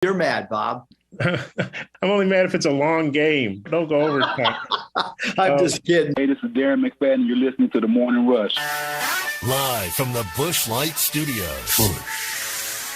You're mad, Bob. I'm only mad if it's a long game. Don't go overtime. I'm just kidding. Hey, this is Darren McFadden, and you're listening to The Morning Rush. Live from the Busch Light Studios.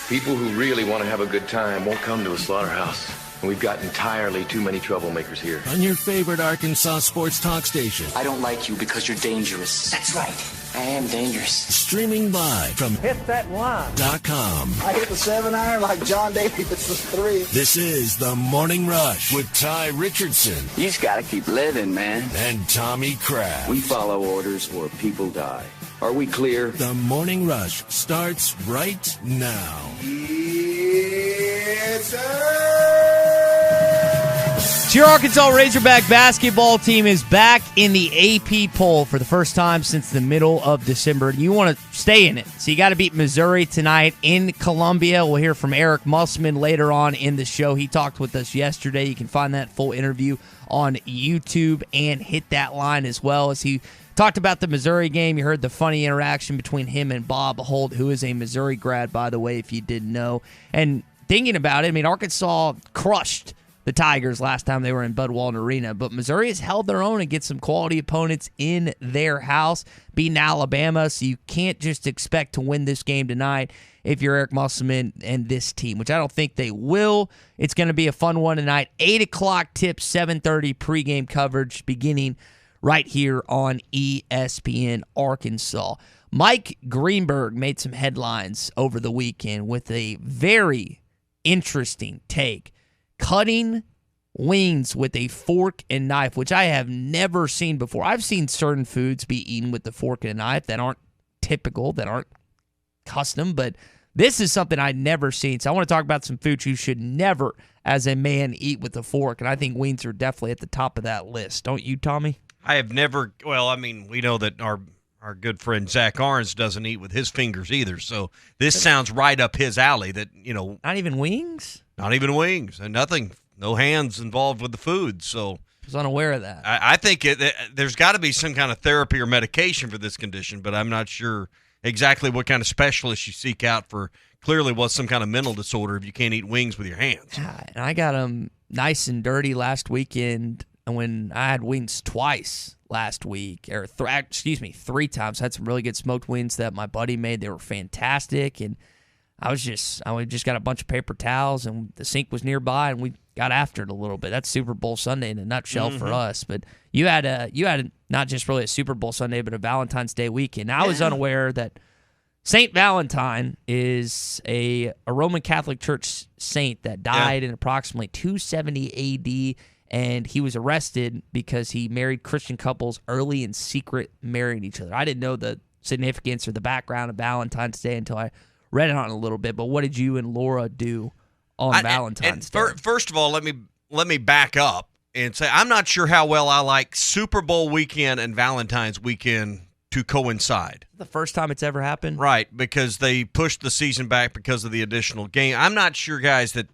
People who really want to have a good time won't come to a slaughterhouse. And we've got entirely too many troublemakers here. On your favorite Arkansas sports talk station. I don't like you because you're dangerous. That's right. I am dangerous. Streaming live from HitThatLine.com. I hit the 7-iron like John Daly hits the 3. This is The Morning Rush with Ty Richardson. You just gotta keep living, man. And Tommy Kraft. We follow orders or people die. Are we clear? The Morning Rush starts right now. Yes, Your Arkansas Razorback basketball team is back in the AP poll for the first time since the middle of December. You want to stay in it, so you got to beat Missouri tonight in Columbia. We'll hear from Eric Musselman later on in the show. He talked with us yesterday. You can find that full interview on YouTube and Hit That Line as well, as he talked about the Missouri game. You heard the funny interaction between him and Bob Holt, who is a Missouri grad, by the way, if you didn't know. And thinking about it, I mean, Arkansas crushed the Tigers last time they were in Bud Walton Arena, but Missouri has held their own against some quality opponents in their house, beating Alabama, so you can't just expect to win this game tonight if you're Eric Musselman and this team, which I don't think they will. It's going to be a fun one tonight. 8 o'clock tip, 7:30 pregame coverage beginning right here on ESPN Arkansas. Mike Greenberg made some headlines over the weekend with a very interesting take. Cutting wings with a fork and knife, which I have never seen before. I've seen certain foods be eaten with the fork and a knife that aren't typical, that aren't custom, but this is something I'd never seen. So I want to talk about some foods you should never, as a man, eat with a fork, and I think wings are definitely at the top of that list. Don't you, Tommy? I have never, well, I mean, we know that our good friend Zach Arns doesn't eat with his fingers either, so this sounds right up his alley that, you know. Not even wings? Not even wings, and nothing, no hands involved with the food, so. I was unaware of that. I think there's got to be some kind of therapy or medication for this condition, but I'm not sure exactly what kind of specialist you seek out for. Clearly was some kind of mental disorder if you can't eat wings with your hands. Yeah, and I got them nice and dirty last weekend when I had wings twice last week, or 3 times. I had some really good smoked wings that my buddy made. They were fantastic, and I just got a bunch of paper towels, and the sink was nearby, and we got after it a little bit. That's Super Bowl Sunday in a nutshell for us. But you had not just really a Super Bowl Sunday, but a Valentine's Day weekend. I was unaware that Saint Valentine is a Roman Catholic Church saint that died in approximately 270 A.D., and he was arrested because he married Christian couples early in secret, marrying each other. I didn't know the significance or the background of Valentine's Day until I read on it a little bit. But what did you and Laura do on Valentine's Day? First of all, let me back up and say I'm not sure how well I like Super Bowl weekend and Valentine's weekend to coincide. The first time it's ever happened? Right, because they pushed the season back because of the additional game. I'm not sure, guys, that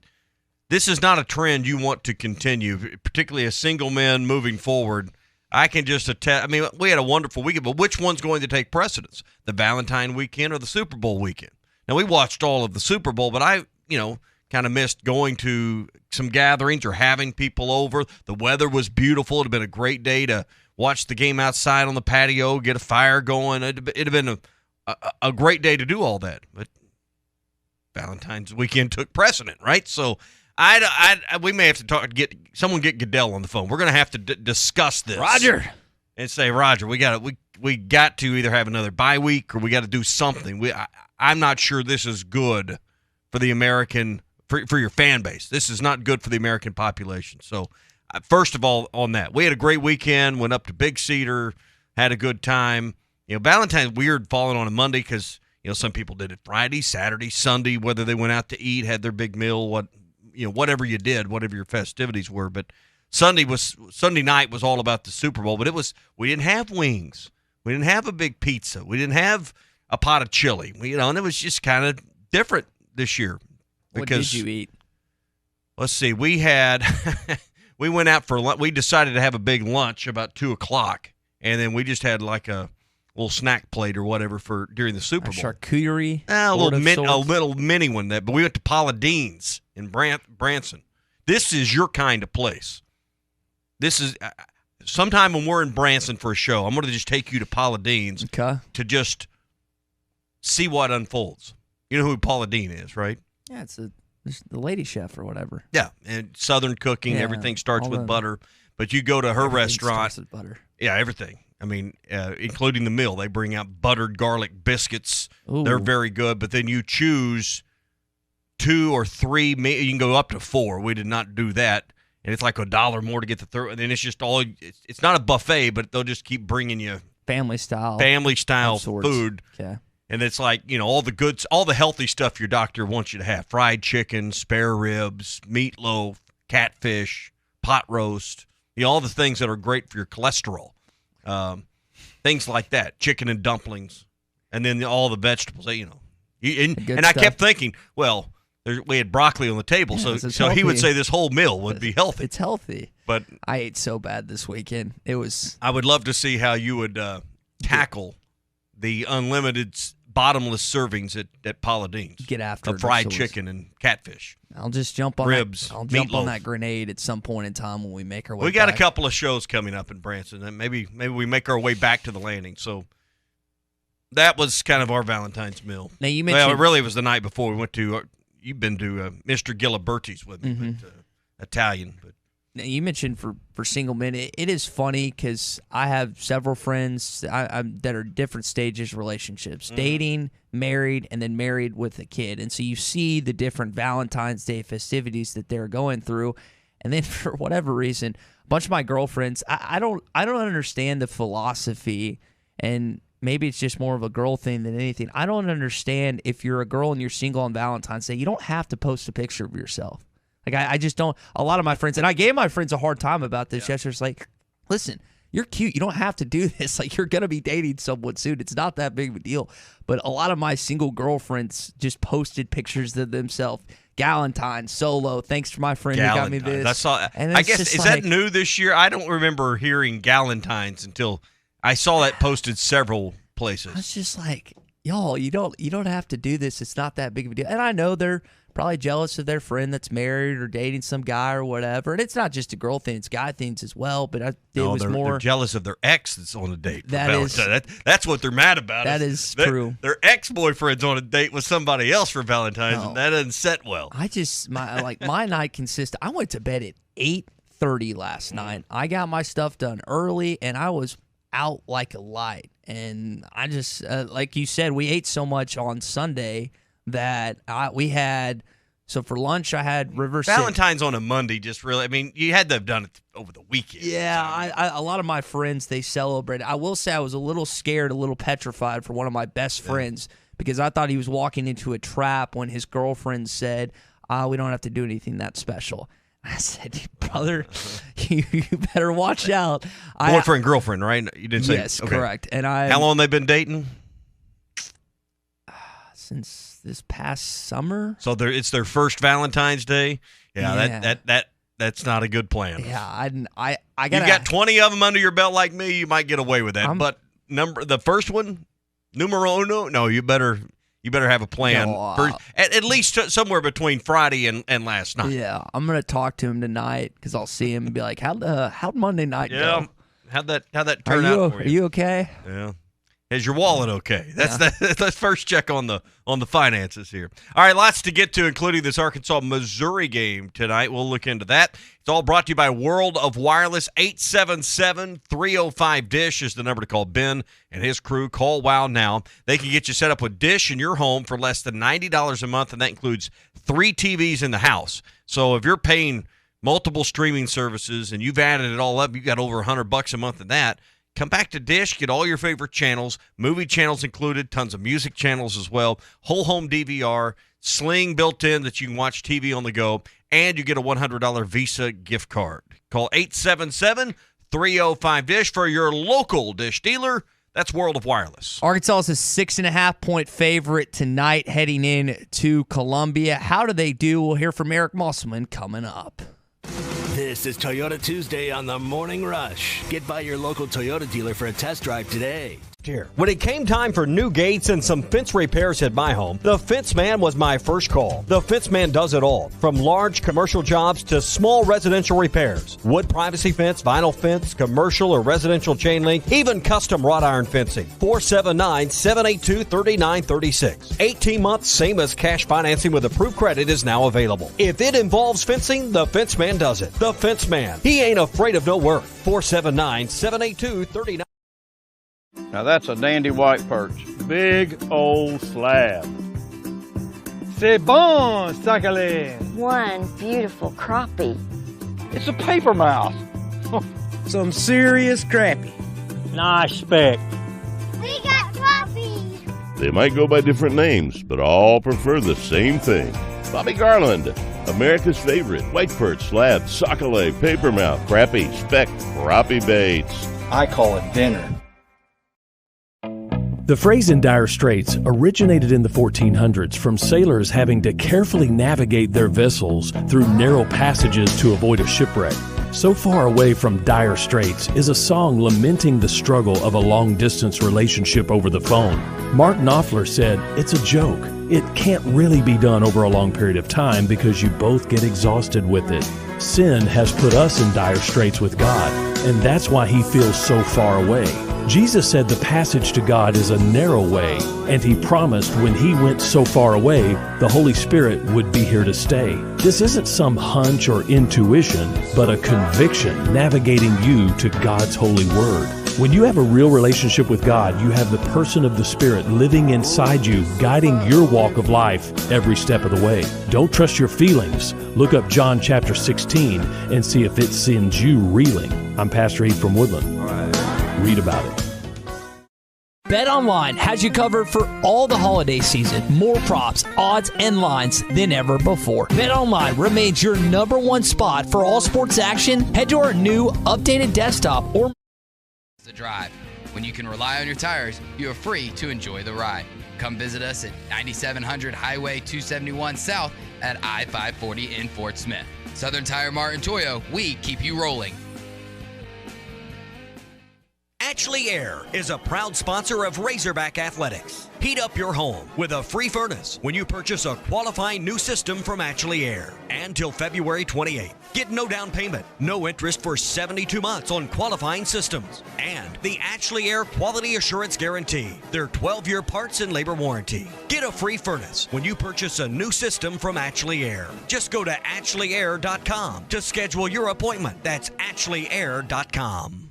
this is not a trend you want to continue, particularly as single men moving forward. I can just attest. I mean, we had a wonderful weekend, but which one's going to take precedence, the Valentine weekend or the Super Bowl weekend? Now, we watched all of the Super Bowl, but I, kind of missed going to some gatherings or having people over. The weather was beautiful. It would have been a great day to watch the game outside on the patio, get a fire going. It'd have been a great day to do all that. But Valentine's weekend took precedent, right? So we may have to get Goodell on the phone. We're going to have to discuss this, Roger, and say, Roger, we got to either have another bye week or we got to do something. I'm not sure this is good for the American for your fan base. This is not good for the American population. So, first of all, on that, we had a great weekend. Went up to Big Cedar, had a good time. Valentine's weird falling on a Monday because some people did it Friday, Saturday, Sunday, whether they went out to eat, had their big meal, whatever you did, whatever your festivities were. But Sunday night was all about the Super Bowl. But we didn't have wings, we didn't have a big pizza, we didn't have a pot of chili, and it was just kind of different this year. Because, what did you eat? Let's see, we went out for lunch. We decided to have a big lunch about 2:00, and then we just had like a little snack plate or whatever for during the Super Bowl. Charcuterie, a little mini one. But we went to Paula Dean's in Branson. This is your kind of place. This is sometime when we're in Branson for a show, I'm going to just take you to Paula Dean's to just see what unfolds. You know who Paula Dean is, right? Yeah, it's the lady chef or whatever. Yeah, and Southern cooking, everything starts with butter. But you go to her restaurant. Starts with butter. Yeah, everything. I mean, including the meal. They bring out buttered garlic biscuits. Ooh. They're very good. But then you choose 2 or 3. You can go up to 4. We did not do that. And it's like $1 more to get the third. And then it's just all. It's not a buffet, but they'll just keep bringing you family style food. Okay. And it's like, all the goods, all the healthy stuff your doctor wants you to have: fried chicken, spare ribs, meatloaf, catfish, pot roast. All the things that are great for your cholesterol. Things like that, chicken and dumplings, and then all the vegetables. And I kept thinking, well, we had broccoli on the table, so he would say this whole meal would be healthy. It's healthy. But I ate so bad this weekend. It was. I would love to see how you would tackle the unlimited bottomless servings at Paula Dean's. Get after of fried chicken and catfish. I'll just jump on ribs. I'll jump on that grenade at some point in time when we make our way. We got back. A couple of shows coming up in Branson, and maybe we make our way back to the landing. So that was kind of our Valentine's meal. Now you mentioned, well, it really was the night before we went to. You've been to Mr. Giliberti's with me, but, Italian. But now you mentioned for single men, it is funny because I have several friends that are different stages of relationships, dating, married, and then married with a kid. And so you see the different Valentine's Day festivities that they're going through. And then for whatever reason, a bunch of my girlfriends, I don't understand the philosophy, and maybe it's just more of a girl thing than anything. I don't understand if you're a girl and you're single on Valentine's Day, you don't have to post a picture of yourself. Like, I just don't. A lot of my friends, and I gave my friends a hard time about this yesterday. It's like, listen, you're cute. You don't have to do this. Like, you're going to be dating someone soon. It's not that big of a deal. But a lot of my single girlfriends just posted pictures of themselves. Galentine, solo. Thanks for my friend who got me this. I guess, is that new this year? I don't remember hearing Galentines until I saw that posted several places. It's just like, y'all, you don't have to do this. It's not that big of a deal. And I know they're probably jealous of their friend that's married or dating some guy or whatever. And it's not just a girl thing; it's guy things as well. But they're jealous of their ex that's on a date. That's what they're mad about. That is true. Their ex-boyfriend's on a date with somebody else for Valentine's, and that doesn't set well. My night consists. I went to bed at 8:30 last night. I got my stuff done early, and I was out like a light. And I just, like you said, we ate so much on Sunday that so for lunch I had River City. Valentine's on a Monday, just really, I mean, you had to have done it over the weekend. Yeah, a lot of my friends, they celebrated. I will say I was a little scared, a little petrified for one of my best friends because I thought he was walking into a trap when his girlfriend said, we don't have to do anything that special. I said, brother, you better watch out. Boyfriend, girlfriend, right? You didn't say. Yes, okay. Correct. And how long they been dating? Since this past summer. So it's their first Valentine's Day. Yeah. That's not a good plan. Yeah, I you got 20 of them under your belt like me, you might get away with that. But the first one, numero uno, no, you better have a plan. At least somewhere between Friday and last night. Yeah, I'm gonna talk to him tonight because I'll see him and be like, how'd Monday night go? How'd that turn out for you? Are you okay? Yeah. Is your wallet okay? Let's first check on the finances here. All right, lots to get to, including this Arkansas-Missouri game tonight. We'll look into that. It's all brought to you by World of Wireless. 877-305-DISH is the number to call Ben and his crew. Call WOW now. They can get you set up with DISH in your home for less than $90 a month, and that includes 3 TVs in the house. So if you're paying multiple streaming services and you've added it all up, you've got over $100 a month in that. Come back to DISH, get all your favorite channels, movie channels included, tons of music channels as well, whole home DVR, Sling built in that you can watch TV on the go, and you get a $100 Visa gift card. Call 877-305-DISH for your local DISH dealer. That's World of Wireless. Arkansas is a 6.5-point favorite tonight heading in to Columbia. How do they do? We'll hear from Eric Musselman coming up. This is Toyota Tuesday on the Morning Rush. Get by your local Toyota dealer for a test drive today. year. When it came time for new gates and some fence repairs at my home, the Fence Man was my first call. The Fence Man does it all, from large commercial jobs to small residential repairs. Wood privacy fence, vinyl fence, commercial or residential chain link, even custom wrought iron fencing. 479-782-3936. 18 months, same as cash financing with approved credit is now available. If it involves fencing, the Fence Man does it. The Fence Man. He ain't afraid of no work. 479-782-3936. Now that's a dandy white perch. Big old slab. C'est bon, sacale. One beautiful crappie. It's a paper mouse. Some serious crappie. Nice speck. We got crappie. They might go by different names, but all prefer the same thing. Bobby Garland, America's favorite white perch, slab, sockeye, papermouth, crappie, speck, crappie baits. I call it dinner. The phrase in dire straits originated in the 1400s from sailors having to carefully navigate their vessels through narrow passages to avoid a shipwreck. So Far Away from Dire Straits is a song lamenting the struggle of a long-distance relationship over the phone. Mark Knopfler said, "It's a joke. It can't really be done over a long period of time because you both get exhausted with it. Sin has put us in dire straits with God, and that's why he feels so far away." Jesus said the passage to God is a narrow way, and he promised when he went so far away, the Holy Spirit would be here to stay. This isn't some hunch or intuition, but a conviction navigating you to God's holy word. When you have a real relationship with God, you have the person of the Spirit living inside you, guiding your walk of life every step of the way. Don't trust your feelings. Look up John chapter 16 and see if it sends you reeling. I'm Pastor Heath from Woodland. Read about it. BetOnline has you covered for all the holiday season. More props, odds, and lines than ever before. BetOnline remains your #1 spot for all sports action. Head to our new updated desktop or the drive. When you can rely on your tires, you are free to enjoy the ride. Come visit us at 9700 Highway 271 South at I-540 in Fort Smith. Southern Tire Mart and Toyo, we keep you rolling. Ashley Air is a proud sponsor of Razorback Athletics. Heat up your home with a free furnace when you purchase a qualifying new system from Ashley Air. And till February 28th. Get no down payment, no interest for 72 months on qualifying systems. And the Ashley Air Quality Assurance Guarantee, their 12-year parts and labor warranty. Get a free furnace when you purchase a new system from Ashley Air. Just go to AshleyAir.com to schedule your appointment. That's AshleyAir.com.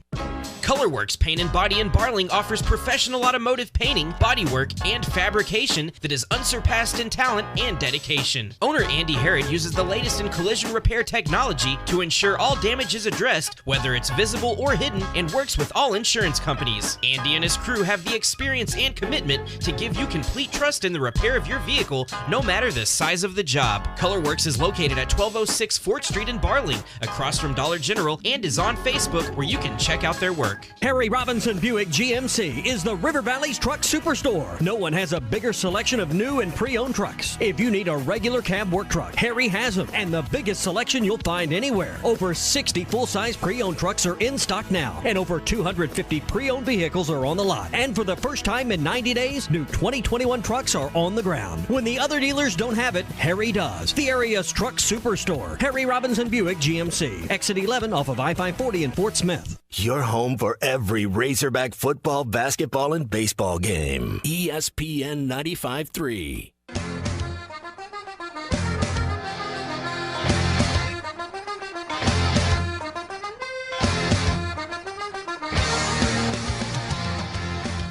Colorworks Paint and Body in Barling offers professional automotive painting, bodywork, and fabrication that is unsurpassed in talent and dedication. Owner Andy Herod uses the latest in collision repair technology to ensure all damage is addressed, whether it's visible or hidden, and works with all insurance companies. Andy and his crew have the experience and commitment to give you complete trust in the repair of your vehicle, no matter the size of the job. Colorworks is located at 1206 Fort Street in Barling, across from Dollar General, and is on Facebook where you can check out their work. Harry Robinson Buick GMC is the River Valley's truck superstore. No one has a bigger selection of new and pre-owned trucks. If you need a regular cab work truck, Harry has them, and the biggest selection you'll find anywhere. Over 60 full-size pre-owned trucks are in stock now, and over 250 pre-owned vehicles are on the lot. And for the first time in 90 days, new 2021 trucks are on the ground. When the other dealers don't have it, Harry does. The area's truck superstore. Harry Robinson Buick GMC. Exit 11 off of I-540 in Fort Smith. Your home for every Razorback football, basketball, and baseball game. ESPN 95.3.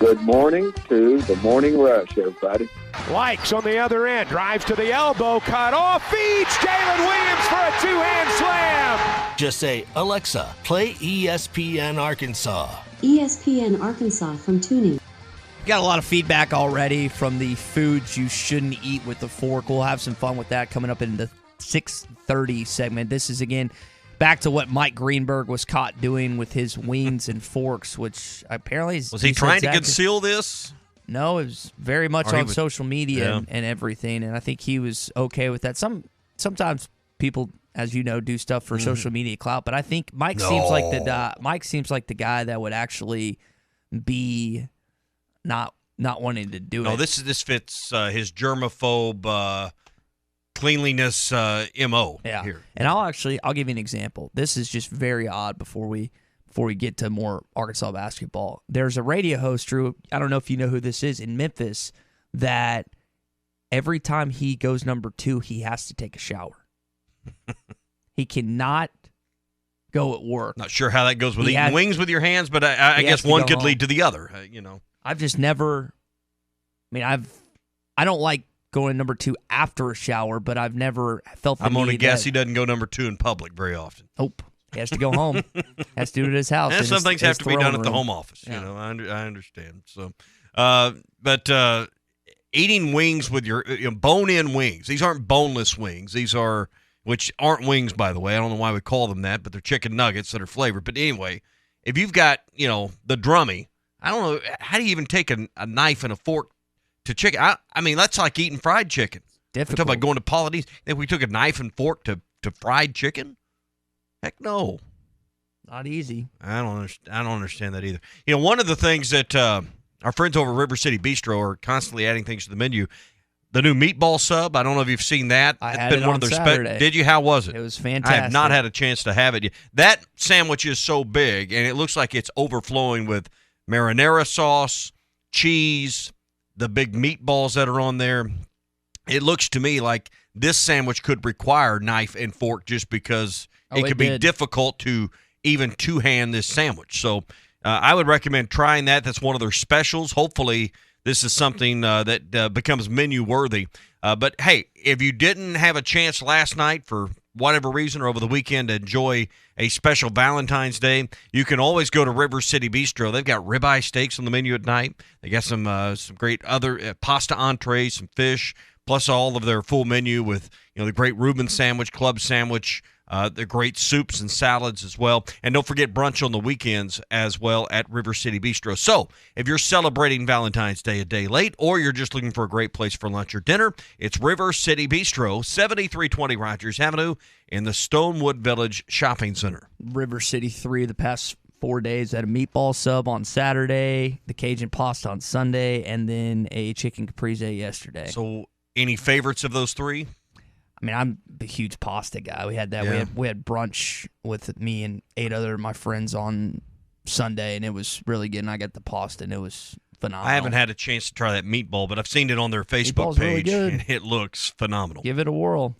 Good morning to the Morning Rush, everybody. Likes on the other end, drives to the elbow, cut off, feeds Jalen Williams for a two-hand slam. Just say, Alexa, play ESPN Arkansas. ESPN Arkansas from TuneIn. Got a lot of feedback already from the foods you shouldn't eat with the fork. We'll have some fun with that coming up in the 6:30 segment. This is, again, back to what Mike Greenberg was caught doing with his wings and forks, which apparently is... Was he trying to conceal this? No, it was very much on social media and everything, and I think he was okay with that. Sometimes people, as you know, do stuff for social media clout, but I think Mike seems like the guy that would actually be not wanting to do it. No, this fits his germaphobe cleanliness MO here. And I'll give you an example. This is just very odd before we get to more Arkansas basketball. There's a radio host, Drew, I don't know if you know who this is, in Memphis, that every time he goes number 2, he has to take a shower. He cannot go at work. Not sure how that goes with eating wings with your hands, but I guess one could lead to the other. I've just never. I don't like going number 2 after a shower, but I've never felt. I'm going to guess he doesn't go number 2 in public very often. Nope. He has to go home. Has to do it at his house. And some things have to be done at the room. home office. Yeah. I understand. So, but eating wings with your bone-in wings. These aren't boneless wings. These are, which aren't wings, by the way. I don't know why we call them that, but they're chicken nuggets that are flavored. But anyway, if you've got the drummy, I don't know, how do you even take a knife and a fork to chicken? I mean, that's like eating fried chicken. Difficult. We're talking about going to Polynesian. If we took a knife and fork to fried chicken, heck no. Not easy. I don't understand that either. One of the things that our friends over at River City Bistro are constantly adding things to the menu. The new meatball sub. I don't know if you've seen that. I It's had been it one on of their Saturday. Did you? How was it? It was fantastic. I have not had a chance to have it yet. That sandwich is so big, and it looks like it's overflowing with marinara sauce, cheese, the big meatballs that are on there. It looks to me like this sandwich could require knife and fork just because it could be difficult to even two-hand this sandwich. So I would recommend trying that. That's one of their specials. Hopefully this is something that becomes menu-worthy. But, hey, if you didn't have a chance last night for whatever reason or over the weekend to enjoy a special Valentine's Day, you can always go to River City Bistro. They've got ribeye steaks on the menu at night. They got some great other pasta entrees, some fish, plus all of their full menu with the great Reuben sandwich, club sandwich, the great soups and salads as well. And don't forget brunch on the weekends as well at River City Bistro. So if you're celebrating Valentine's Day a day late or you're just looking for a great place for lunch or dinner, it's River City Bistro, 7320 Rogers Avenue in the Stonewood Village Shopping Center. River City 3 the past 4 days. Had a meatball sub on Saturday, the Cajun pasta on Sunday, and then a chicken caprese yesterday. So any favorites of those three? I mean, I'm a huge pasta guy. We had that. Yeah. We had brunch with me and 8 other of my friends on Sunday, and it was really good. And I got the pasta, and it was phenomenal. I haven't had a chance to try that meatball, but I've seen it on their Facebook Meatball's really page, good. and it looks phenomenal. Give it a whirl.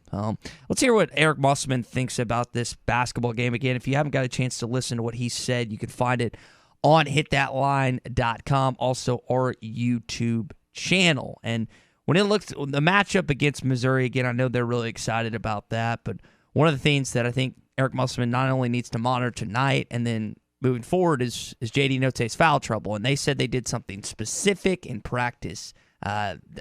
Let's hear what Eric Musselman thinks about this basketball game. Again, if you haven't got a chance to listen to what he said, you can find it on hitthatline.com, also our YouTube channel. And when it looks the matchup against Missouri, again, I know they're really excited about that. But one of the things that I think Eric Musselman not only needs to monitor tonight and then moving forward is J.D. Notae's foul trouble. And they said they did something specific in practice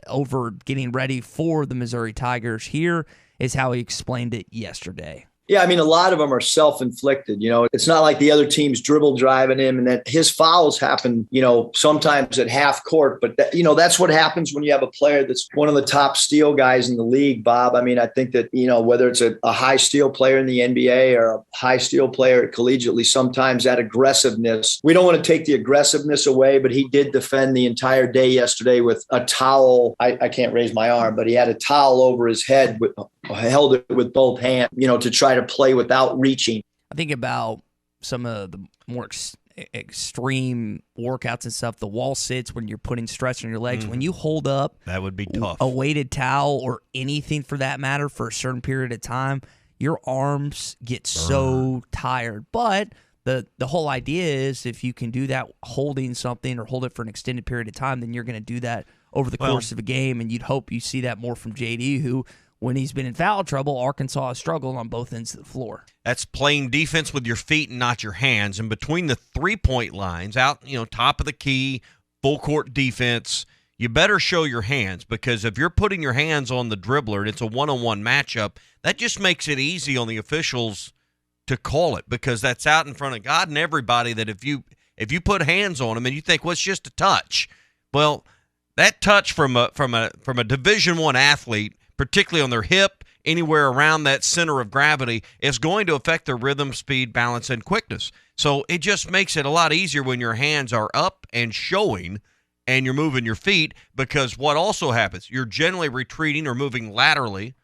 over getting ready for the Missouri Tigers. Here is how he explained it yesterday. Yeah, I mean, a lot of them are self-inflicted. It's not like the other team's dribble driving him and that his fouls happen, sometimes at half court. But, that's what happens when you have a player that's one of the top steal guys in the league, Bob. I mean, I think that, whether it's a high steal player in the NBA or a high steal player collegiately, sometimes that aggressiveness, we don't want to take the aggressiveness away, but he did defend the entire day yesterday with a towel. I can't raise my arm, but he had a towel over his head, held it with both hands, to try to play without reaching. I think about some of the more extreme workouts and stuff, the wall sits when you're putting stress on your legs. When you hold up that would be tough. A weighted towel or anything for that matter for a certain period of time, your arms get so tired. But the whole idea is if you can do that holding something or hold it for an extended period of time, then you're going to do that over the course of a game, and you'd hope you see that more from JD, who when he's been in foul trouble, Arkansas has struggled on both ends of the floor. That's playing defense with your feet and not your hands. And between the three-point lines, out, top of the key, full court defense, you better show your hands, because if you're putting your hands on the dribbler and it's a one-on-one matchup, that just makes it easy on the officials to call it, because that's out in front of God and everybody that if you put hands on them and you think, well, it's just a touch. Well, that touch from a Division I athlete, particularly on their hip, anywhere around that center of gravity, is going to affect their rhythm, speed, balance, and quickness. So it just makes it a lot easier when your hands are up and showing, and you're moving your feet, because what also happens, you're generally retreating or moving laterally,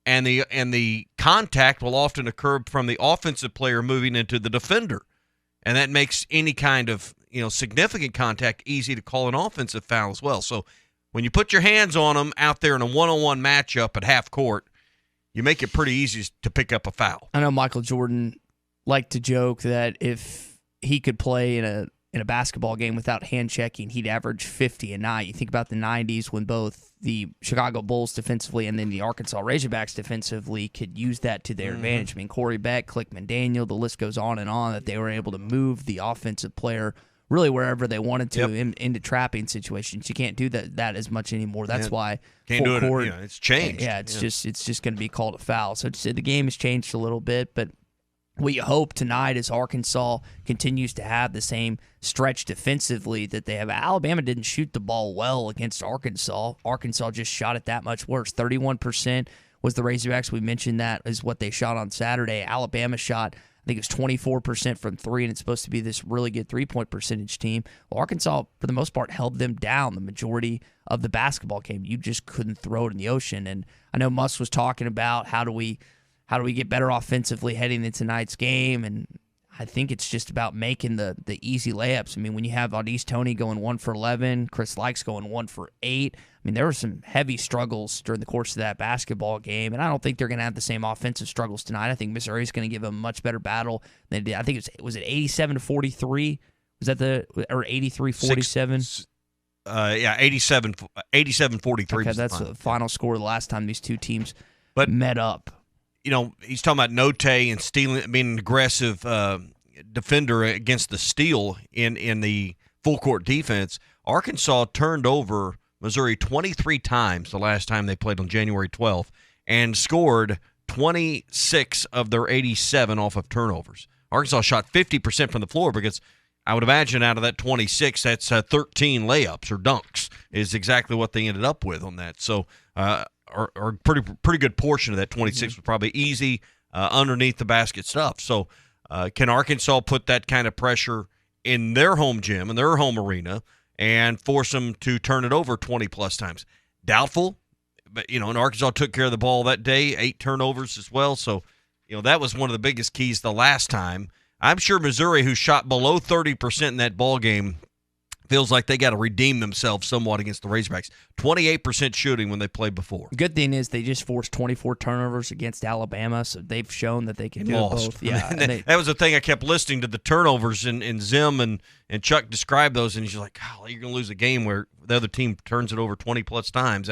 and the contact will often occur from the offensive player moving into the defender, and that makes any kind of significant contact easy to call an offensive foul as well. So when you put your hands on them out there in a one-on-one matchup at half court, you make it pretty easy to pick up a foul. I know Michael Jordan liked to joke that if he could play in a basketball game without hand checking, he'd average 50 a night. You think about the 90s when both the Chicago Bulls defensively and then the Arkansas Razorbacks defensively could use that to their advantage. I mean, Corey Beck, Click McDaniel, the list goes on and on, that they were able to move the offensive player really wherever they wanted to into trapping situations. You can't do that as much anymore. That's why can't do it. It's changed. It's just going to be called a foul. So the game has changed a little bit, but we hope tonight, as Arkansas continues to have the same stretch defensively that they have. Alabama didn't shoot the ball well against Arkansas. Arkansas just shot it that much worse. 31% was the Razorbacks. We mentioned that is what they shot on Saturday. Alabama shot, I think it was 24% from three, and it's supposed to be this really good three-point percentage team. Well, Arkansas, for the most part, held them down the majority of the basketball game. You just couldn't throw it in the ocean. And I know Muss was talking about how do we get better offensively heading into tonight's game, and I think it's just about making the easy layups. I mean, when you have Audis Toney going 1 for 11, Chris Likes going 1 for 8, I mean, there were some heavy struggles during the course of that basketball game, and I don't think they're going to have the same offensive struggles tonight. I think Missouri's going to give them a much better battle than they did. I think was it 87-43? Was that or 83-47? 87-43. Okay, that's the final score the last time these two teams met up. He's talking about Notae and stealing, being an aggressive defender against the steal in the full court defense. Arkansas turned over Missouri 23 times the last time they played on January 12th and scored 26 of their 87 off of turnovers. Arkansas shot 50% from the floor because I would imagine out of that 26, that's 13 layups or dunks is exactly what they ended up with on that. So, or pretty good portion of that 26 was probably easy underneath the basket stuff. So can Arkansas put that kind of pressure in their home gym, in their home arena, and force them to turn it over 20-plus times? Doubtful. But, and Arkansas took care of the ball that day, 8 turnovers as well. So, that was one of the biggest keys the last time. I'm sure Missouri, who shot below 30% in that ball game, feels like they got to redeem themselves somewhat against the Razorbacks. 28% shooting when they played before. Good thing is they just forced 24 turnovers against Alabama, so they've shown that they can do both. Yeah, that was the thing. I kept listening to the turnovers, and Zim and Chuck described those, and he's like, golly, you're going to lose a game where the other team turns it over 20-plus times.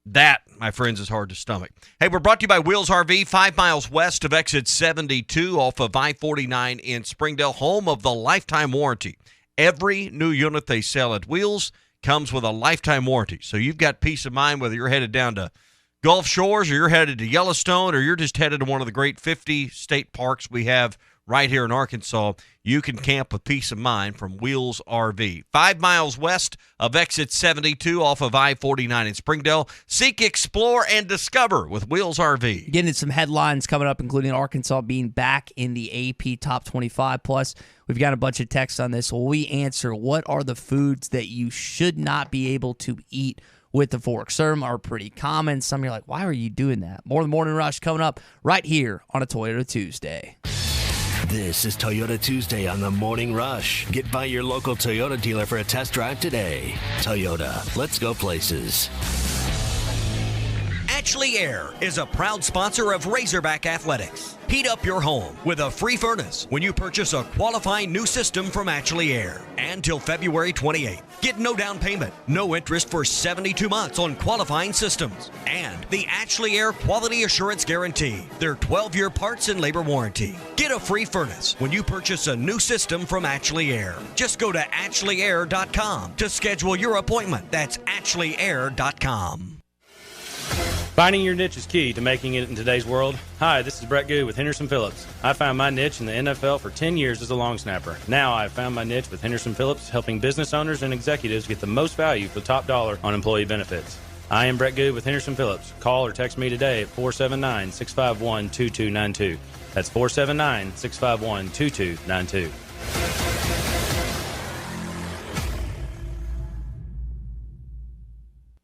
That, my friends, is hard to stomach. Hey, we're brought to you by Wheels RV, 5 miles west of exit 72 off of I-49 in Springdale, home of the lifetime warranty. Every new unit they sell at Wheels comes with a lifetime warranty. So you've got peace of mind whether you're headed down to Gulf Shores or you're headed to Yellowstone or you're just headed to one of the great 50 state parks we have right here in Arkansas. You can camp with peace of mind from Wheels RV. 5 miles west of exit 72 off of I-49 in Springdale. Seek, explore, and discover with Wheels RV. Getting some headlines coming up, including Arkansas being back in the AP Top 25. Plus, we've got a bunch of texts on this. Will we answer what are the foods that you should not be able to eat with the fork? Some are pretty common. Some you're like, why are you doing that? More of the Morning Rush coming up right here on a Toyota Tuesday. This is Toyota Tuesday on the Morning Rush. Get by your local Toyota dealer for a test drive today. Toyota, let's go places. Ashley Air is a proud sponsor of Razorback Athletics. Heat up your home with a free furnace when you purchase a qualifying new system from Ashley Air. And till February 28th. Get no down payment, no interest for 72 months on qualifying systems. And the Ashley Air Quality Assurance Guarantee, their 12-year parts and labor warranty. Get a free furnace when you purchase a new system from Ashley Air. Just go to AshleyAir.com to schedule your appointment. That's AshleyAir.com. Finding your niche is key to making it in today's world. Hi, this is Brett Goo with Henderson Phillips. I found my niche in the NFL for 10 years as a long snapper. Now I've found my niche with Henderson Phillips, helping business owners and executives get the most value for the top dollar on employee benefits. I am Brett Goo with Henderson Phillips. Call or text me today at 479-651-2292. That's 479-651-2292.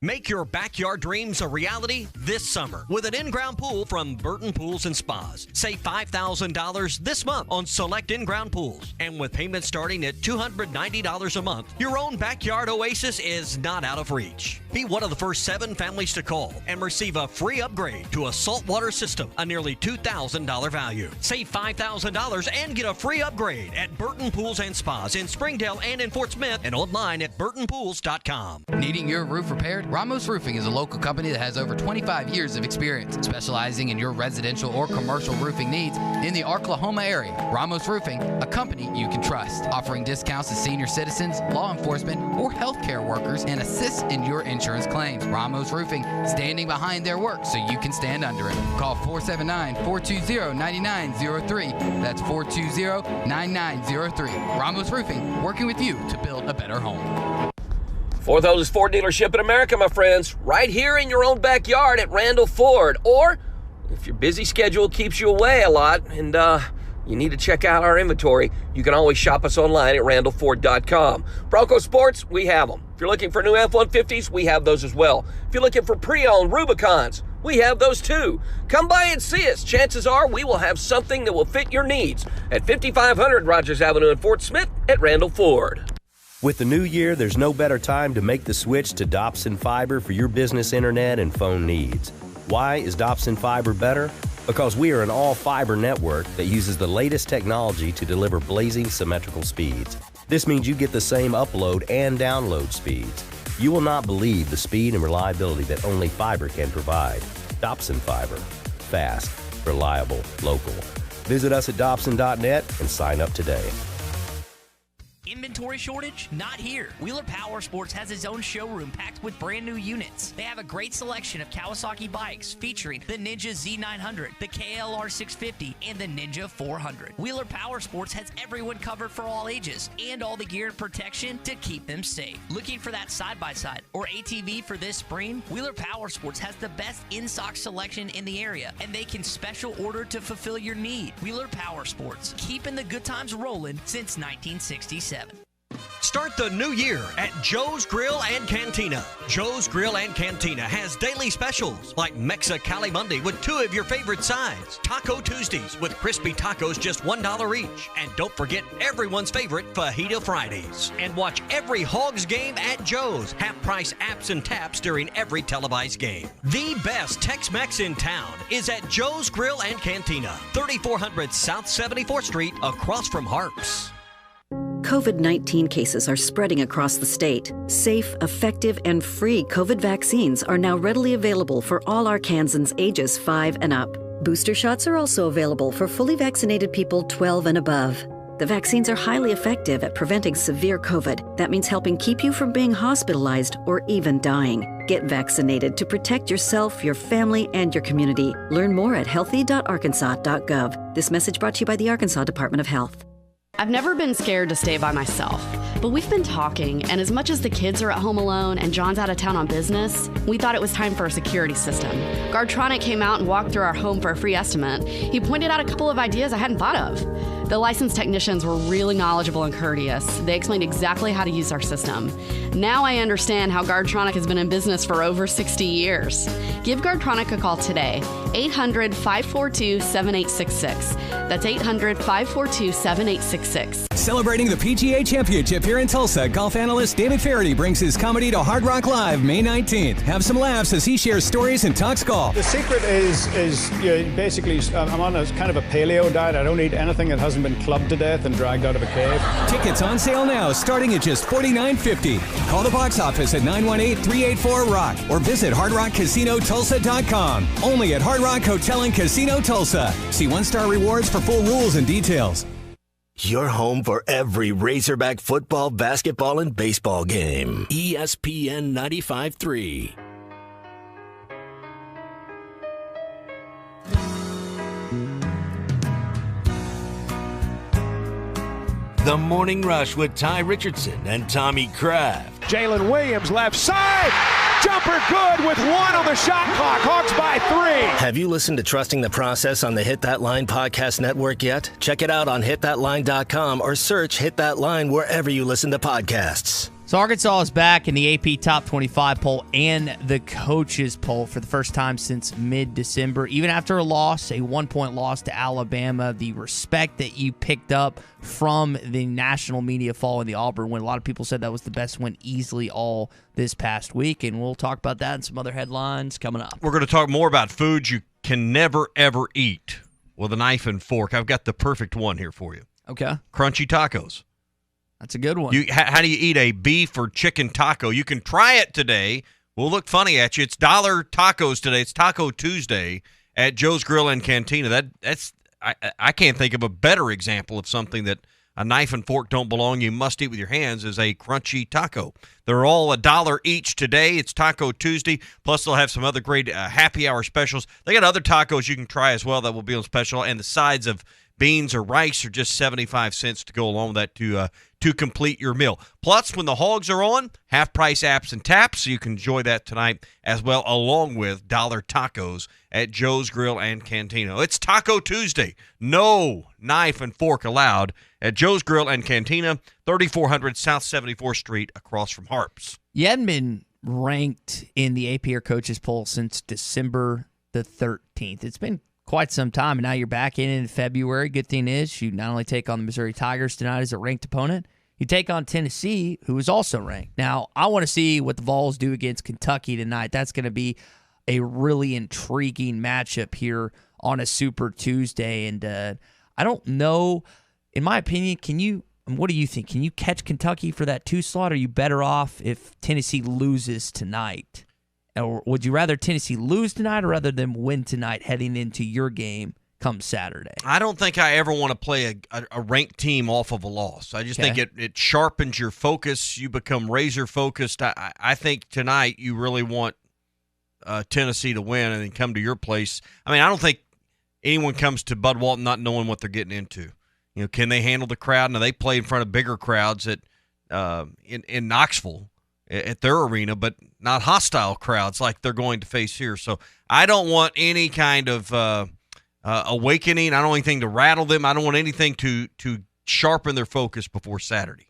Make your backyard dreams a reality this summer with an in-ground pool from Burton Pools and Spas. Save $5,000 this month on select in-ground pools. And with payments starting at $290 a month, your own backyard oasis is not out of reach. Be one of the first 7 families to call and receive a free upgrade to a saltwater system, a nearly $2,000 value. Save $5,000 and get a free upgrade at Burton Pools and Spas in Springdale and in Fort Smith and online at burtonpools.com. Needing your roof repaired? Ramos Roofing is a local company that has over 25 years of experience, specializing in your residential or commercial roofing needs in the Oklahoma area. Ramos Roofing, a company you can trust, offering discounts to senior citizens, law enforcement, or healthcare workers, and assists in your insurance claims. Ramos Roofing, standing behind their work so you can stand under it. Call 479-420-9903. That's 420-9903. Ramos Roofing, working with you to build a better home. Fourth oldest Ford dealership in America, my friends, right here in your own backyard at Randall Ford. Or if your busy schedule keeps you away a lot and you need to check out our inventory, you can always shop us online at randallford.com. Bronco Sports, we have them. If you're looking for new F-150s, we have those as well. If you're looking for pre-owned Rubicons, we have those too. Come by and see us. Chances are we will have something that will fit your needs at 5500 Rogers Avenue in Fort Smith at Randall Ford. With the new year, there's no better time to make the switch to Dobson Fiber for your business internet and phone needs. Why is Dobson Fiber better? Because we are an all-fiber network that uses the latest technology to deliver blazing symmetrical speeds. This means you get the same upload and download speeds. You will not believe the speed and reliability that only fiber can provide. Dobson Fiber. Fast, reliable, local. Visit us at Dobson.net and sign up today. Inventory shortage? Not here. Wheeler Powersports has its own showroom packed with brand new units. They have a great selection of Kawasaki bikes featuring the Ninja Z900, the KLR 650, and the Ninja 400. Wheeler Powersports has everyone covered for all ages and all the gear and protection to keep them safe. Looking for that side-by-side or ATV for this spring? Wheeler Powersports has the best in-stock selection in the area, and they can special order to fulfill your need. Wheeler Powersports, keeping the good times rolling since 1967. Start the new year at Joe's Grill and Cantina. Joe's Grill and Cantina has daily specials like Mexa Cali Monday with 2 of your favorite sides, Taco Tuesdays with crispy tacos just $1 each, and don't forget everyone's favorite Fajita Fridays. And watch every Hogs game at Joe's. Half-price apps and taps during every televised game. The best Tex-Mex in town is at Joe's Grill and Cantina, 3400 South 74th Street, across from Harps. COVID-19 cases are spreading across the state. Safe, effective, and free COVID vaccines are now readily available for all Arkansans ages 5 and up. Booster shots are also available for fully vaccinated people 12 and above. The vaccines are highly effective at preventing severe COVID. That means helping keep you from being hospitalized or even dying. Get vaccinated to protect yourself, your family, and your community. Learn more at healthy.arkansas.gov. This message brought to you by the Arkansas Department of Health. I've never been scared to stay by myself, but we've been talking, and as much as the kids are at home alone and John's out of town on business, we thought it was time for a security system. Guardtronic came out and walked through our home for a free estimate. He pointed out a couple of ideas I hadn't thought of. The licensed technicians were really knowledgeable and courteous. They explained exactly how to use our system. Now I understand how Guardtronic has been in business for over 60 years. Give Guardtronic a call today, 800-542-7866. That's 800-542-7866. Celebrating the PGA Championship here in Tulsa, golf analyst David Faraday brings his comedy to Hard Rock Live May 19th. Have some laughs as he shares stories and talks golf. The secret is basically I'm on a kind of a paleo diet. I don't eat anything that hasn't been clubbed to death and dragged out of a cave. Tickets on sale now, starting at just $49.50. Call the box office at 918-384-ROCK or visit HardRockCasinoTulsa.com. Only at Hard Rock Hotel and Casino Tulsa. See one-star rewards for full rules and details. Your home for every Razorback football, basketball, and baseball game. ESPN 95.3. The Morning Rush with Ty Richardson and Tommy Kraft. Jalen Williams left side. Jumper good with 1 on the shot clock. Hawks by 3. Have you listened to Trusting the Process on the Hit That Line podcast network yet? Check it out on hitthatline.com or search Hit That Line wherever you listen to podcasts. So Arkansas is back in the AP Top 25 poll and the coaches poll for the first time since mid-December. Even after a loss, a 1-point loss to Alabama, the respect that you picked up from the national media following the Auburn win, a lot of people said that was the best win easily all this past week, and we'll talk about that and some other headlines coming up. We're going to talk more about foods you can never, ever eat with a knife and fork. I've got the perfect one here for you. Okay. Crunchy tacos. That's a good one. How do you eat a beef or chicken taco? You can try it today. We'll look funny at you. It's $1 tacos today. It's Taco Tuesday at Joe's Grill and Cantina. I can't think of a better example of something that a knife and fork don't belong. You must eat with your hands is a crunchy taco. They're all $1 each today. It's Taco Tuesday. Plus, they'll have some other great happy hour specials. They got other tacos you can try as well that will be on special. And the sides of beans or rice are just 75 cents to go along with that to complete your meal. Plus, when the hogs are on, half-price apps and taps, so you can enjoy that tonight as well, along with $1 tacos at Joe's Grill and Cantina. It's Taco Tuesday. No knife and fork allowed at Joe's Grill and Cantina, 3400 South 74th Street, across from Harps. You hadn't been ranked in the AP coaches poll since December the 13th. It's been quite some time, and now you're back in February. Good thing is you not only take on the Missouri Tigers tonight as a ranked opponent, you take on Tennessee, who is also ranked. Now, I want to see what the Vols do against Kentucky tonight. That's going to be a really intriguing matchup here on a Super Tuesday. And I don't know, in my opinion, what do you think? Can you catch Kentucky for that 2 slot? Or are you better off if Tennessee loses tonight? Or would you rather Tennessee lose tonight or rather than win tonight heading into your game come Saturday? I don't think I ever want to play a ranked team off of a loss. I just think it sharpens your focus. You become razor-focused. I think tonight you really want Tennessee to win and then come to your place. I mean, I don't think anyone comes to Bud Walton not knowing what they're getting into. You know, can they handle the crowd? Now, they play in front of bigger crowds in Knoxville at their arena, but not hostile crowds like they're going to face here. So I don't want any kind of awakening. I don't want anything to rattle them. I don't want anything to sharpen their focus before Saturday.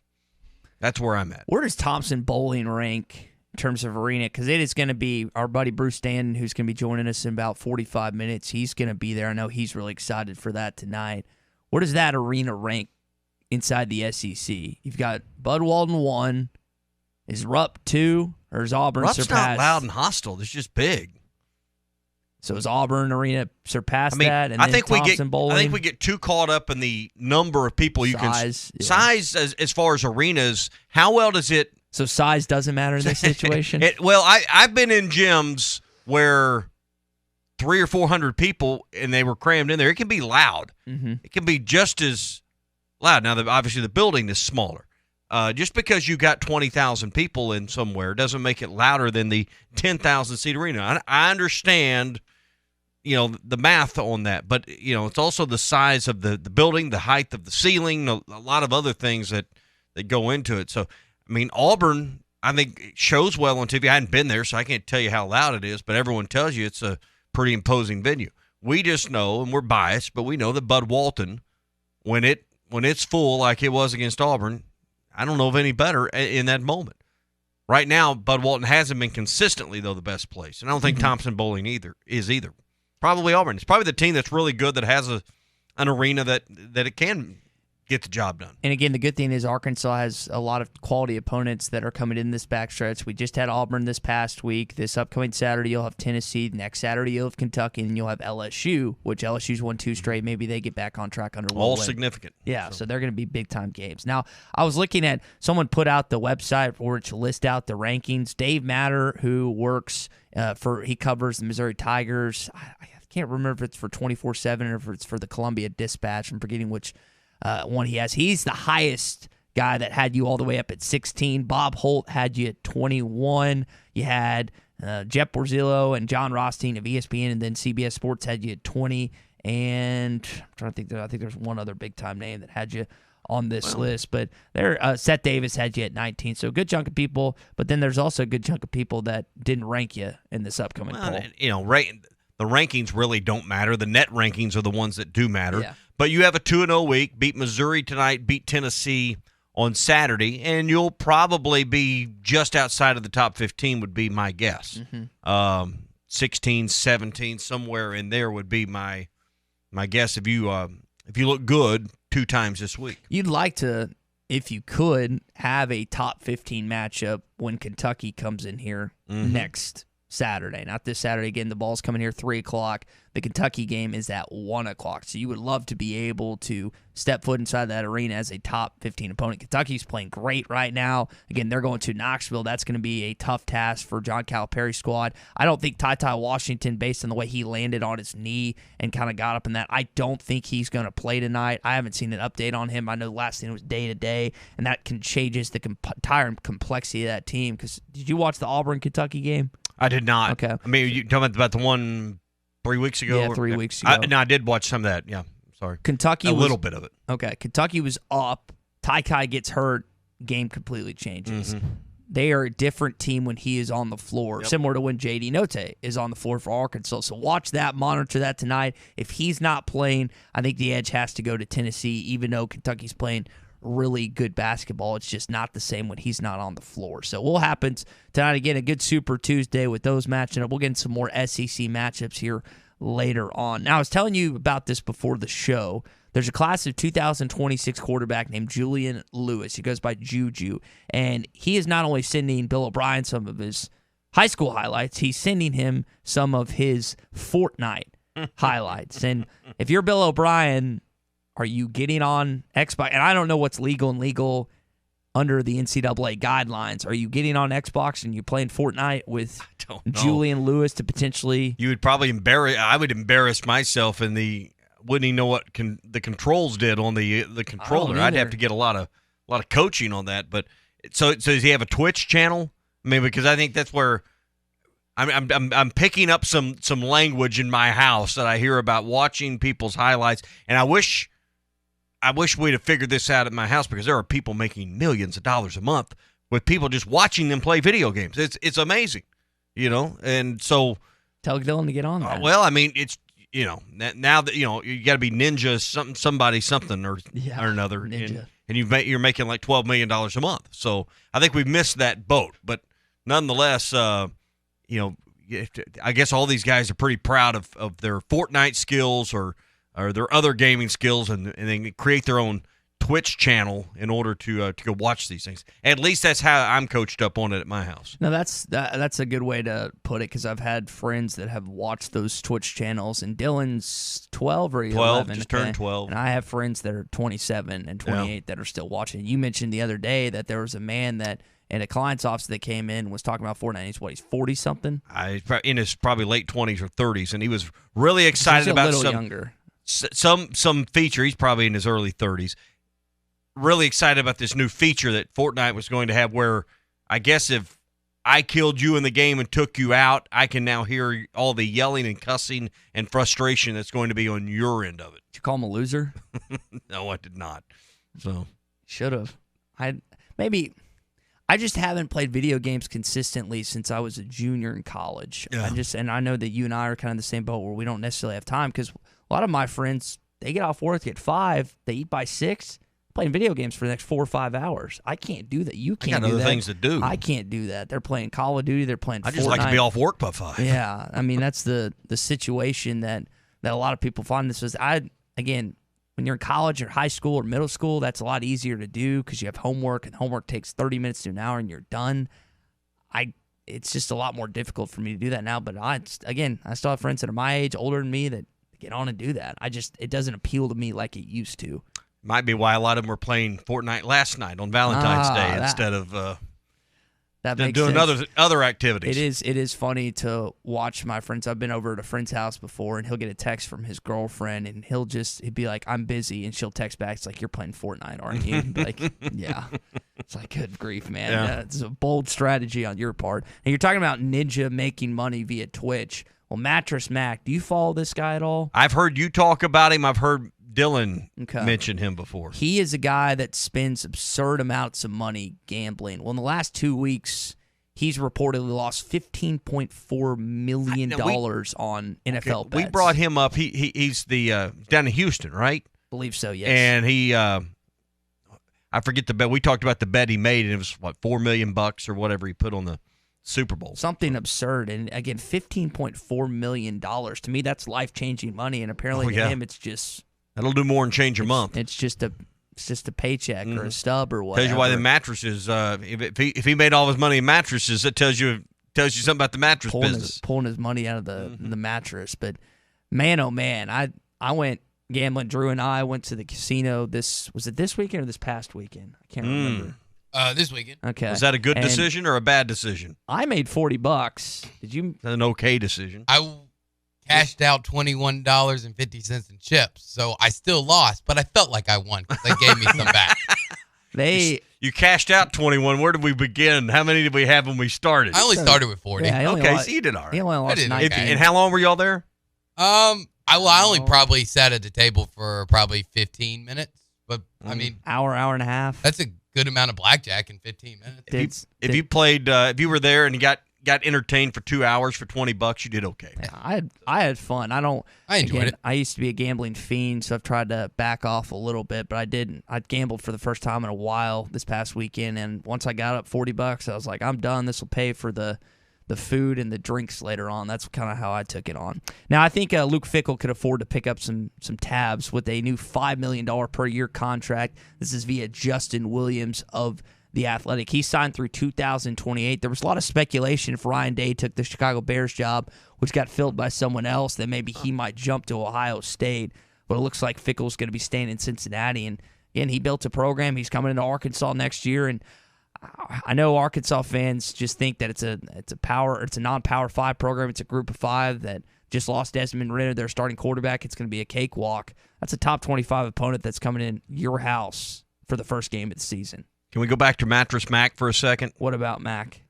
That's where I'm at. Where does Thompson Bowling rank in terms of arena? Because it is going to be our buddy Bruce Stanton, who's going to be joining us in about 45 minutes. He's going to be there. I know he's really excited for that tonight. Where does that arena rank inside the SEC? You've got Bud Walton 1. Is Rupp 2, or is Auburn Rupp's surpassed? Not loud and hostile. It's just big. So is Auburn arena surpassed that? And I think we get too caught up in the number of people you size, can size as far as arenas. How well does it? So size doesn't matter in this situation. I've been in gyms where 300 or 400 people and they were crammed in there. It can be loud. Mm-hmm. It can be just as loud. Now, obviously, the building is smaller. Just because you got 20,000 people in somewhere doesn't make it louder than the 10,000 seat arena. I understand, the math on that, but it's also the size of the building, the height of the ceiling, a lot of other things that go into it. So, I mean, Auburn, I think shows well on TV. I hadn't been there, so I can't tell you how loud it is, but everyone tells you it's a pretty imposing venue. We just know, and we're biased, but we know that Bud Walton, when it's full like it was against Auburn, I don't know of any better in that moment. Right now, Bud Walton hasn't been consistently, though, the best place. And I don't think Thompson Bowling is either. Probably Auburn. It's probably the team that's really good that has an arena that it can get the job done. And again, the good thing is Arkansas has a lot of quality opponents that are coming in this backstretch. We just had Auburn this past week. This upcoming Saturday, you'll have Tennessee. Next Saturday, you'll have Kentucky, and you'll have LSU, which LSU's won 2 straight. Maybe they get back on track under all significant. Yeah, so they're going to be big-time games. Now, I was looking at someone put out the website which list out the rankings. Dave Matter, who works he covers the Missouri Tigers. I can't remember if it's for 24/7 or if it's for the Columbia Dispatch. I'm forgetting which one he has. He's the highest guy that had you all the way up at 16. Bob Holt had you at 21. You had Jeff Borzillo and John Rothstein of ESPN, and then CBS Sports had you at 20. And I'm trying to think. I think there's one other big-time name that had you on this list. But Seth Davis had you at 19. So a good chunk of people. But then there's also a good chunk of people that didn't rank you in this upcoming poll. The rankings really don't matter. The net rankings are the ones that do matter. Yeah. But you have a 2-0 week, beat Missouri tonight, beat Tennessee on Saturday, and you'll probably be just outside of the top 15 would be my guess. 16, 17, somewhere in there would be my guess if you look good 2 times this week. You'd like to, if you could, have a top 15 matchup when Kentucky comes in here next Saturday. Not this Saturday. Again, the ball's coming here 3 o'clock. The Kentucky game is at 1 o'clock. So you would love to be able to step foot inside that arena as a top 15 opponent. Kentucky's playing great right now. Again, they're going to Knoxville. That's going to be a tough task for John Calipari's squad. I don't think Ty Washington, based on the way he landed on his knee and kind of got up in that, I don't think he's going to play tonight. I haven't seen an update on him. I know the last thing was day-to-day, and that changes the entire complexity of that team. Because did you watch the Auburn-Kentucky game? I did not. Okay. I mean, you talking about the one 3 weeks ago? Yeah, 3 weeks ago. No, I did watch some of that. Yeah, sorry. Kentucky a was, little bit of it. Okay, Kentucky was up. Ty gets hurt. Game completely changes. They are a different team when he is on the floor, similar to when J.D. Notae is on the floor for Arkansas. So watch that, monitor that tonight. If he's not playing, I think the edge has to go to Tennessee, even though Kentucky's playing really good basketball. It's just not the same when he's not on the floor. So what happens tonight? Again, a good Super Tuesday with those matching up. We'll get into some more SEC matchups here later on. Now, I was telling you about this before the show. There's a class of 2026 quarterback named Julian Lewis. He goes by Juju. And he is not only sending Bill O'Brien some of his high school highlights, he's sending him some of his Fortnite highlights. And if you're Bill O'Brien, are you getting on Xbox? And I don't know what's legal and illegal under the NCAA guidelines. Are you getting on Xbox and you playing Fortnite with Julian Lewis to potentially? You would probably I would embarrass myself in wouldn't even know what the controls did on the controller. I'd have to get a lot of coaching on that. But so does he have a Twitch channel? I mean, because I think that's where I'm picking up some language in my house that I hear about watching people's highlights, and I wish we'd have figured this out at my house, because there are people making millions of dollars a month with people just watching them play video games. It's amazing, and so tell Dylan to get on that. Well, I mean, it's now that you got to be ninja something or another, ninja. and you're making like $12 million a month. So I think we've missed that boat, but nonetheless, I guess all these guys are pretty proud of their Fortnite skills or their other gaming skills, and they create their own Twitch channel in order to go watch these things. At least that's how I'm coached up on it at my house. No, that's a good way to put it, because I've had friends that have watched those Twitch channels, and Dylan's 12 or 11. Just turned 12. And I have friends that are 27 and 28 that are still watching. You mentioned the other day that there was a man that in a client's office that came in and was talking about Fortnite. He's 40-something? In his probably late 20s or 30s, and he was really excited about some feature. He's probably in his early 30s. Really excited about this new feature that Fortnite was going to have, where I guess if I killed you in the game and took you out, I can now hear all the yelling and cussing and frustration that's going to be on your end of it. Did you call him a loser? No, I did not. So should have. I just haven't played video games consistently since I was a junior in college. Yeah. And I know that you and I are kind of the same boat, where we don't necessarily have time, because a lot of my friends, they get off work at 5, they eat by 6, playing video games for the next 4 or 5 hours. I can't do that. You can't do that. I got other things to do. I can't do that. They're playing Call of Duty. They're playing Fortnite. I just like to be off work by 5. Yeah. I mean, that's the situation that a lot of people find. Again, when you're in college or high school or middle school, that's a lot easier to do, because you have homework, and homework takes 30 minutes to an hour and you're done. It's just a lot more difficult for me to do that now. But I still have friends that are my age, older than me, that get on and do that. It doesn't appeal to me like it used to. Might be why a lot of them were playing Fortnite last night on Valentine's Day instead of doing other activities. It is funny to watch my friends. I've been over at a friend's house before, and he'll get a text from his girlfriend, and he'd be like, "I'm busy," and she'll text back, "It's like, you're playing Fortnite, aren't you?" And be like, "Yeah." It's like, good grief, man. Yeah. It's a bold strategy on your part. And you're talking about Ninja making money via Twitch. Well, Mattress Mac, do you follow this guy at all? I've heard you talk about him. I've heard Dylan mention him before. He is a guy that spends absurd amounts of money gambling. Well, in the last 2 weeks, he's reportedly lost $15.4 million on NFL bets. We brought him up. He's the down in Houston, right? I believe so, yes. And he, I I forget the bet. We talked about the bet he made, and it was, what, $4 million or whatever he put on the Super Bowl. Something absurd. And, again, $15.4 million. To me, that's life-changing money, and apparently to him it's just – that'll do more than change your month. It's just a paycheck or a stub or whatever. Tells you why the mattresses. If he made all his money in mattresses, that tells you something about the mattress business. Pulling his money out of the mattress. But man, oh man, I went gambling. Drew and I went to the casino. Was it this weekend or this past weekend? I can't remember. This weekend. Okay. Was that a good decision or a bad decision? I made $40. Did you? An okay decision. I cashed out $21.50 in chips, so I still lost, but I felt like I won because they gave me some back. You cashed out 21. Where did we begin? How many did we have when we started? I only started with 40. Yeah, okay, so you did all right. He only lost 19. And how long were y'all there? I only probably sat at the table for probably 15 minutes, but I mean, hour and a half. That's a good amount of blackjack in 15 minutes. If you played, if you were there and you got entertained for 2 hours for $20, you did okay. Yeah, I had fun. I enjoyed it. I used to be a gambling fiend, so I've tried to back off a little bit, but I didn't. I gambled for the first time in a while this past weekend, and once I got up $40, I was like, I'm done. This will pay for the food and the drinks later on. That's kind of how I took it on. Now, I think Luke Fickell could afford to pick up some tabs with a new $5 million per year contract. This is via Justin Williams of The Athletic. He signed through 2028. There was a lot of speculation if Ryan Day took the Chicago Bears job, which got filled by someone else, that maybe he might jump to Ohio State. But it looks like Fickell's going to be staying in Cincinnati. And again, he built a program. He's coming into Arkansas next year. And I know Arkansas fans just think that it's a non-Power 5 program. It's a group of 5 that just lost Desmond Ridder, their starting quarterback. It's going to be a cakewalk. That's a top 25 opponent that's coming in your house for the first game of the season. Can we go back to Mattress Mac for a second? What about Mac?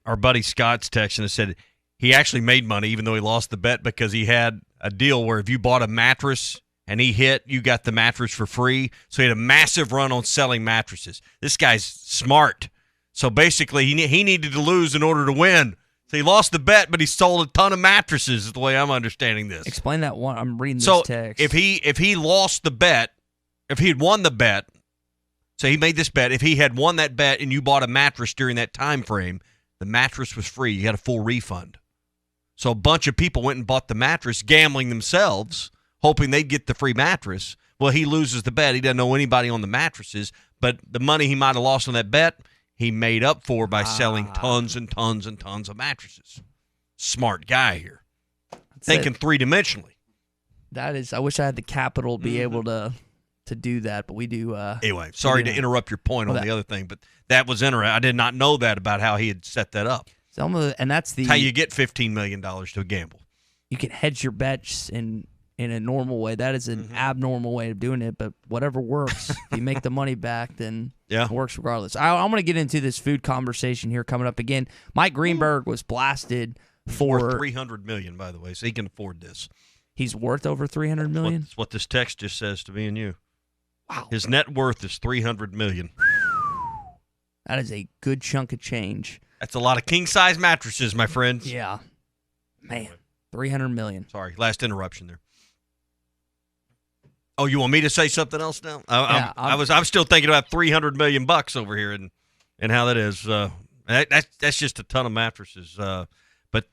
Our buddy Scott's texting and said he actually made money even though he lost the bet because he had a deal where if you bought a mattress and he hit, you got the mattress for free. So he had a massive run on selling mattresses. This guy's smart. So basically, he needed to lose in order to win. So he lost the bet, but he sold a ton of mattresses is the way I'm understanding this. Explain that one. I'm reading this text. If he lost the bet, if he had won the bet, so he made this bet. If he had won that bet and you bought a mattress during that time frame, the mattress was free. You had a full refund. So a bunch of people went and bought the mattress, gambling themselves, hoping they'd get the free mattress. Well, he loses the bet. He doesn't know anybody on the mattresses, but the money he might have lost on that bet, he made up for by selling tons and tons and tons of mattresses. Smart guy here. Thinking three-dimensionally. That is, I wish I had the capital to be able to do that, but we do. Anyway, sorry to interrupt your point on the other thing, but that was interesting. I did not know that about how he had set that up. And that's how you get $15 million to gamble. You can hedge your bets in a normal way. That is an abnormal way of doing it, but whatever works. If you make the money back, then it works regardless. I'm going to get into this food conversation here coming up again. Mike Greenberg was blasted for $300 million, by the way, so he can afford this. He's worth over $300 million? That's what this text just says to me and you. Wow. His net worth is $300 million. That is a good chunk of change. That's a lot of king-size mattresses, my friends. Yeah. Man, $300 million. Sorry, last interruption there. Oh, you want me to say something else now? I'm still thinking about $300 million over here and how that is. That's just a ton of mattresses. But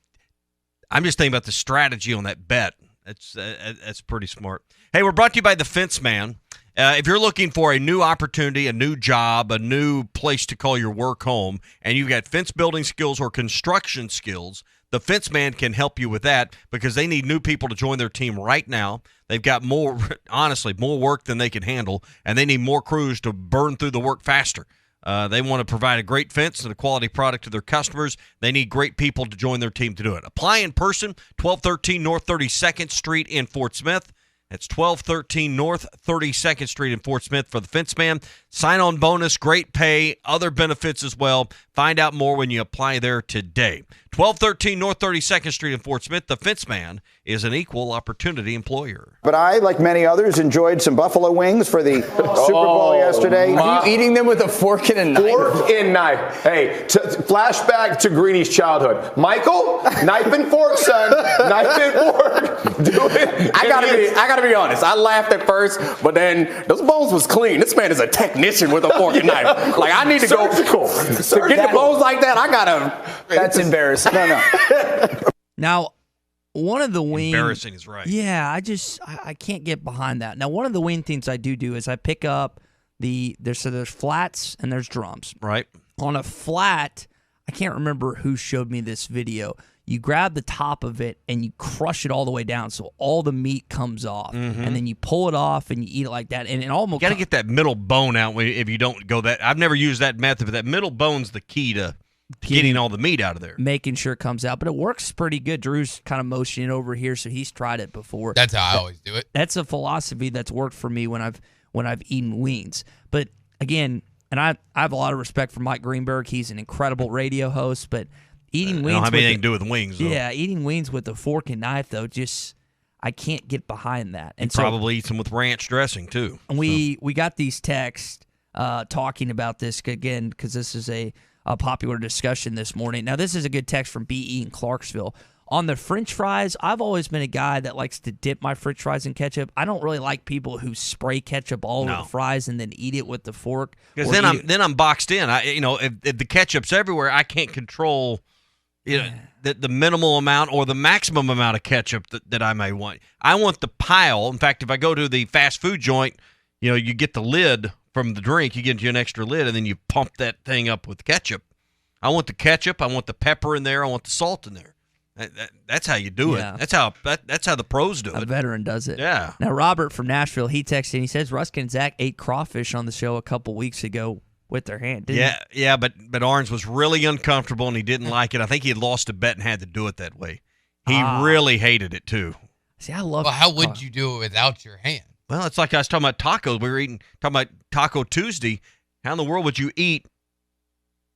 I'm just thinking about the strategy on that bet. That's pretty smart. Hey, we're brought to you by the Fence Man. If you're looking for a new opportunity, a new job, a new place to call your work home, and you've got fence building skills or construction skills, the Fence Man can help you with that because they need new people to join their team right now. They've got more work than they can handle, and they need more crews to burn through the work faster. They want to provide a great fence and a quality product to their customers. They need great people to join their team to do it. Apply in person, 1213 North 32nd Street in Fort Smith. That's 1213 North 32nd Street in Fort Smith for the Fence Man. Sign-on bonus, great pay, other benefits as well. Find out more when you apply there today. 1213 North 32nd Street in Fort Smith. The Fence Man is an equal opportunity employer. But I, like many others, enjoyed some buffalo wings for the Super Bowl yesterday. Are you eating them with a fork and a knife? Fork and knife. Hey, flashback to Greeny's childhood. Michael, knife and fork, son. Knife and fork. Do it. I gotta gotta be honest. I laughed at first, but then those bones was clean. This man is a technician with a fork and knife. Like, I need to go to get the bones like that. I gotta. That's embarrassing. No. Now, one of the wing. Embarrassing is right. Yeah, I can't get behind that. Now, one of the wing things I do is I pick up there's flats and there's drums. Right. On a flat, I can't remember who showed me this video. You grab the top of it and you crush it all the way down so all the meat comes off. Mm-hmm. And then you pull it off and you eat it like that. And it almost You got to get that middle bone out if you don't go that. I've never used that method, but that middle bone's the key to getting all the meat out of there. Making sure it comes out. But it works pretty good. Drew's kind of motioning over here, so he's tried it before. That's how I always do it. That's a philosophy that's worked for me when I've eaten wings. But again, and I have a lot of respect for Mike Greenberg. He's an incredible radio host, but eating wings don't have anything to do with wings, though. Yeah, eating wings with a fork and knife, though, just I can't get behind that. And so, probably eat them with ranch dressing, too. And we got these texts talking about this, again, because this is a popular discussion this morning. Now, this is a good text from B.E. in Clarksville. On the French fries, I've always been a guy that likes to dip my French fries in ketchup. I don't really like people who spray ketchup all over the fries and then eat it with the fork. Because then I'm boxed in. If the ketchup's everywhere, I can't control the minimal amount or the maximum amount of ketchup that I may want. I want the pile. In fact, if I go to the fast food joint, you get the lid from the drink. You get you an extra lid, and then you pump that thing up with ketchup. I want the ketchup. I want the pepper in there. I want the salt in there. That's how you do it. That's how the pros do it. A veteran does it. Yeah. Now, Robert from Nashville, he texted and he says Ruskin and Zach ate crawfish on the show a couple weeks ago with their hand. Didn't he? Yeah, but Arns was really uncomfortable and he didn't like it. I think he had lost a bet and had to do it that way. He really hated it too. See, I love. Well, how would you do it without your hand? Well, it's like I was talking about tacos. We were talking about Taco Tuesday. How in the world would you eat?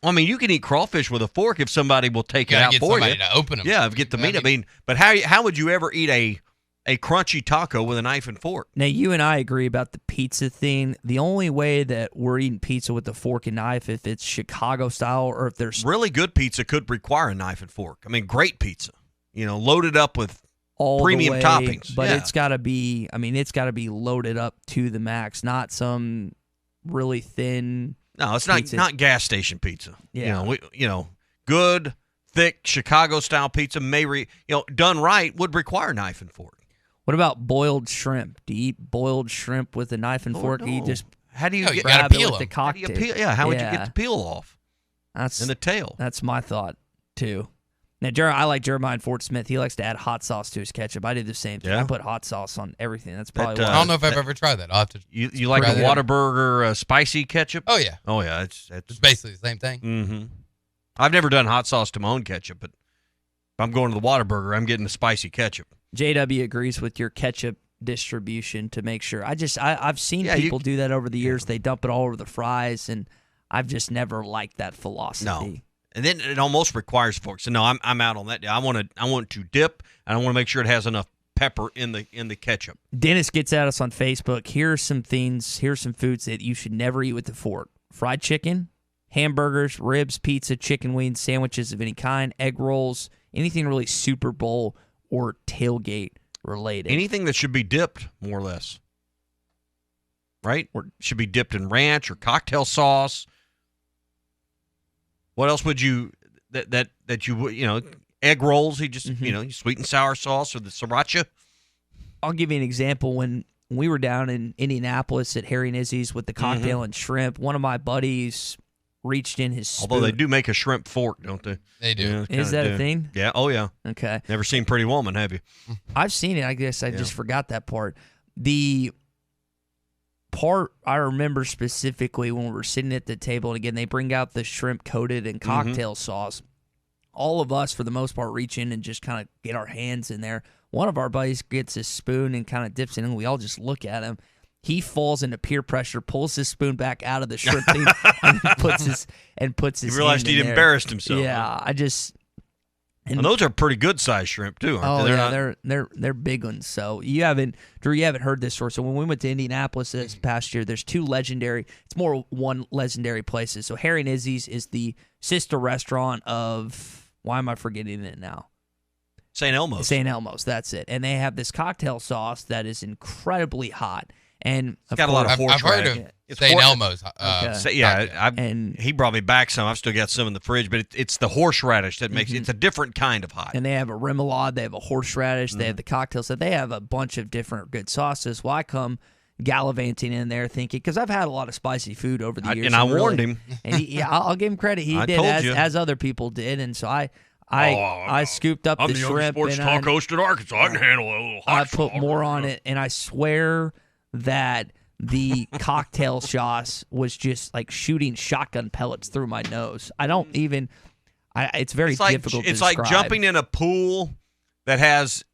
I mean, you can eat crawfish with a fork if somebody will take it out for you. To open them. Yeah, get the meat. I mean, but how would you ever eat a crunchy taco with a knife and fork? Now, you and I agree about the pizza thing. The only way that we're eating pizza with a fork and knife, if it's Chicago style or if there's really good pizza, could require a knife and fork. I mean, great pizza, loaded up with all premium toppings. But it's got to be. I mean, it's got to be loaded up to the max, not some really thin. No, it's not gas station pizza. Yeah. Good, thick Chicago style pizza done right would require knife and fork. What about boiled shrimp? Do you eat boiled shrimp with a knife and fork? No. Or you just how do you grab gotta it peel with the them? cocktail? How do you peel? Yeah, how would you get the peel off? That's and the tail. That's my thought too. Now, I like Jeremiah Fort Smith. He likes to add hot sauce to his ketchup. I do the same thing. Yeah. I put hot sauce on everything. That's probably why. I don't know if I've ever tried that. I'll have to. You like the Whataburger spicy ketchup? Oh yeah. Oh yeah. It's basically the same thing. Mm-hmm. I've never done hot sauce to my own ketchup, but if I'm going to the Whataburger, I'm getting the spicy ketchup. JW agrees with your ketchup distribution to make sure. I've seen people do that over the years. They dump it all over the fries, and I've just never liked that philosophy. No. And then it almost requires forks. So no, I'm out on that. I want to dip, and I want to make sure it has enough pepper in the ketchup. Dennis gets at us on Facebook. Here are some things. Here's some foods that you should never eat with the fork: fried chicken, hamburgers, ribs, pizza, chicken wings, sandwiches of any kind, egg rolls, anything really Super Bowl or tailgate related. Anything that should be dipped, more or less. Right? Or should be dipped in ranch or cocktail sauce. What else would you egg rolls? You just sweet and sour sauce or the sriracha. I'll give you an example. When we were down in Indianapolis at Harry and Izzy's with the cocktail and shrimp, one of my buddies reached in his spoon. Although they do make a shrimp fork, don't they? They do. Is that a thing? Yeah. Oh yeah. Okay. Never seen Pretty Woman, have you? I've seen it. I guess I just forgot that part. The part I remember specifically when we were sitting at the table, and again, they bring out the shrimp coated in cocktail sauce. All of us, for the most part, reach in and just kind of get our hands in there. One of our buddies gets his spoon and kind of dips it in, and we all just look at him. He falls into peer pressure, pulls his spoon back out of the shrimp thing, and puts his He realized he'd embarrassed himself. Yeah, And those are pretty good sized shrimp too, aren't they? They're big ones. So Drew, you haven't heard this story. So when we went to Indianapolis this past year, there's one legendary places. So Harry and Izzy's is the sister restaurant of, why am I forgetting it now? St. Elmo's. St. Elmo's, that's it. And they have this cocktail sauce that is incredibly hot. And it's got a lot of horseradish. I've heard of St. Elmo's. And he brought me back some. I've still got some in the fridge, but it's the horseradish that makes it's a different kind of hot. And they have a remoulade, they have a horseradish, they have the cocktail sauce. They have a bunch of different good sauces. Well, I come gallivanting in there thinking, because I've had a lot of spicy food over the years. And I warned him. And I'll give him credit. He did, as other people did. And so I scooped up the shrimp. I'm the sports talk host in Arkansas. I can handle a little hot I put more on it, and I swear that the cocktail sauce was just like shooting shotgun pellets through my nose. I don't even. It's very difficult to describe. It's like jumping in a pool that has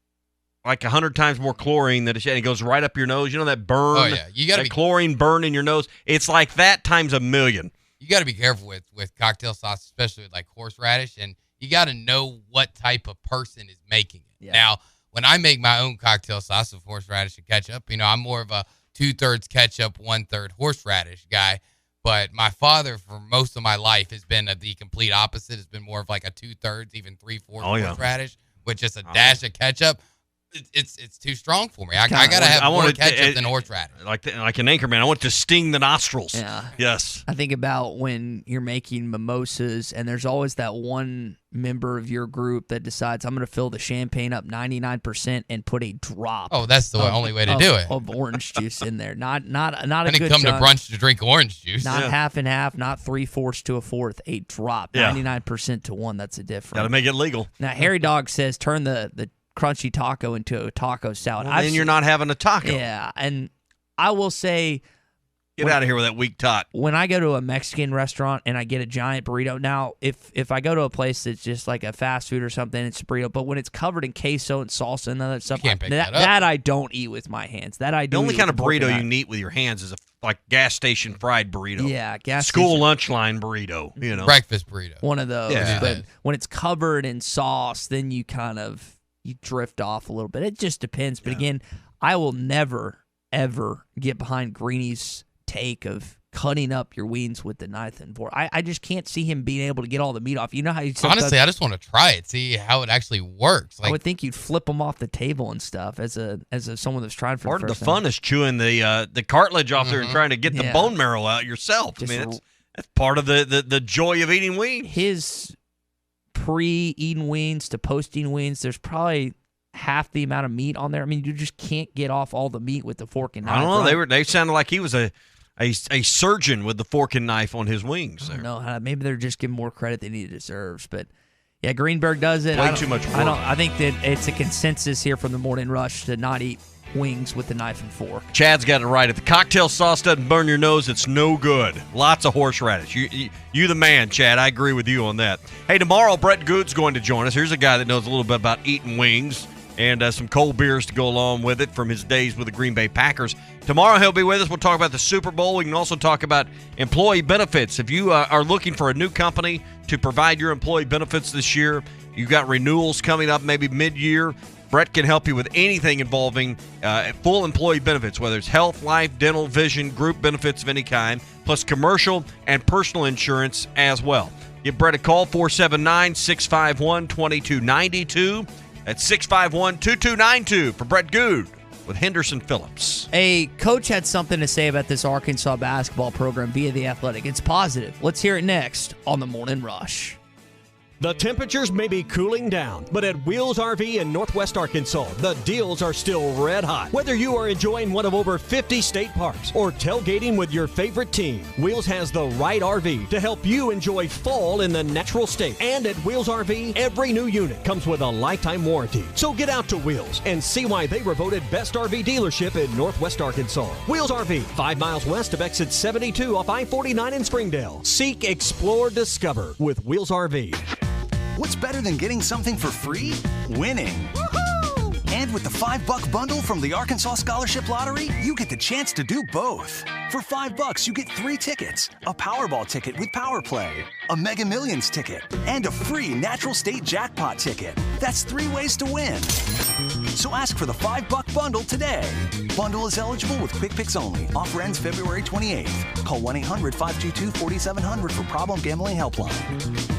like 100 times more chlorine and it goes right up your nose. You know that burn? Oh yeah, you got chlorine burn in your nose. It's like that times a million. You got to be careful with cocktail sauce, especially with like horseradish, and you got to know what type of person is making it. Yeah. Now, when I make my own cocktail sauce with horseradish and ketchup, I'm more of a 2/3 ketchup, 1/3 horseradish guy. But my father, for most of my life, has been the complete opposite. It's been more of like a 2/3, even 3/4 horseradish with just a dash of ketchup. It's too strong for me. I gotta have more ketchup than horseradish. Like an anchorman, I want to sting the nostrils. Yeah. Yes. I think about when you're making mimosas, and there's always that one member of your group that decides, I'm going to fill the champagne up 99% and put a drop. Oh, that's the only way to do it. Of orange juice in there. Not a I good didn't come to chunk. brunch to drink orange juice. Not half and half, not 3/4 to a fourth. A drop. 99% to 1. That's a difference. Got to make it legal. Now, Harry Dog says turn the crunchy taco into a taco salad. Well, then you're not having a taco. Yeah, and I will say, get out of here with that weak tot. When I go to a Mexican restaurant and I get a giant burrito, now if I go to a place that's just like a fast food or something, it's a burrito. But when it's covered in queso and salsa and other stuff, that I don't eat with my hands. That I do. The only kind of burrito you can eat with your hands is a gas station fried burrito. Yeah, school lunch line burrito. Breakfast burrito. One of those. Yeah. But when it's covered in sauce, then you kind of drift off a little bit. It just depends. But again, I will never, ever get behind Greeny's take of cutting up your wings with the knife and fork. I just can't see him being able to get all the meat off. You know how you honestly, I just want to try it, see how it actually works. I would think you'd flip them off the table and stuff as someone that's trying for part the of first the time. fun is chewing the cartilage off there and trying to get the bone marrow out yourself. Just that's part of the joy of eating wings. His pre-eating wings to post-eating wings, there's probably half the amount of meat on there. I mean, you just can't get off all the meat with the fork and knife. I don't know. They sounded like he was a surgeon with the fork and knife on his wings. No, maybe they're just giving more credit than he deserves. But yeah, Greenberg does it. Way too much work. I think that it's a consensus here from the Morning Rush to not eat wings with the knife and fork. Chad's got it right. If the cocktail sauce doesn't burn your nose, it's no good. Lots of horseradish. You the man, Chad. I agree with you on that. Hey, tomorrow Brett Good's going to join us. Here's a guy that knows a little bit about eating wings and some cold beers to go along with it from his days with the Green Bay Packers. Tomorrow he'll be with us. We'll talk about the Super Bowl. We can also talk about employee benefits. If you are looking for a new company to provide your employee benefits this year, you've got renewals coming up maybe mid-year, Brett can help you with anything involving full employee benefits, whether it's health, life, dental, vision, group benefits of any kind, plus commercial and personal insurance as well. Give Brett a call, 479-651-2292. That's 651-2292 for Brett Good with Henderson Phillips. A coach had something to say about this Arkansas basketball program via The Athletic. It's positive. Let's hear it next on the Morning Rush. The temperatures may be cooling down, but at Wheels RV in Northwest Arkansas, the deals are still red hot. Whether you are enjoying one of over 50 state parks or tailgating with your favorite team, Wheels has the right RV to help you enjoy fall in the natural state. And at Wheels RV, every new unit comes with a lifetime warranty. So get out to Wheels and see why they were voted best RV dealership in Northwest Arkansas. Wheels RV, 5 miles west of exit 72 off I-49 in Springdale. Seek, explore, discover with Wheels RV. What's better than getting something for free? Winning. Woohoo! And with the $5 bundle from the Arkansas Scholarship Lottery, you get the chance to do both. For $5, you get 3 tickets, a Powerball ticket with Power Play, a Mega Millions ticket, and a free Natural State Jackpot ticket. That's 3 ways to win. So ask for the $5 bundle today. Bundle is eligible with Quick Picks only. Offer ends February 28th. Call 1-800-522-4700 for Problem Gambling Helpline.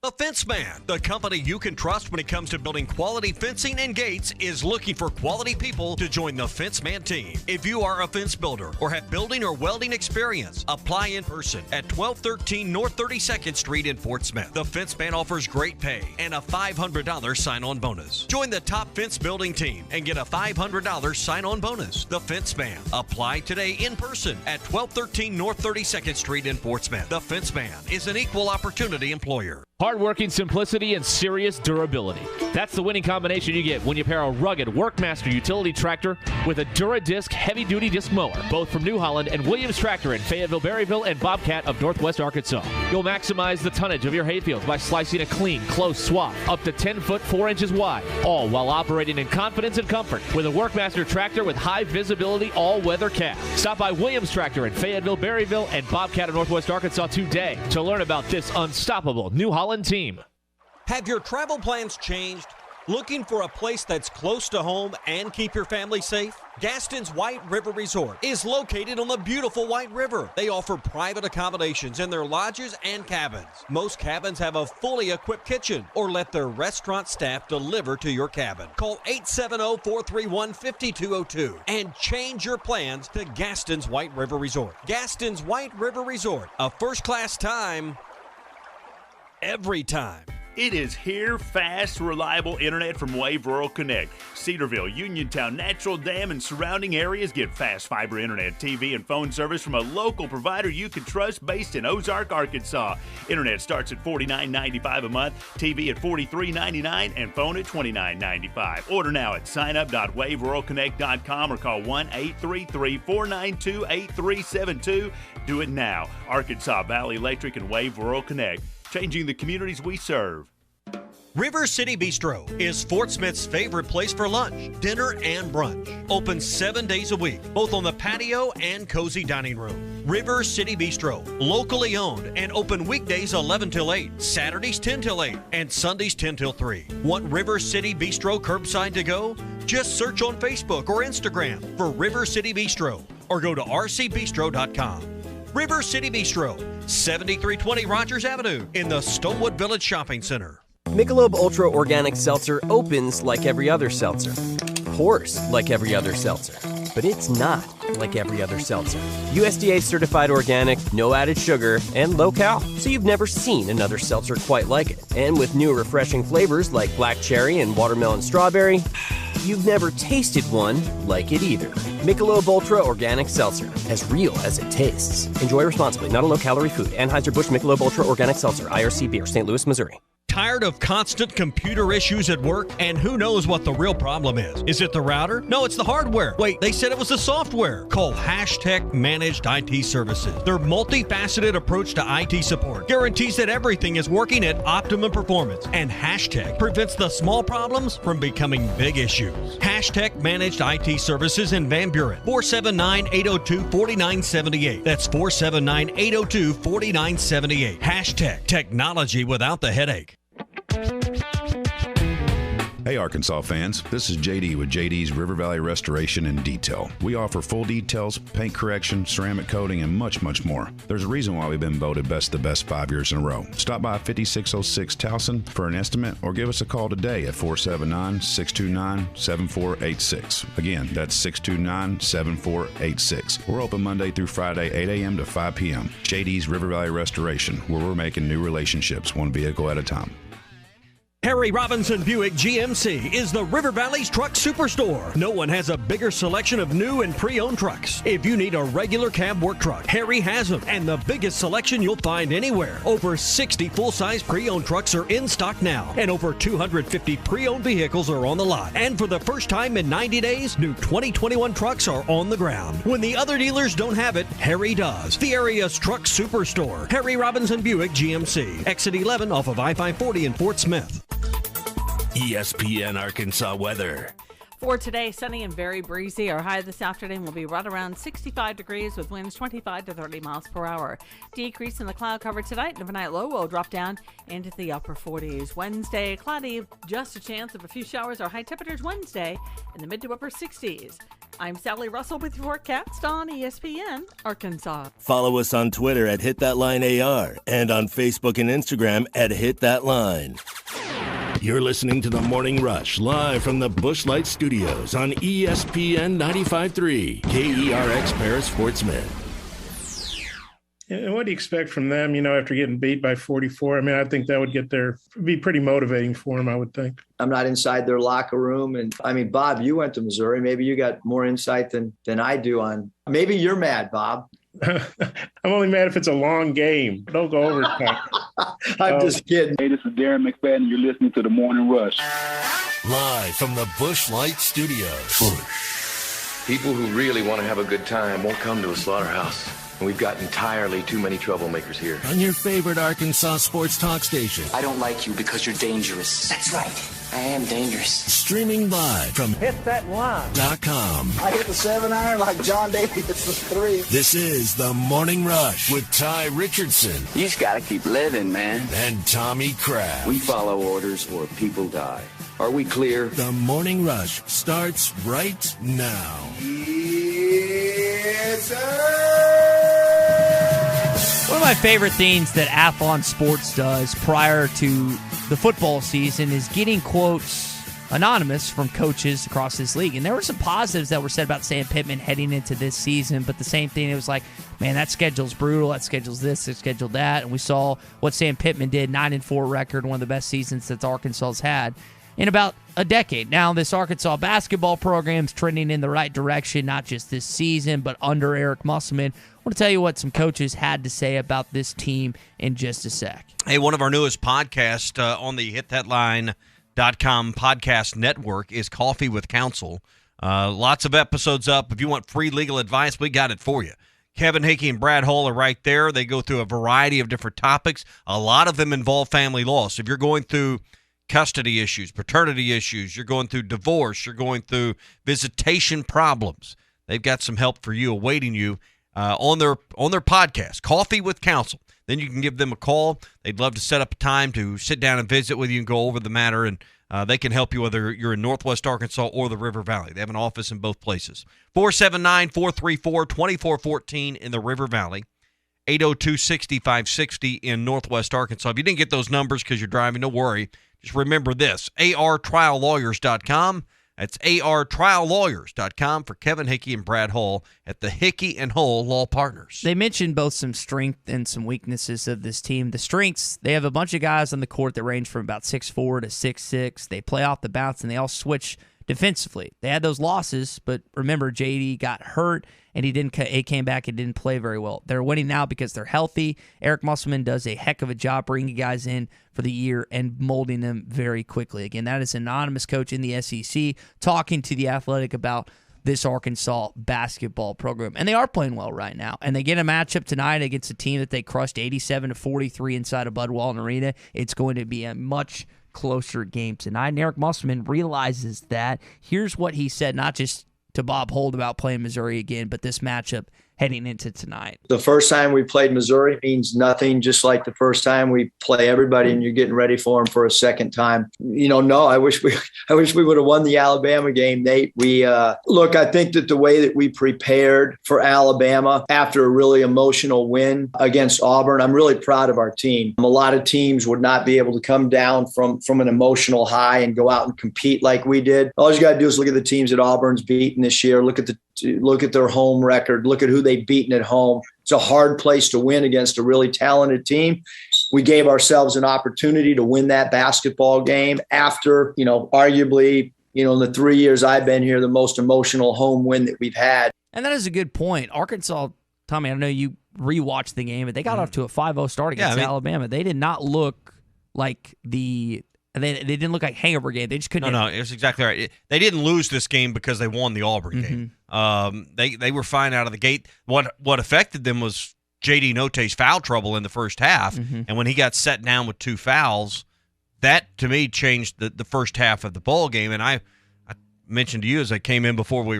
The Fence Man, the company you can trust when it comes to building quality fencing and gates, is looking for quality people to join the Fence Man team. If you are a fence builder or have building or welding experience, apply in person at 1213 North 32nd Street in Fort Smith. The Fence Man offers great pay and a $500 sign-on bonus. Join the top fence building team and get a $500 sign-on bonus. The Fence Man. Apply today in person at 1213 North 32nd Street in Fort Smith. The Fence Man is an equal opportunity employer. Hardworking simplicity and serious durability. That's the winning combination you get when you pair a rugged Workmaster utility tractor with a Dura-Disc heavy-duty disc mower, both from New Holland and Williams Tractor in Fayetteville, Berryville, and Bobcat of Northwest Arkansas. You'll maximize the tonnage of your hayfields by slicing a clean, close swath up to 10 foot 4 inches wide, all while operating in confidence and comfort with a Workmaster tractor with high visibility all-weather cab. Stop by Williams Tractor in Fayetteville, Berryville, and Bobcat of Northwest Arkansas today to learn about this unstoppable New Holland team. Have your travel plans changed? Looking for a place that's close to home and keep your family safe? Gaston's White River Resort is located on the beautiful White River. They offer private accommodations in their lodges and cabins. Most cabins have a fully equipped kitchen or let their restaurant staff deliver to your cabin. Call 870-431-5202 and change your plans to Gaston's White River Resort. Gaston's White River Resort, a first-class time every time. It is here. Fast, reliable internet from Wave Rural Connect. Cedarville, Uniontown, Natural Dam, and surrounding areas get fast fiber internet, TV, and phone service from a local provider you can trust based in Ozark, Arkansas. Internet starts at $49.95 a month, TV at $43.99, and phone at $29.95. Order now at signup.waveruralconnect.com or call 1-833-492-8372. Do it now. Arkansas Valley Electric and Wave Rural Connect. Changing the communities we serve. River City Bistro is Fort Smith's favorite place for lunch, dinner, and brunch. Open 7 days a week, both on the patio and cozy dining room. River City Bistro, locally owned and open weekdays 11 till 8, Saturdays 10 till 8, and Sundays 10 till 3. Want River City Bistro curbside to go? Just search on Facebook or Instagram for River City Bistro or go to rcbistro.com. River City Bistro, 7320 Rogers Avenue in the Stonewood Village Shopping Center. Michelob Ultra Organic Seltzer opens like every other seltzer, pours like every other seltzer, but it's not like every other seltzer. USDA certified organic, no added sugar, and low cal, so you've never seen another seltzer quite like it. And with new refreshing flavors like black cherry and watermelon strawberry, you've never tasted one like it either. Michelob Ultra Organic Seltzer, as real as it tastes. Enjoy responsibly, not a low-calorie food. Anheuser-Busch Michelob Ultra Organic Seltzer, IRC Beer, St. Louis, Missouri. Tired of constant computer issues at work? And who knows what the real problem is? Is it the router? No, it's the hardware. Wait, they said it was the software. Call Hashtag Managed IT Services. Their multifaceted approach to IT support guarantees that everything is working at optimum performance. And Hashtag prevents the small problems from becoming big issues. Hashtag Managed IT Services in Van Buren. 479-802-4978. That's 479-802-4978. Hashtag Technology without the headache. Hey Arkansas fans, this is JD with JD's River Valley Restoration and Detail. We offer full details, paint correction, ceramic coating, and much, much more. There's a reason why we've been voted best of the best 5 years in a row. Stop by 5606 Towson for an estimate or give us a call today at 479-629-7486. Again, that's 629-7486. We're open Monday through Friday, 8 a.m. to 5 p.m. JD's River Valley Restoration, where we're making new relationships one vehicle at a time. Harry Robinson Buick GMC is the River Valley's truck superstore. No one has a bigger selection of new and pre-owned trucks. If you need a regular cab work truck, Harry has them, and the biggest selection you'll find anywhere. Over 60 full-size pre-owned trucks are in stock now, and over 250 pre-owned vehicles are on the lot. And for the first time in 90 days, new 2021 trucks are on the ground. When the other dealers don't have it, Harry does. The area's truck superstore, Harry Robinson Buick GMC. Exit 11 off of I-540 in Fort Smith. ESPN Arkansas weather. For today, sunny and very breezy. Our high this afternoon will be right around 65 degrees with winds 25 to 30 miles per hour. Decrease in the cloud cover tonight, and overnight low will drop down into the upper 40s. Wednesday, cloudy, just a chance of a few showers. Our high temperatures Wednesday in the mid to upper 60s. I'm Sally Russell with your forecast on ESPN Arkansas. Follow us on Twitter at HitThatLineAR and on Facebook and Instagram at HitThatLine. You're listening to The Morning Rush live from the Busch Light Studios on ESPN 95.3 KERX Paris Fort Smith. And what do you expect from them, after getting beat by 44? I mean, I think that would be pretty motivating for them, I would think. I'm not inside their locker room. And I mean, Bob, you went to Missouri. Maybe you got more insight than I do on. Maybe you're mad, Bob. I'm only mad if it's a long game. Don't go overtime. I'm just kidding. Hey, this is Darren McFadden, and you're listening to The Morning Rush. Live from the Busch Light Studios. People who really want to have a good time won't come to a slaughterhouse. And we've got entirely too many troublemakers here. On your favorite Arkansas sports talk station. I don't like you because you're dangerous. That's right. I am dangerous. Streaming live from HitThatLine.com. .com. I hit the 7-iron like John Daly hits the 3. This is The Morning Rush with Ty Richardson. You just gotta keep living, man. And Tommy Kraft. We follow orders or people die. Are we clear? The Morning Rush starts right now. Yes, One of my favorite things that Athlon Sports does prior to the football season is getting quotes anonymous from coaches across this league. And there were some positives that were said about Sam Pittman heading into this season, but the same thing, it was like, man, that schedule's brutal, that schedule's this, that schedule's that. And we saw what Sam Pittman did, 9-4 record, one of the best seasons that Arkansas's had in about a decade. Now, this Arkansas basketball program's trending in the right direction, not just this season, but under Eric Musselman. I want to tell you what some coaches had to say about this team in just a sec. Hey, one of our newest podcasts on the HitThatLine.com podcast network is Coffee with Counsel. Lots of episodes up. If you want free legal advice, we got it for you. Kevin Hickey and Brad Hall are right there. They go through a variety of different topics. A lot of them involve family law. So if you're going through custody issues, paternity issues, you're going through divorce, you're going through visitation problems, they've got some help for you awaiting you on their podcast, Coffee with Counsel. Then you can give them a call. They'd love to set up a time to sit down and visit with you and go over the matter, and they can help you whether you're in Northwest Arkansas or the River Valley. They have an office in both places. 479-434-2414 in the River Valley, 802-6560 in Northwest Arkansas. If you didn't get those numbers because you're driving, don't worry. Just remember this, artriallawyers.com. That's artriallawyers.com for Kevin Hickey and Brad Hull at the Hickey and Hull Law Partners. They mentioned both some strength and some weaknesses of this team. The strengths, they have a bunch of guys on the court that range from about 6'4" to 6'6". They play off the bounce, and they all switch defensively. They had those losses, but remember, JD got hurt, and he came back and didn't play very well. They're winning now because they're healthy. Eric Musselman does a heck of a job bringing guys in for the year and molding them very quickly. Again, that is an anonymous coach in the SEC talking to The Athletic about this Arkansas basketball program. And they are playing well right now. And they get a matchup tonight against a team that they crushed 87-43 inside of Bud Walton Arena. It's going to be a much closer game tonight. And Eric Musselman realizes that. Here's what he said, not just to Bob Holt about playing Missouri again, but this matchup heading into tonight. The first time we played Missouri means nothing, just like the first time we play everybody and you're getting ready for them for a second time. No, I wish we would have won the Alabama game, Nate. Look, I think that the way that we prepared for Alabama after a really emotional win against Auburn, I'm really proud of our team. A lot of teams would not be able to come down from an emotional high and go out and compete like we did. All you got to do is look at the teams that Auburn's beaten this year. Look at their home record. Look at who they've beaten at home. It's a hard place to win against a really talented team. We gave ourselves an opportunity to win that basketball game after, arguably, in the 3 years I've been here, the most emotional home win that we've had. And that is a good point. Arkansas, Tommy, I know you rewatched the game, but they got off to a 5-0 start against Alabama. They did not look like they didn't look like hangover game. They just couldn't. No, it's exactly right. They didn't lose this game because they won the Auburn game. They were fine out of the gate. What affected them was J.D. Notae's foul trouble in the first half, and when he got set down with 2 fouls, that to me changed the first half of the ball game. And I mentioned to you as I came in before we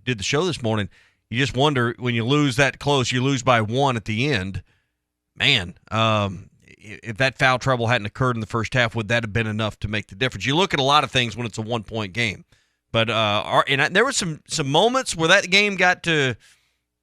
did the show this morning, you just wonder when you lose that close, you lose by 1 at the end. Man, if that foul trouble hadn't occurred in the first half, would that have been enough to make the difference? You look at a lot of things when it's a 1-point game, But there were some moments where that game got to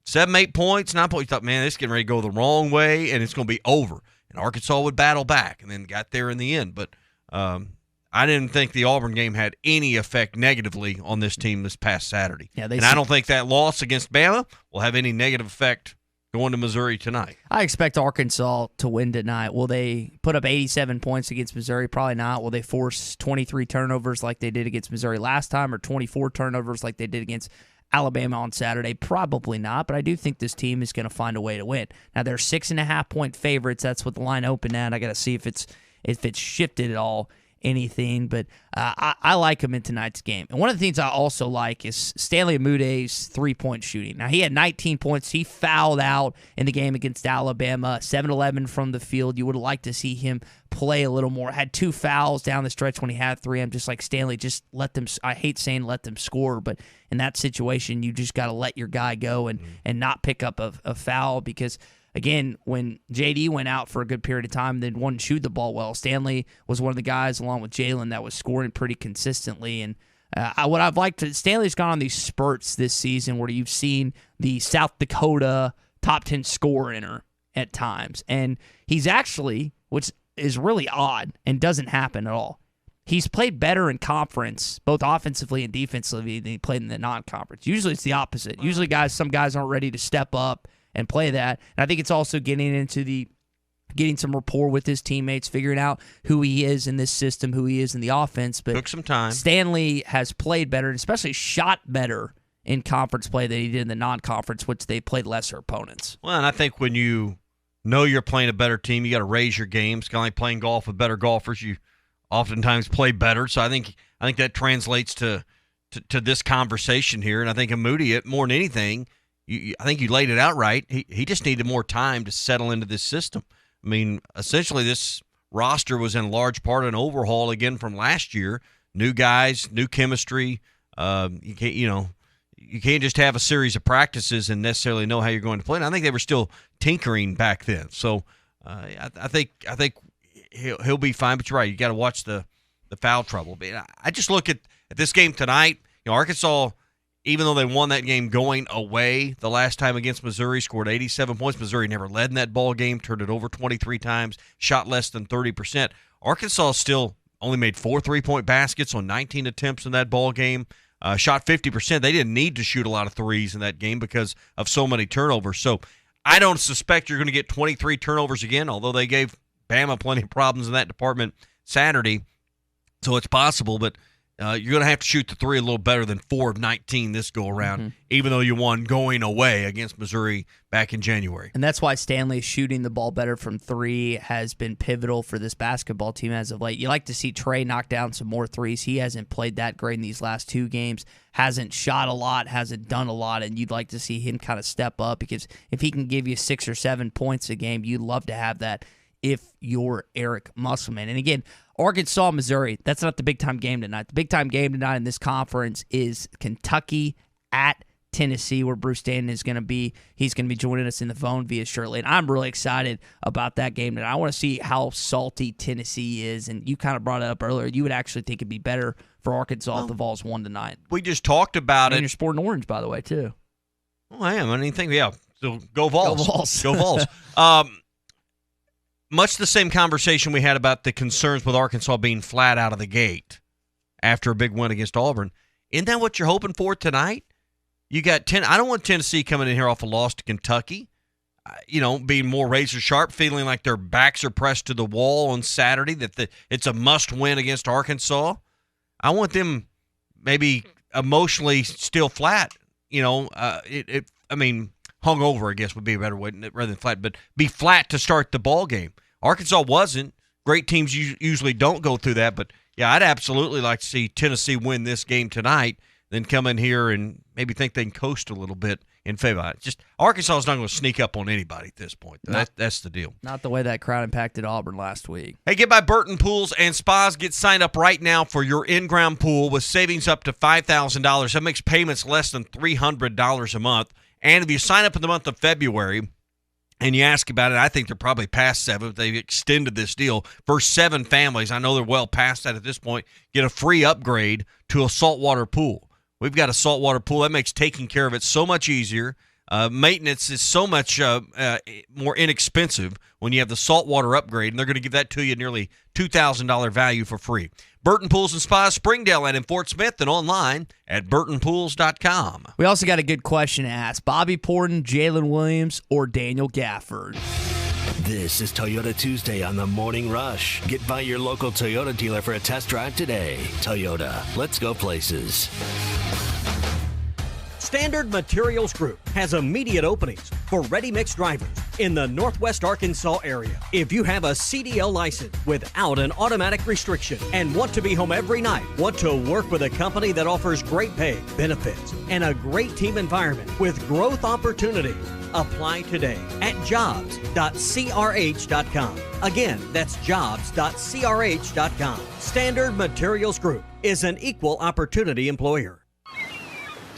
7, 8 points, 9 points. You thought, man, this is getting ready to go the wrong way, and it's going to be over. And Arkansas would battle back, and then got there in the end. But I didn't think the Auburn game had any effect negatively on this team this past Saturday. Yeah, and I don't think that loss against Bama will have any negative effect going to Missouri tonight. I expect Arkansas to win tonight. Will they put up 87 points against Missouri? Probably not. Will they force 23 turnovers like they did against Missouri last time, or 24 turnovers like they did against Alabama on Saturday? Probably not, but I do think this team is going to find a way to win. Now, they're 6.5-point favorites. That's what the line opened at. I got to see if it's shifted at all, anything, but I like him in tonight's game. And one of the things I also like is Stanley Umude's three-point shooting. Now, he had 19 points. He fouled out in the game against Alabama, 7-11 from the field. You would have liked to see him play a little more. Had 2 fouls down the stretch when he had 3. I'm just like, Stanley, just let them – I hate saying let them score, but in that situation, you just got to let your guy go and not pick up a foul because – again, when JD went out for a good period of time, then wouldn't shoot the ball well. Stanley was one of the guys, along with Jalen, that was scoring pretty consistently. And what I've liked, Stanley's gone on these spurts this season where you've seen the South Dakota top 10 scorer at times. And he's actually, which is really odd and doesn't happen at all, he's played better in conference, both offensively and defensively, than he played in the non-conference. Usually it's the opposite. Usually some guys aren't ready to step up and play that. And I think it's also getting some rapport with his teammates, figuring out who he is in this system, who he is in the offense. But took some time. Stanley has played better, and especially shot better in conference play than he did in the non-conference, which they played lesser opponents. Well, and I think when you know you're playing a better team, you got to raise your game. It's kind of like playing golf with better golfers. You oftentimes play better. So I think that translates to this conversation here. And I think Umude, more than anything, I think you laid it out right. He just needed more time to settle into this system. I mean, essentially this roster was in large part an overhaul again from last year. New guys, new chemistry. You can't just have a series of practices and necessarily know how you're going to play. And I think they were still tinkering back then. So I think he'll be fine. But you're right. You got to watch the foul trouble. But I just look at this game tonight. Arkansas, even though they won that game going away the last time against Missouri, scored 87 points. Missouri never led in that ball game, turned it over 23 times, shot less than 30%. Arkansas still only made 4 3-point baskets on 19 attempts in that ball game, shot 50%. They didn't need to shoot a lot of threes in that game because of so many turnovers. So I don't suspect you're going to get 23 turnovers again, although they gave Bama plenty of problems in that department Saturday. So it's possible, but you're going to have to shoot the 3 a little better than 4 of 19 this go-around, even though you won going away against Missouri back in January. And that's why Stanley shooting the ball better from 3 has been pivotal for this basketball team as of late. You like to see Trey knock down some more threes. He hasn't played that great in these last 2 games, hasn't shot a lot, hasn't done a lot, and you'd like to see him kind of step up because if he can give you 6 or 7 points a game, you'd love to have that if you're Eric Musselman. And again, Arkansas, Missouri, that's not the big-time game tonight. The big-time game tonight in this conference is Kentucky at Tennessee, where Bruce Stanton is going to be. He's going to be joining us in the phone via shortly. And I'm really excited about that game tonight. I want to see how salty Tennessee is. And you kind of brought it up earlier. You would actually think it'd be better for Arkansas if the Vols won tonight. We just talked about it. And you're sporting orange, by the way, too. Oh, I am. I didn't think, yeah. So go Vols. Go Vols. Go Vols. Much the same conversation we had about the concerns with Arkansas being flat out of the gate after a big win against Auburn. Isn't that what you're hoping for tonight? You got I don't want Tennessee coming in here off a loss to Kentucky, being more razor sharp, feeling like their backs are pressed to the wall on Saturday, that it's a must win against Arkansas. I want them maybe emotionally still flat. Hung over, I guess, would be a better way rather than flat, but be flat to start the ball game. Arkansas wasn't. Great teams usually don't go through that, but yeah, I'd absolutely like to see Tennessee win this game tonight, then come in here and maybe think they can coast a little bit in favor. Just Arkansas is not going to sneak up on anybody at this point. That's the deal. Not the way that crowd impacted Auburn last week. Hey, get by Burton Pools and Spas. Get signed up right now for your in-ground pool with savings up to $5,000. That makes payments less than $300 a month. And if you sign up in the month of February and you ask about it, I think they're probably past 7. But they've extended this deal for 7 families. I know they're well past that at this point. Get a free upgrade to a saltwater pool. We've got a saltwater pool. That makes taking care of it so much easier. Maintenance is so much more inexpensive when you have the saltwater upgrade, and they're going to give that to you nearly $2,000 value for free. Burton Pools and Spas, Springdale and in Fort Smith, and online at burtonpools.com. We also got a good question to ask. Bobby Porton, Jalen Williams, or Daniel Gafford? This is Toyota Tuesday on the Morning Rush. Get by your local Toyota dealer for a test drive today. Toyota, let's go places. Standard Materials Group has immediate openings for ready-mix drivers in the Northwest Arkansas area. If you have a CDL license without an automatic restriction and want to be home every night, want to work with a company that offers great pay, benefits, and a great team environment with growth opportunities, apply today at jobs.crh.com. Again, that's jobs.crh.com. Standard Materials Group is an equal opportunity employer.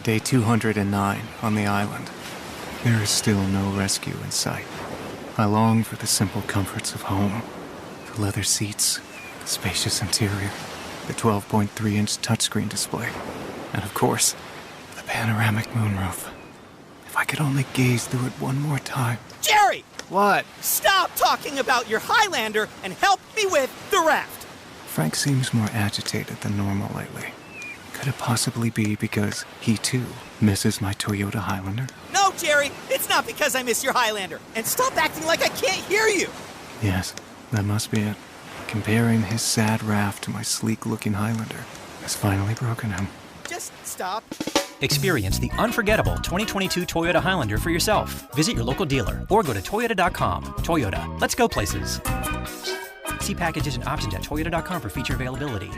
Day 209 on the island. There is still no rescue in sight. I long for the simple comforts of home. The leather seats, the spacious interior, the 12.3-inch touchscreen display, and of course, the panoramic moonroof. If I could only gaze through it one more time. Jerry! What? Stop talking about your Highlander and help me with the raft! Frank seems more agitated than normal lately. Could it possibly be because he, too, misses my Toyota Highlander? No, Jerry, it's not because I miss your Highlander. And stop acting like I can't hear you. Yes, that must be it. Comparing his sad raft to my sleek-looking Highlander has finally broken him. Just stop. Experience the unforgettable 2022 Toyota Highlander for yourself. Visit your local dealer or go to toyota.com. Toyota, let's go places. See packages and options at toyota.com for feature availability.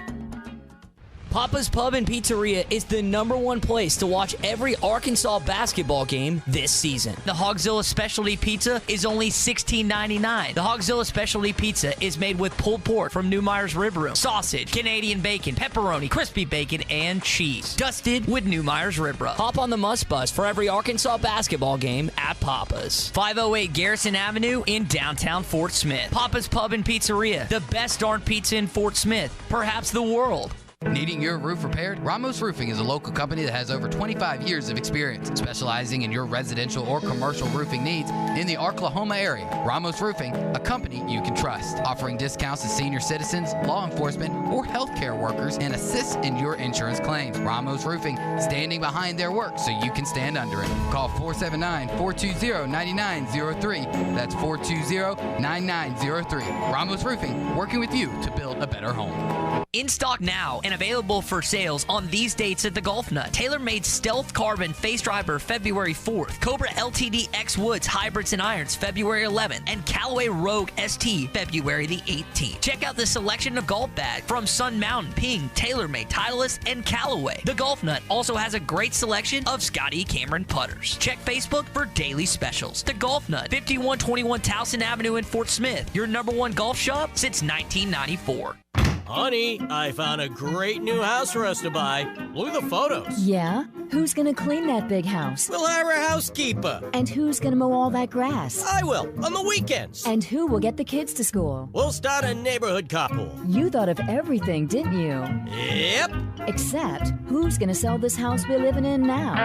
Papa's Pub and Pizzeria is the #1 place to watch every Arkansas basketball game this season. The Hogzilla Specialty Pizza is only $16.99. The Hogzilla Specialty Pizza is made with pulled pork from Neumeyer's Rib Room, sausage, Canadian bacon, pepperoni, crispy bacon, and cheese. Dusted with Neumeyer's Rib Rub. Hop on the Must Bus for every Arkansas basketball game at Papa's. 508 Garrison Avenue in downtown Fort Smith. Papa's Pub and Pizzeria, the best darn pizza in Fort Smith, perhaps the world. Needing your roof repaired? Ramos Roofing is a local company that has over 25 years of experience specializing in your residential or commercial roofing needs in the Oklahoma area. Ramos Roofing, a company you can trust, offering discounts to senior citizens, law enforcement, or healthcare workers and assists in your insurance claims. Ramos Roofing, standing behind their work so you can stand under it. Call 479-420-9903. That's 420-9903. Ramos Roofing, working with you to build a better home. In stock now and available for sales on these dates at the Golf Nut. TaylorMade Stealth Carbon Face Driver February 4th. Cobra LTD X Woods Hybrids and Irons February 11th. And Callaway Rogue ST February the 18th. Check out the selection of golf bags from Sun Mountain, Ping, TaylorMade, Titleist, and Callaway. The Golf Nut also has a great selection of Scotty Cameron putters. Check Facebook for daily specials. The Golf Nut, 5121 Towson Avenue in Fort Smith. Your #1 golf shop since 1994. Honey, I found a great new house for us to buy. Look at the photos. Yeah? Who's gonna clean that big house? We'll have a housekeeper. And who's gonna mow all that grass? I will, on the weekends. And who will get the kids to school? We'll start a neighborhood carpool. You thought of everything, didn't you? Yep. Except, who's gonna sell this house we're living in now?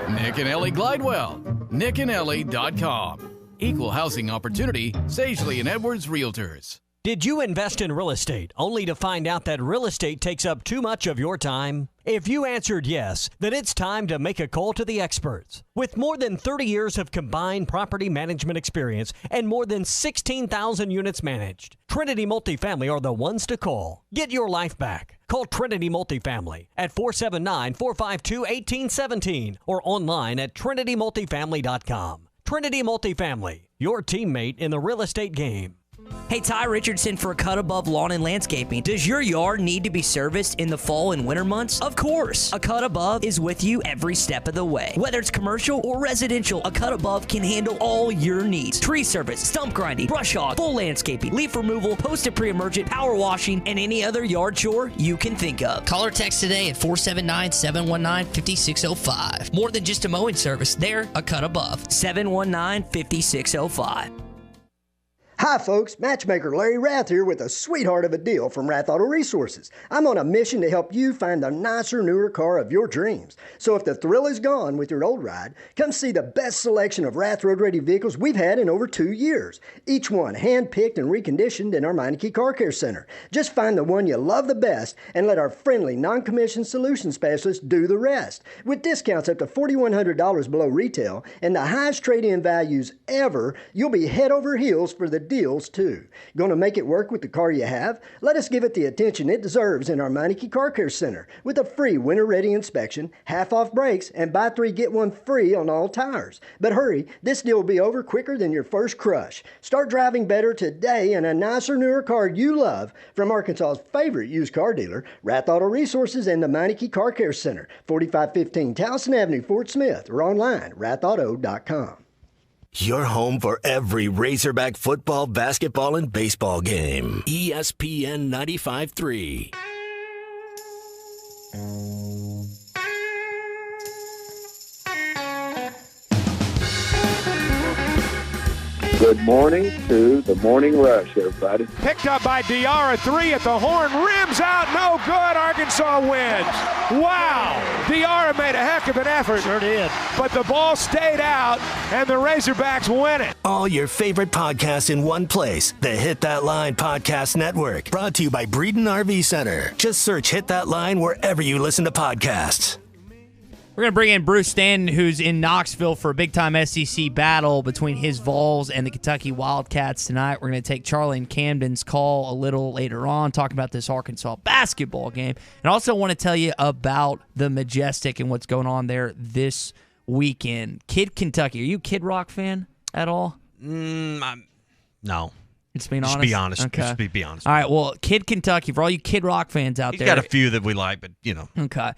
Nick and Ellie Glidewell. nickandellie.com. Equal housing opportunity, Sagely and Edwards Realtors. Did you invest in real estate only to find out that real estate takes up too much of your time? If you answered yes, then it's time to make a call to the experts. With more than 30 years of combined property management experience and more than 16,000 units managed, Trinity Multifamily are the ones to call. Get your life back. Call Trinity Multifamily at 479-452-1817 or online at trinitymultifamily.com. Trinity Multifamily, your teammate in the real estate game. Hey, Ty Richardson for Cut Above Lawn and Landscaping. Does your yard need to be serviced in the fall and winter months? Of course. A Cut Above is with you every step of the way. Whether it's commercial or residential, a Cut Above can handle all your needs. Tree service, stump grinding, brush hog, full landscaping, leaf removal, post-it pre-emergent, power washing, and any other yard chore you can think of. Call or text today at 479-719-5605. More than just a mowing service, they're a Cut Above. 719-5605. Hi folks, matchmaker Larry Rath here with a sweetheart of a deal from Rath Auto Resources. I'm on a mission to help you find the nicer, newer car of your dreams. So if the thrill is gone with your old ride, come see the best selection of Rath Road Ready vehicles we've had in over 2 years. Each one hand-picked and reconditioned in our Meineke Car Care Center. Just find the one you love the best and let our friendly, non-commissioned solution specialists do the rest. With discounts up to $4,100 below retail and the highest trade-in values ever, you'll be head over heels for the deals too. Gonna make it work with the car you have? Let us give it the attention it deserves in our Meineke Car Care Center with a free winter-ready inspection, half-off brakes, and buy 3 get 1 free on all tires. But hurry, this deal will be over quicker than your first crush. Start driving better today in a nicer, newer car you love from Arkansas's favorite used car dealer, Rath Auto Resources and the Meineke Car Care Center, 4515 Towson Avenue, Fort Smith, or online, rathauto.com. Your home for every Razorback football, basketball, and baseball game. ESPN 95.3. Good morning to the Morning Rush, everybody. Picked up by Diarra, 3 at the horn, rims out, no good, Arkansas wins. Wow, Diarra made a heck of an effort. Sure did. But the ball stayed out, and the Razorbacks win it. All your favorite podcasts in one place. The Hit That Line Podcast Network. Brought to you by Breeden RV Center. Just search Hit That Line wherever you listen to podcasts. We're going to bring in Bruce Stanton, who's in Knoxville for a big-time SEC battle between his Vols and the Kentucky Wildcats tonight. We're going to take Charlie and Camden's call a little later on, talking about this Arkansas basketball game. And also want to tell you about the Majestic and what's going on there this weekend. Kid Kentucky. Are you a Kid Rock fan at all? No. Just being honest. honest. Be honest. Okay. Just be honest. All right. Well, Kid Kentucky, for all you Kid Rock fans out He's there. got a few that we like, but you know. Okay.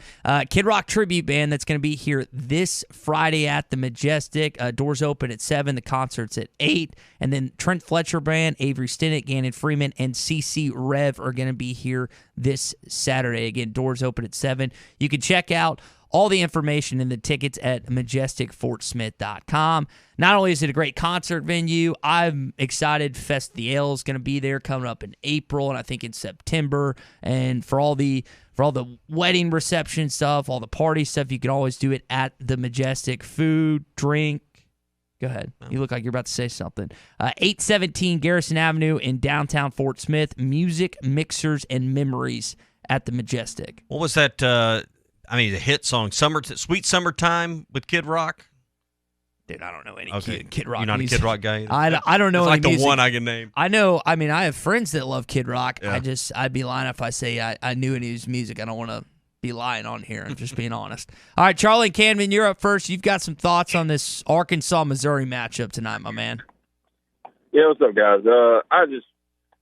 Kid Rock tribute band that's going to be here this Friday at the Majestic. Doors open at 7. The concert's at 8. And then Trent Fletcher Band, Avery Stinnett, Gannon Freeman, and CC Rev are going to be here this Saturday. Again, doors open at 7. You can check out all the information and the tickets at majesticfortsmith.com. Not only is it a great concert venue, I'm excited. Fest the Ale is going to be there coming up in April and I think in September. And for all the wedding reception stuff, all the party stuff, you can always do it at the Majestic. Food, drink. Go ahead. You look like you're about to say something. 817 Garrison Avenue in downtown Fort Smith. Music, mixers, and memories at the Majestic. What was that? The hit song, Sweet Summertime with Kid Rock? Dude, I don't know any Okay. Kid Rock You're not music. a Kid Rock guy either? I don't know It's any like the music. one I can name. I know. I have friends that love Kid Rock. Yeah. I'd be lying if I say I knew any of his music. I don't want to be lying on here. I'm just being honest. All right, Charlie and Camden, you're up first. You've got some thoughts on this Arkansas-Missouri matchup tonight, my man. Yeah, what's up, guys? This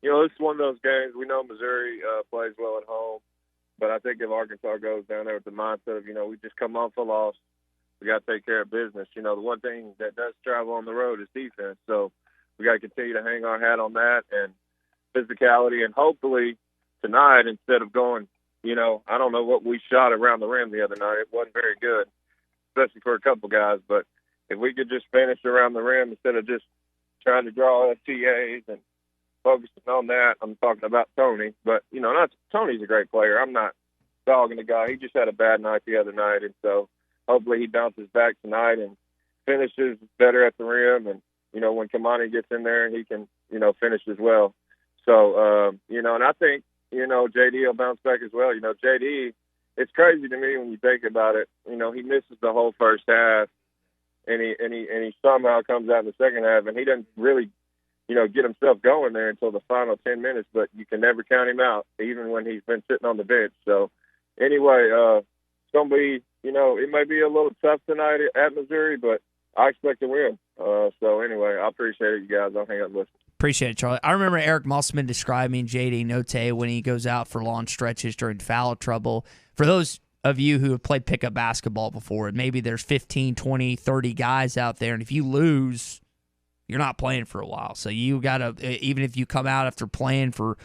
is one of those games. We know Missouri plays well at home, but I think if Arkansas goes down there with the mindset of, we just come off a loss, we got to take care of business. The one thing that does travel on the road is defense. So we got to continue to hang our hat on that and physicality. And hopefully tonight, instead of going, I don't know what we shot around the rim the other night. It wasn't very good, especially for a couple guys. But if we could just finish around the rim instead of just trying to draw STAs and focusing on that. I'm talking about Tony, but Tony's a great player. I'm not dogging the guy. He just had a bad night the other night, and so hopefully he bounces back tonight and finishes better at the rim. And when Kamani gets in there, he can finish as well. So and I think JD will bounce back as well. JD, it's crazy to me when you think about it. He misses the whole first half, and he somehow comes out in the second half, and he doesn't really get himself going there until the final 10 minutes, but you can never count him out, even when he's been sitting on the bench. So anyway, it's going to be, it may be a little tough tonight at Missouri, but I expect to win. So anyway, I appreciate it, you guys. I'll hang up and listen. Appreciate it, Charlie. I remember Eric Musselman describing J.D. Notae when he goes out for long stretches during foul trouble. For those of you who have played pickup basketball before, maybe there's 15, 20, 30 guys out there, and if you lose, you're not playing for a while. So you got to, even if you come out after playing for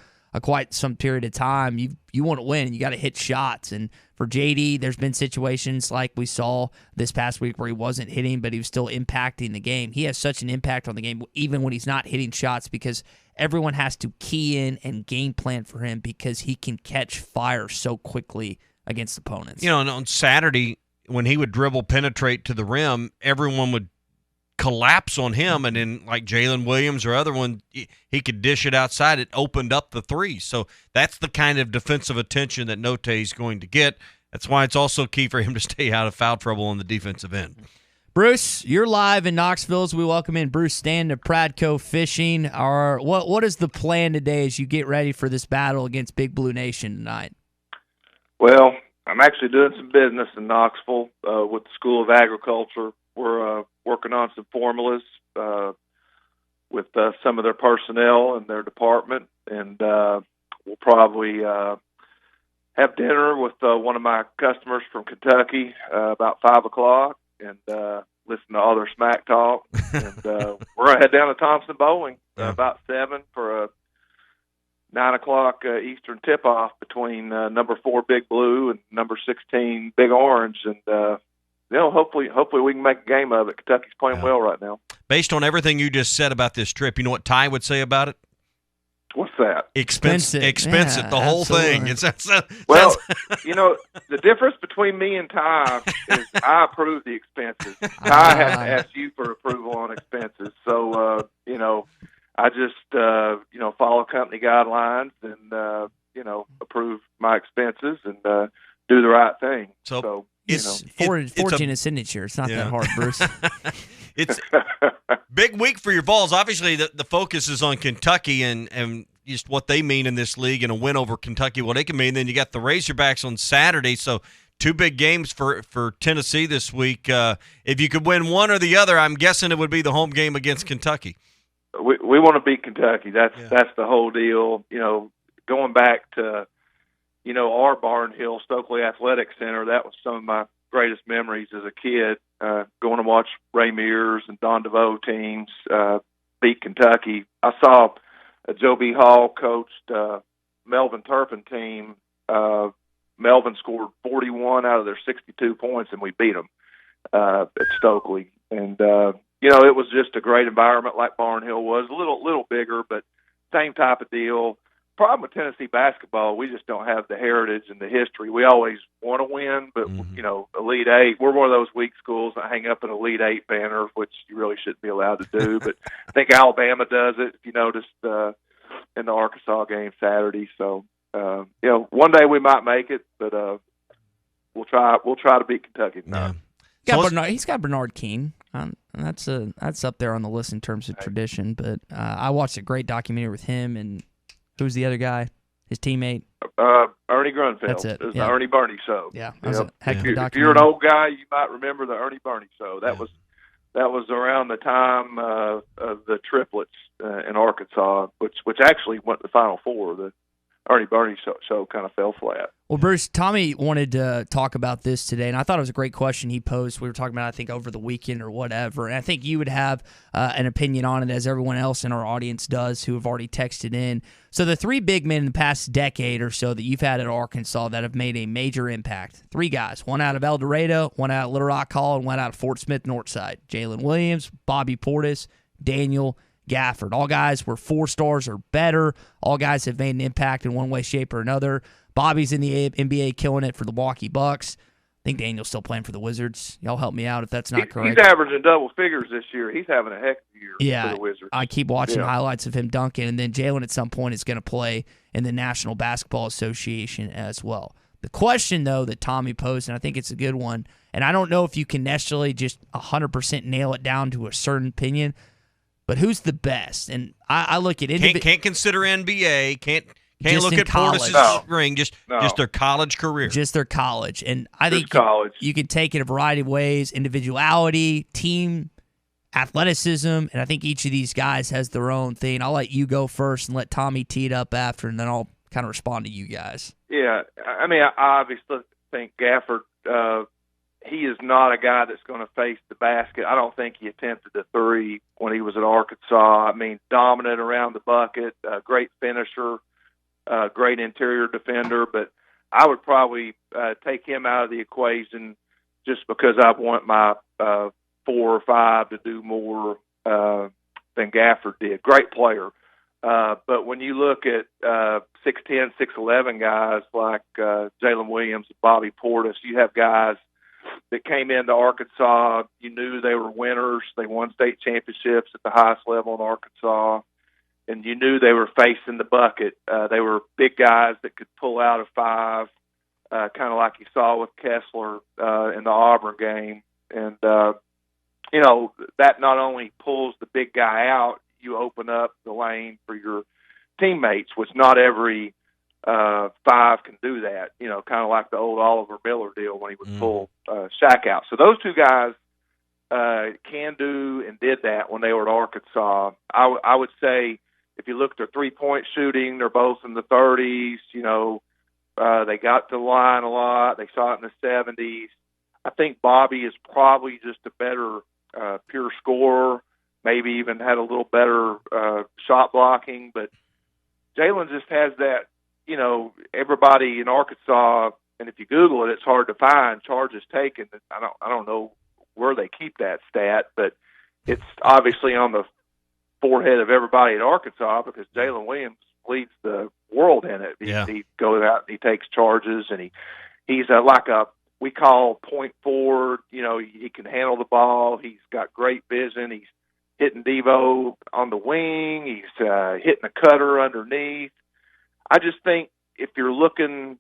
quite some period of time. You want to win. You got to hit shots. And for JD, there's been situations like we saw this past week where he wasn't hitting, but he was still impacting the game. He has such an impact on the game, even when he's not hitting shots, because everyone has to key in and game plan for him because he can catch fire so quickly against opponents. You know, and on Saturday, when he would dribble, penetrate to the rim, everyone would collapse on him, and then like Jalen Williams or other one, he could dish it outside. It opened up the three. So that's the kind of defensive attention that Notae is going to get. That's why it's also key for him to stay out of foul trouble on the defensive end. Bruce, you're live in Knoxville as we welcome in Bruce Stanton of Pradco Fishing. What is the plan today as you get ready for this battle against Big Blue Nation tonight? Well, I'm actually doing some business in Knoxville with the School of Agriculture. We're working on some formulas with some of their personnel and their department, and we'll probably have dinner with one of my customers from Kentucky about 5 o'clock and listen to all their smack talk. And we're going to head down to Thompson Bowling about 7 for a 9 o'clock Eastern tip-off between number 4 Big Blue and number 16 Big Orange, and hopefully we can make a game of it. Kentucky's playing well right now. Based on everything you just said about this trip, you know what Ty would say about it? What's that? Expensive, Yeah, the whole absolutely. thing. Well, the difference between me and Ty is I approve the expenses. Ty has to ask you for approval on expenses. So, I just, follow company guidelines and, approve my expenses and do the right thing. So It's forging a signature. It's not that hard, Bruce. It's big week for your Vols. Obviously, the focus is on Kentucky and just what they mean in this league and a win over Kentucky, what it can mean. Then you got the Razorbacks on Saturday, so 2 big games for Tennessee this week. If you could win one or the other, I'm guessing it would be the home game against Kentucky. We want to beat Kentucky. That's the whole deal. Going back to our Barnhill Stokely Athletic Center, that was some of my greatest memories as a kid, going to watch Ray Mears and Don DeVoe teams beat Kentucky. I saw Joe B. Hall coached Melvin Turpin team. Melvin scored 41 out of their 62 points, and we beat them at Stokely. And, it was just a great environment like Barnhill was, a little bigger, but same type of deal. Problem with Tennessee basketball, we just don't have the heritage and the history. We always want to win, but, Elite Eight, we're one of those weak schools that hang up an Elite Eight banner, which you really shouldn't be allowed to do. But I think Alabama does it, if you noticed, in the Arkansas game Saturday. So, one day we might make it, but we'll try to beat Kentucky tonight. He's got Bernard King. That's up there on the list in terms of tradition. But I watched a great documentary with him and who's the other guy? His teammate? Ernie Grunfeld. That's it. It was the Ernie Burney show. Yeah, that was a heck of a documentary. If you're an old guy, you might remember the Ernie Burney show. That was around the time of the triplets in Arkansas, which actually went to the Final Four. The Ernie Burney show kind of fell flat. Well, Bruce, Tommy wanted to talk about this today, and I thought it was a great question he posed. We were talking about, I think, over the weekend or whatever, and I think you would have an opinion on it, as everyone else in our audience does who have already texted in. So the 3 big men in the past decade or so that you've had at Arkansas that have made a major impact, 3 guys, one out of El Dorado, one out of Little Rock Hall, and one out of Fort Smith Northside, Jalen Williams, Bobby Portis, Daniel Gafford. All guys were 4 stars or better. All guys have made an impact in one way, shape, or another. Bobby's in the NBA killing it for the Milwaukee Bucks. I think Daniel's still playing for the Wizards. Y'all help me out if that's not correct. He's averaging double figures this year. He's having a heck of a year for the Wizards. I keep watching highlights of him dunking, and then Jalen at some point is going to play in the National Basketball Association as well. The question, though, that Tommy posed, and I think it's a good one, and I don't know if you can necessarily just 100% nail it down to a certain opinion, but who's the best? And I look at can't consider NBA, can't look at college. Portis' ring, just their college career. Just their college. And I think you can take it a variety of ways, individuality, team, athleticism, and I think each of these guys has their own thing. I'll let you go first and let Tommy tee it up after, and then I'll kind of respond to you guys. Yeah, I mean, I obviously think Gafford, he is not a guy that's going to face the basket. I don't think he attempted the 3 when he was at Arkansas. I mean, dominant around the bucket, great finisher. great interior defender, but I would probably take him out of the equation just because I want my 4 or 5 to do more than Gafford did. Great player. But when you look at 6'10", 6'11 guys like Jalen Williams, Bobby Portis, you have guys that came into Arkansas. You knew they were winners. They won state championships at the highest level in Arkansas. And you knew they were facing the bucket. They were big guys that could pull out a 5, kind of like you saw with Kessler in the Auburn game. And, that not only pulls the big guy out, you open up the lane for your teammates, which not every 5 can do that, kind of like the old Oliver Miller deal when he would pull Shaq out. So those 2 guys can do and did that when they were at Arkansas. I would say if you look at their three-point shooting, they're both in the 30s. They got to the line a lot. They saw it in the 70s. I think Bobby is probably just a better pure scorer, maybe even had a little better shot blocking. But Jalen just has that, everybody in Arkansas, and if you Google it, it's hard to find charges taken. I don't know where they keep that stat, but it's obviously on the forehead of everybody at Arkansas because Jalen Williams leads the world in it. He goes out and he takes charges, and he's like we call point forward. He can handle the ball. He's got great vision. He's hitting Devo on the wing. He's hitting a cutter underneath. I just think if you're looking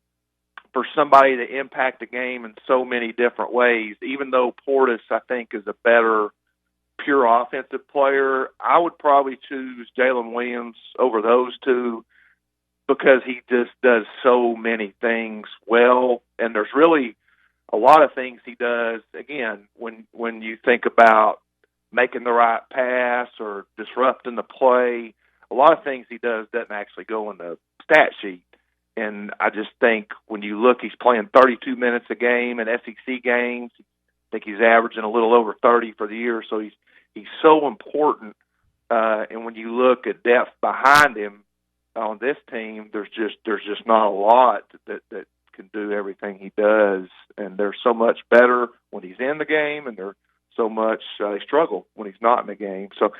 for somebody to impact the game in so many different ways, even though Portis, I think, is a better pure offensive player, I would probably choose Jalen Williams over those 2 because he just does so many things well. And there's really a lot of things he does, again, when you think about making the right pass or disrupting the play, a lot of things he does doesn't actually go in the stat sheet. And I just think when you look, he's playing 32 minutes a game in SEC games. I think he's averaging a little over 30 for the year. So he's so important. And when you look at depth behind him on this team, there's just not a lot that can do everything he does. And they're so much better when he's in the game, and they're so much they struggle when he's not in the game. So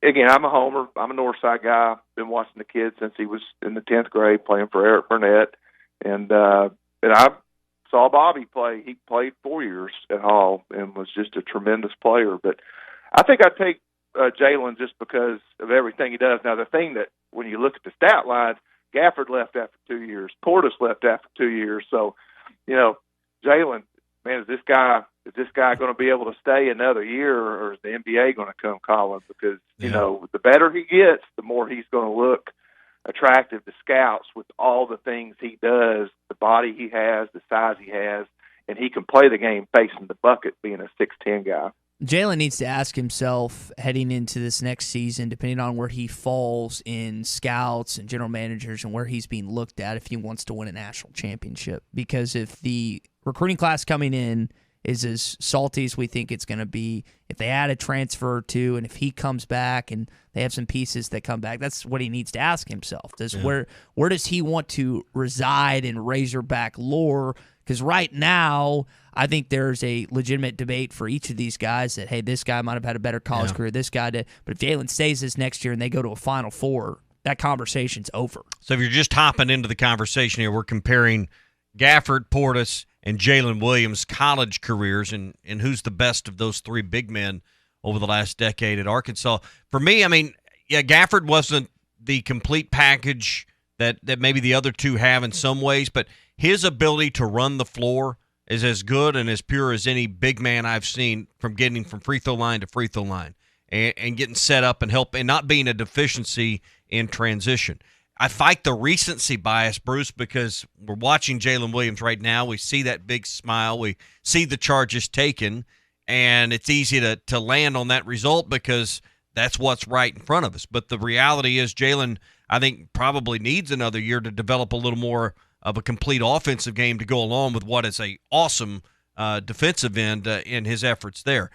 again, I'm a homer. I'm a Northside guy. Been watching the kid since he was in the 10th grade, playing for Eric Burnett, and I saw Bobby play. He played 4 years at Hall and was just a tremendous player. But I think I'd take Jalen just because of everything he does. Now, the thing that when you look at the stat lines, Gafford left after 2 years. Portis left after 2 years. So, Jalen, man, is this guy going to be able to stay another year, or is the NBA going to come calling? Because, the better he gets, the more he's going to look attractive to scouts with all the things he does, the body he has, the size he has, and he can play the game facing the bucket being a 6'10" guy. Jalen needs to ask himself heading into this next season, depending on where he falls in scouts and general managers and where he's being looked at, if he wants to win a national championship. Because if the recruiting class coming in is as salty as we think it's going to be, if they add a transfer or 2, and if he comes back and they have some pieces that come back, that's what he needs to ask himself. Where does he want to reside in Razorback lore? Because right now, I think there's a legitimate debate for each of these guys that, hey, this guy might have had a better college career, this guy did. But if Jalen stays this next year and they go to a Final Four, that conversation's over. So if you're just hopping into the conversation here, we're comparing Gafford, Portis, and Jalen Williams' college careers and who's the best of those 3 big men over the last decade at Arkansas. For me, Gafford wasn't the complete package that maybe the other 2 have in some ways, but his ability to run the floor is as good and as pure as any big man I've seen, from getting from free throw line to free throw line and getting set up and help and not being a deficiency in transition. I fight the recency bias, Bruce, because we're watching Jalen Williams right now. We see that big smile. We see the charges taken, and it's easy to land on that result because that's what's right in front of us. But the reality is Jalen, I think, probably needs another year to develop a little more of a complete offensive game to go along with what is a awesome defensive end in his efforts there.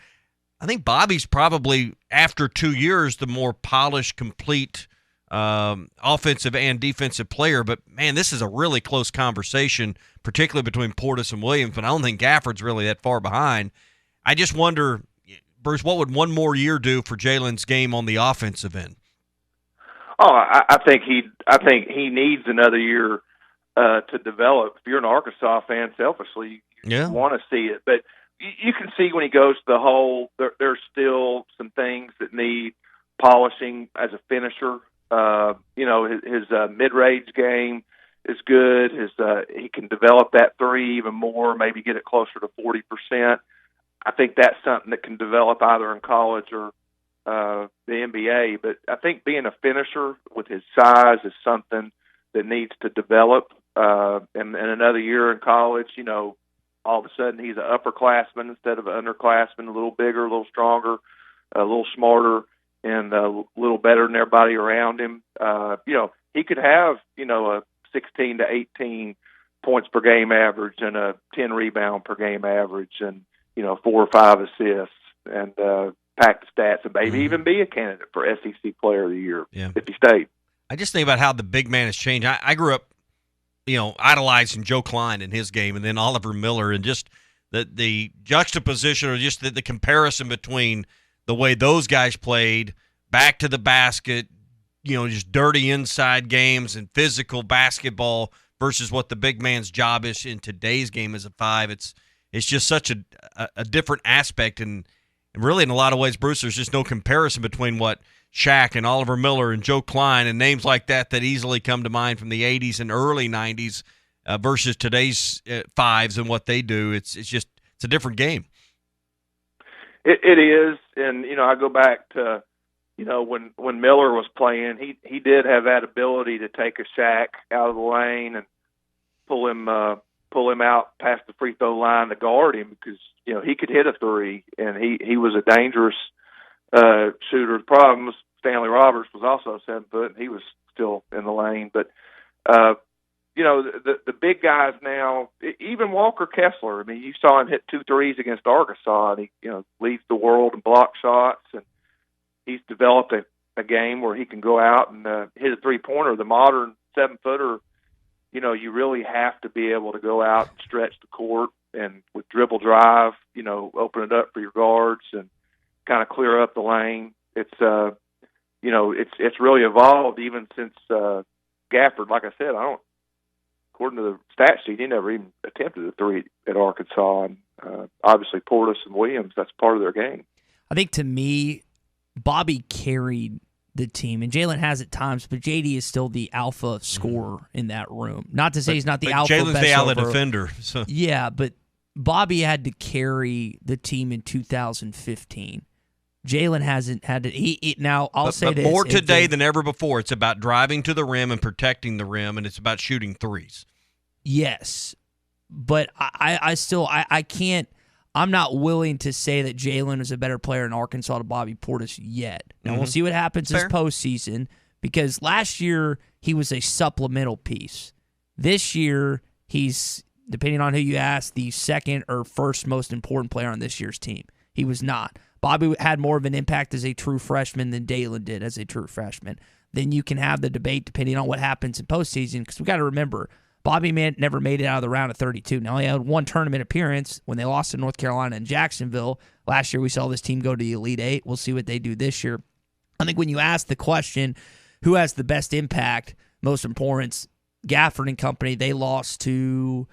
I think Bobby's probably, after 2 years, the more polished, complete offensive and defensive player. But, man, this is a really close conversation, particularly between Portis and Williams, but I don't think Gafford's really that far behind. I just wonder, Bruce, what would one more year do for Jalen's game on the offensive end? Oh, I think he needs another year to develop. If you're an Arkansas fan, selfishly, you want to see it. But you can see when he goes to the hole, there's still some things that need polishing as a finisher. His mid-range game is good. He can develop that three even more, maybe get it closer to 40%. I think that's something that can develop either in college or the NBA. But I think being a finisher with his size is something that needs to develop. And another year in college, all of a sudden he's an upperclassman instead of an underclassman, a little bigger, a little stronger, a little smarter, and a little better than everybody around him. He could have, a 16 to 18 points per game average and a 10 rebound per game average and, 4 or 5 assists and pack the stats and maybe even be a candidate for SEC Player of the Year if he stayed. I just think about how the big man has changed. I grew up, idolizing Joe Klein in his game and then Oliver Miller, and just the juxtaposition or just the comparison between the way those guys played, back to the basket, just dirty inside games and physical basketball versus what the big man's job is in today's game as a 5. It's just such a different aspect, and really in a lot of ways, Bruce, there's just no comparison between what Shaq and Oliver Miller and Joe Klein and names like that easily come to mind from the 80s and early 90s versus today's 5s and what they do. It's a different game. It is, and I go back to when Miller was playing, he did have that ability to take a Shaq out of the lane and pull him out past the free throw line to guard him because he could hit a three, and he was a dangerous shooter. The problem was Stanley Roberts was also 7 foot, and he was still in the lane. But the big guys now, even Walker Kessler. I mean, you saw him hit 2 threes against Arkansas, and he leads the world in block shots, and he's developed a game where he can go out and hit a 3-pointer. The modern 7-footer, you really have to be able to go out and stretch the court and with dribble drive, open it up for your guards and kind of clear up the lane. It's really evolved even since Gafford. Like I said, according to the stat sheet, he never even attempted a 3 at Arkansas. And obviously Portis and Williams, that's part of their game. I think to me, Bobby carried the team, and Jalen has at times, but JD is still the alpha scorer in that room. Not to say he's not the alpha. Jalen's the alpha defender. So. Yeah, but Bobby had to carry the team in 2015. Jalen hasn't had to. Now I'll say but this: more today than ever before. It's about driving to the rim and protecting the rim, and it's about shooting threes. Yes, but I still can't. I'm not willing to say that Jalen is a better player in Arkansas to Bobby Portis yet. Now, we'll see what happens this postseason, because last year he was a supplemental piece. This year, he's, depending on who you ask, the second or first most important player on this year's team. He was not. Bobby had more of an impact as a true freshman than Jalen did as a true freshman. Then you can have the debate depending on what happens in postseason, because we got to remember, Bobby never made it out of the round of 32. Now, he had one tournament appearance when they lost to North Carolina and Jacksonville. Last year, we saw this team go to the Elite Eight. We'll see what they do this year. I think when you ask the question, who has the best impact, most important, Gafford and company, they lost to,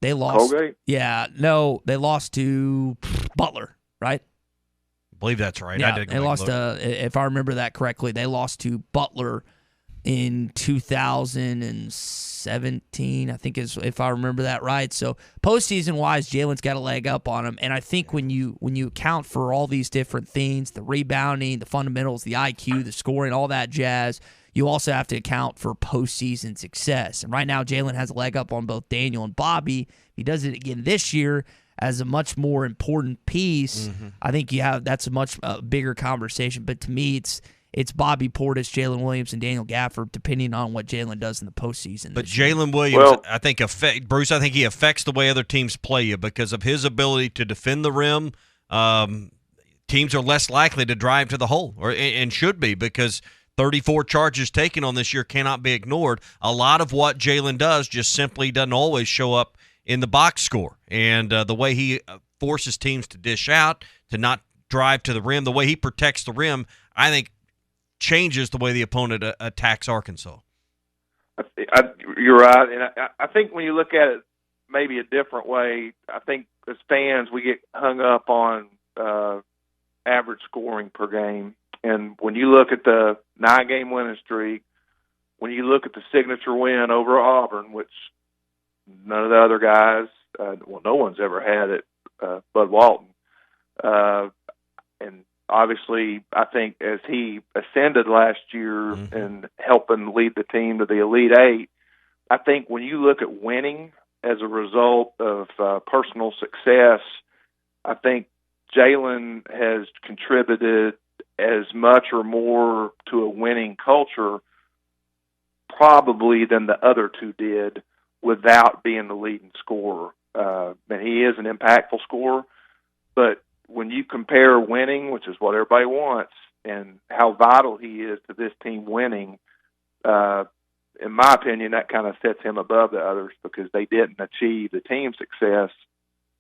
they lost. Colgate? Yeah, no, they lost to Butler, right? I believe that's right. Yeah, they lost, if I remember that correctly, they lost to Butler in 2017, I think, is if I remember that right. So postseason-wise, Jalen's got a leg up on him. And I think when you account for all these different things, the rebounding, the fundamentals, the IQ, the scoring, all that jazz, you also have to account for postseason success. And right now, Jalen has a leg up on both Daniel and Bobby. He does it again this year as a much more important piece. I think that's a much bigger conversation. But to me, it's Bobby Portis, Jalen Williams, and Daniel Gafford, depending on what Jalen does in the postseason. But Jalen Williams, I think he affects the way other teams play you because of his ability to defend the rim. Teams are less likely to drive to the hole, and should be, because 34 charges taken on this year cannot be ignored. A lot of what Jalen does just simply doesn't always show up in the box score. And the way he forces teams to dish out, to not drive to the rim, the way he protects the rim, I think changes the way the opponent attacks Arkansas. You're right. And I think when you look at it maybe a different way, I think as fans we get hung up on average scoring per game. And when you look at the 9-game winning streak, when you look at the signature win over Auburn, which none of the other guys, no one's ever had it, Bud Walton. And obviously, I think as he ascended last year and helping lead the team to the Elite Eight, I think when you look at winning as a result of personal success, I think Jalen has contributed as much or more to a winning culture probably than the other two did without being the leading scorer. And he is an impactful scorer, but when you compare winning, which is what everybody wants, and how vital he is to this team winning, in my opinion, that kind of sets him above the others because they didn't achieve the team success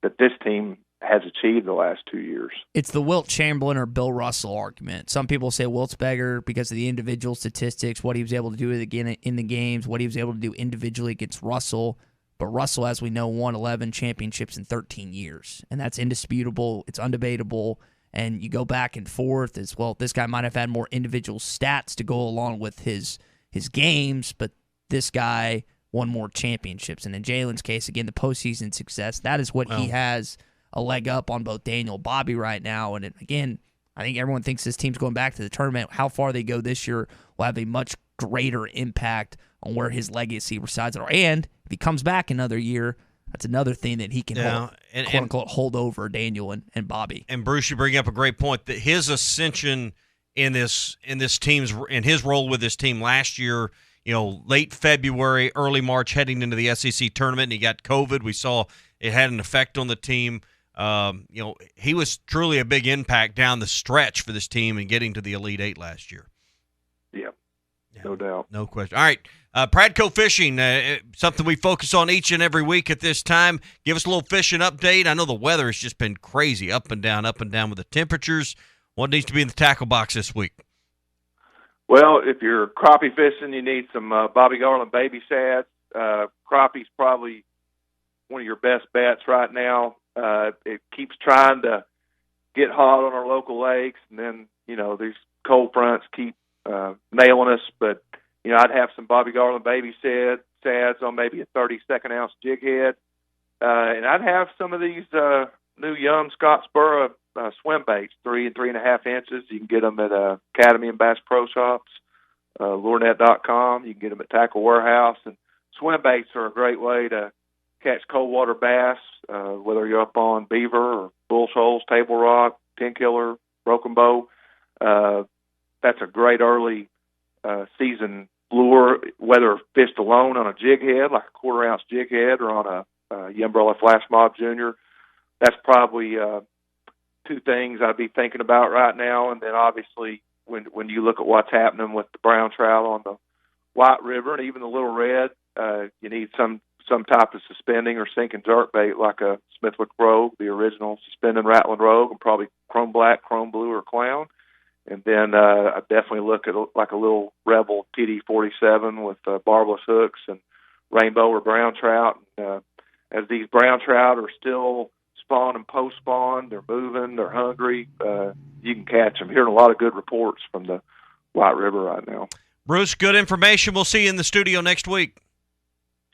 that this team has achieved the last 2 years. It's the Wilt Chamberlain or Bill Russell argument. Some people say Wilt's better because of the individual statistics, what he was able to do in the games, what he was able to do individually against Russell. But Russell, as we know, won 11 championships in 13 years, and that's indisputable. It's undebatable, and you go back and forth as well. This guy might have had more individual stats to go along with his games, but this guy won more championships. And in Jalen's case, again, the postseason success, that is what he has a leg up on both Daniel and Bobby right now. And again, I think everyone thinks this team's going back to the tournament. How far they go this year will have a much greater impact on where his legacy resides. And if he comes back another year, that's another thing that he can quote-unquote hold over Daniel and Bobby. And Bruce, you bring up a great point that his ascension in his role with this team last year, late February, early March, heading into the SEC tournament, and he got COVID. We saw it had an effect on the team. He was truly a big impact down the stretch for this team and getting to the Elite Eight last year. Yeah, no doubt. No question. All right, Pradco Fishing, something we focus on each and every week at this time. Give us a little fishing update. I know the weather has just been crazy, up and down with the temperatures. What needs to be in the tackle box this week? Well, if you're crappie fishing, you need some Bobby Garland baby shads. Crappie's probably one of your best bets right now. It keeps trying to get hot on our local lakes, and then, these cold fronts keep nailing us. But, I'd have some Bobby Garland baby shads on maybe a 32nd-ounce jig head. And I'd have some of these new young Scottsboro swim baits, 3 and 3.5 inches. You can get them at Academy and Bass Pro Shops, lurenet.com. You can get them at Tackle Warehouse. And swim baits are a great way to catch cold water bass, whether you're up on beaver or bull shoals, table rock, 10-killer, broken bow. That's a great early season lure, whether fished alone on a jig head, like a 1/4-ounce jig head, or on a Umbrella Flash Mob Junior. That's probably two things I'd be thinking about right now. And then obviously when you look at what's happening with the brown trout on the White River and even the Little Red, you need some type of suspending or sinking jerkbait like a Smithwick Rogue, the original suspending rattling Rogue, and probably chrome black, chrome blue, or clown. And then I definitely look at like a little Rebel TD-47 with barbless hooks and rainbow or brown trout. And, as these brown trout are still spawn and post-spawn, they're moving, they're hungry, you can catch them. Hearing a lot of good reports from the White River right now. Bruce, good information. We'll see you in the studio next week.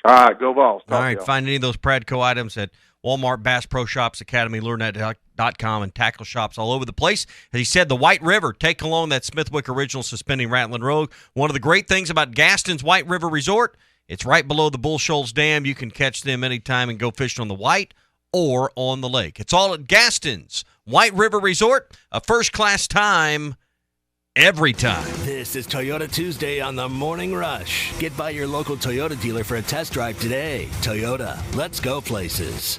All right, go Vols. All right, find any of those Pradco items at Walmart, Bass Pro Shops, Academy, lurenet.com, and tackle shops all over the place. As he said, the White River, take along that Smithwick original suspending rattling Rogue. One of the great things about Gaston's White River Resort, it's right below the Bull Shoals Dam. You can catch them anytime and go fishing on the White or on the lake. It's all at Gaston's White River Resort, a first-class time every time. This is Toyota Tuesday on the Morning Rush. Get by your local Toyota dealer for a test drive today. Toyota, let's go places.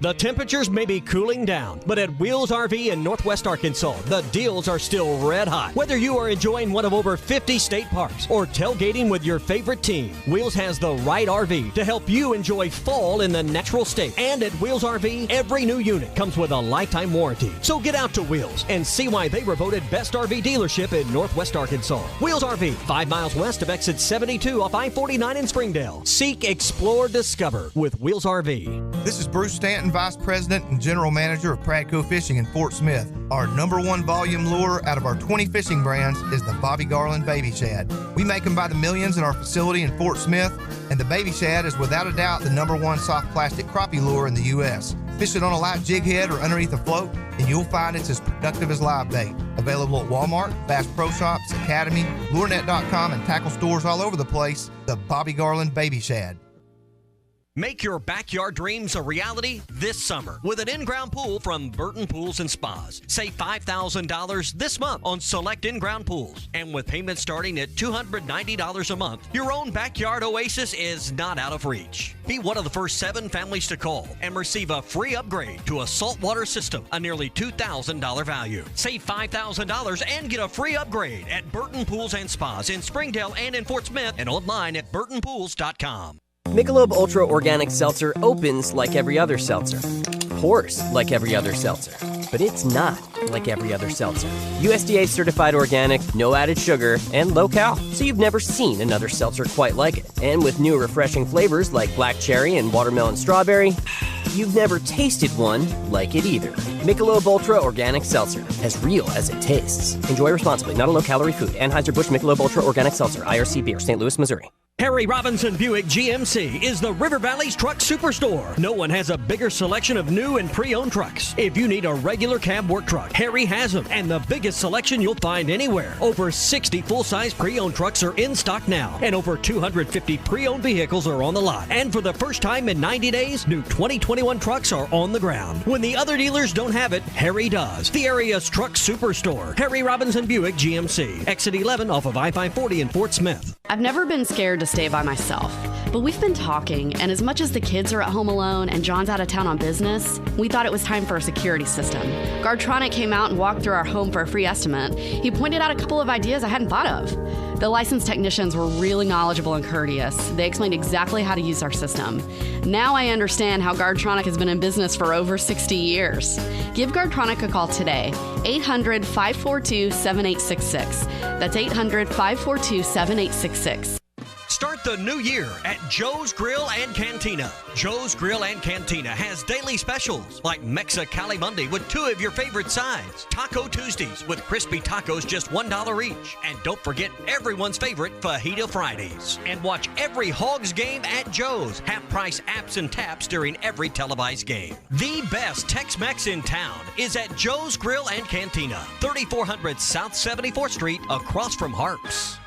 The temperatures may be cooling down, but at Wheels RV in Northwest Arkansas, the deals are still red hot. Whether you are enjoying one of over 50 state parks or tailgating with your favorite team, Wheels has the right RV to help you enjoy fall in the natural state. And at Wheels RV, every new unit comes with a lifetime warranty. So get out to Wheels and see why they were voted best RV dealership in Northwest Arkansas. Wheels RV, 5 miles west of exit 72 off I-49 in Springdale. Seek, explore, discover with Wheels RV. This is Bruce Stanton, Vice President and General Manager of Pradco Fishing in Fort Smith. Our #1 volume lure out of our 20 fishing brands is the Bobby Garland Baby Shad. We make them by the millions in our facility in Fort Smith, and the Baby Shad is without a doubt the #1 soft plastic crappie lure in the U.S. Fish it on a light jig head or underneath a float, and you'll find it's as productive as live bait. Available at Walmart, Bass Pro Shops, Academy, LureNet.com, and tackle stores all over the place. The Bobby Garland Baby Shad. Make your backyard dreams a reality this summer with an in-ground pool from Burton Pools and Spas. Save $5,000 this month on select in-ground pools. And with payments starting at $290 a month, your own backyard oasis is not out of reach. Be one of the first 7 families to call and receive a free upgrade to a saltwater system, a nearly $2,000 value. Save $5,000 and get a free upgrade at Burton Pools and Spas in Springdale and in Fort Smith and online at burtonpools.com. Michelob Ultra Organic Seltzer opens like every other seltzer, pours like every other seltzer, but it's not like every other seltzer. USDA certified organic, no added sugar, and low cal, so you've never seen another seltzer quite like it. And with new refreshing flavors like black cherry and watermelon strawberry, you've never tasted one like it either. Michelob Ultra Organic Seltzer, as real as it tastes. Enjoy responsibly, not a low-calorie food. Anheuser-Busch Michelob Ultra Organic Seltzer, IRC Beer, St. Louis, Missouri. Harry Robinson Buick GMC is the River Valley's truck superstore. No one has a bigger selection of new and pre-owned trucks. If you need a regular cab work truck, Harry has them, and the biggest selection you'll find anywhere. Over 60 full-size pre-owned trucks are in stock now, and over 250 pre-owned vehicles are on the lot. And for the first time in 90 days, new 2021 trucks are on the ground. When the other dealers don't have it, Harry does. The area's truck superstore, Harry Robinson Buick GMC, exit 11 off of I-540 in Fort Smith. I've never been scared to stay by myself, but we've been talking, and as much as the kids are at home alone and John's out of town on business, we thought it was time for a security system. Guardtronic came out and walked through our home for a free estimate. He pointed out a couple of ideas I hadn't thought of. The licensed technicians were really knowledgeable and courteous. They explained exactly how to use our system. Now I understand how Guardtronic has been in business for over 60 years. Give Guardtronic a call today, 800-542-7866. That's 800-542-7866. Start the new year at Joe's Grill and Cantina. Joe's Grill and Cantina has daily specials like Mexicali Monday with 2 of your favorite sides, Taco Tuesdays with crispy tacos just $1 each, and don't forget everyone's favorite Fajita Fridays. And watch every Hogs game at Joe's. Half-price apps and taps during every televised game. The best Tex-Mex in town is at Joe's Grill and Cantina, 3400 South 74th Street, across from Harps.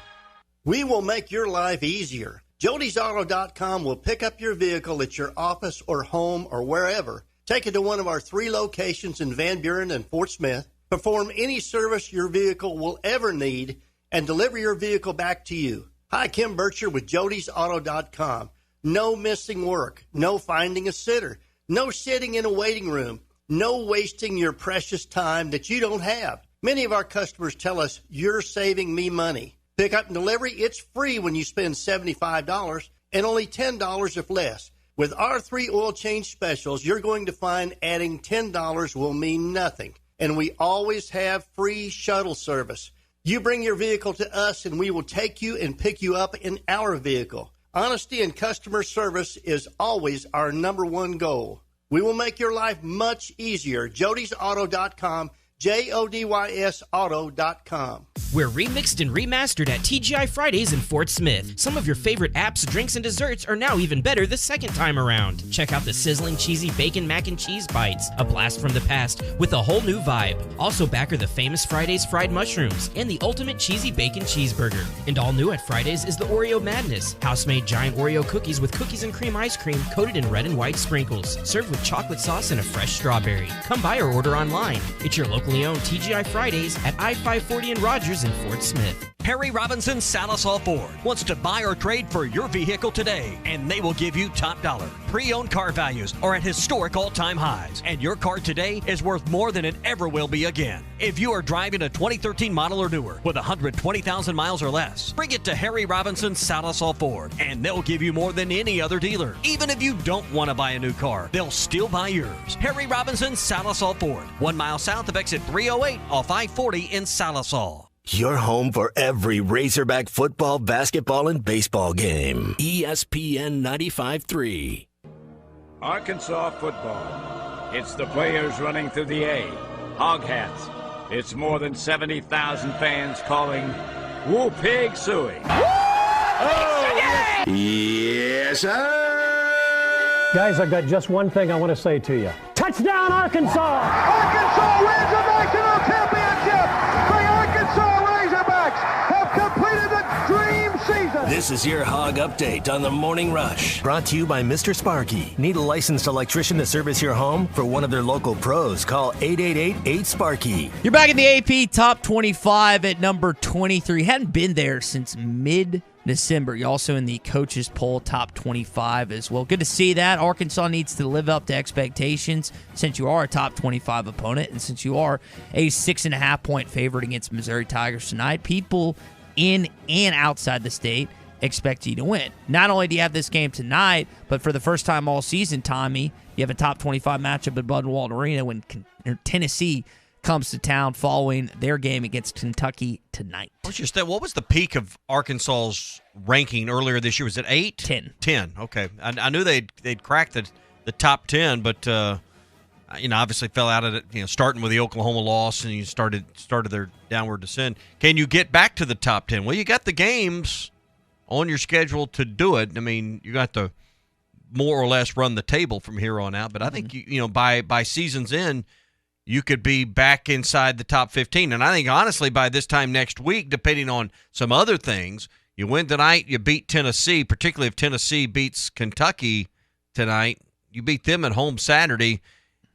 We will make your life easier. Jody'sAuto.com will pick up your vehicle at your office or home or wherever. Take it to one of our 3 locations in Van Buren and Fort Smith. Perform any service your vehicle will ever need and deliver your vehicle back to you. Hi, Kim Bircher with Jody'sAuto.com. No missing work. No finding a sitter. No sitting in a waiting room. No wasting your precious time that you don't have. Many of our customers tell us, you're saving me money. Pickup and delivery, it's free when you spend $75 and only $10 if less. With our 3 oil change specials, you're going to find adding $10 will mean nothing. And we always have free shuttle service. You bring your vehicle to us and we will take you and pick you up in our vehicle. Honesty and customer service is always our #1 goal. We will make your life much easier. Jody'sAuto.com. Jody'sAuto.com. We're remixed and remastered at TGI Fridays in Fort Smith. Some of your favorite apps, drinks, and desserts are now even better the second time around. Check out the sizzling cheesy bacon mac and cheese bites, a blast from the past with a whole new vibe. Also back are the famous Fridays fried mushrooms and the ultimate cheesy bacon cheeseburger. And all new at Fridays is the Oreo Madness, house-made giant Oreo cookies with cookies and cream ice cream coated in red and white sprinkles, served with chocolate sauce and a fresh strawberry. Come by or order online. It's your locally owned TGI Fridays at I-540 and Rogers in Fort Smith. Harry Robinson Salisal Ford wants to buy or trade for your vehicle today, and they will give you top dollar. Pre-owned car values are at historic all-time highs, and your car today is worth more than it ever will be again. If you are driving a 2013 model or newer with 120,000 miles or less, bring it to Harry Robinson Salisal Ford, and they'll give you more than any other dealer. Even if you don't want to buy a new car, they'll still buy yours. Harry Robinson Salisal Ford, 1 mile south of exit 308 off I-40 in Salisal. Your home for every Razorback football, basketball, and baseball game. ESPN 95.3. Arkansas football. It's the players running through the A. Hog hats. It's more than 70,000 fans calling Woo Pig Suey. Yes, sir. Guys, I've got just one thing I want to say to you. Touchdown, Arkansas! Arkansas wins the national championship! The Arkansas Razorbacks have completed the dream season! This is your Hog Update on the Morning Rush. Brought to you by Mr. Sparky. Need a licensed electrician to service your home? For one of their local pros, call 888-8-SPARKY. You're back in the AP Top 25 at number 23. Hadn't been there since mid-December. You're also in the Coaches Poll Top 25 as well. Good to see that. Arkansas needs to live up to expectations since you are a Top 25 opponent and since you are a 6.5-point favorite against Missouri Tigers tonight. People in and outside the state expect you to win. Not only do you have this game tonight, but for the first time all season, Tommy, you have a top 25 matchup at Bud-Walton Arena when Tennessee comes to town following their game against Kentucky tonight. What was the peak of Arkansas's ranking earlier this year? Was it 8? 10. 10, okay. I knew they'd cracked the top 10, but obviously fell out of it, starting with the Oklahoma loss, and you started their downward descent. Can you get back to the top 10? Well, you got the games on your schedule to do it. I mean, you got to more or less run the table from here on out, but I think by season's end, you could be back inside the top 15. And I think, honestly, by this time next week, depending on some other things, you win tonight, you beat Tennessee, particularly if Tennessee beats Kentucky tonight. You beat them at home Saturday.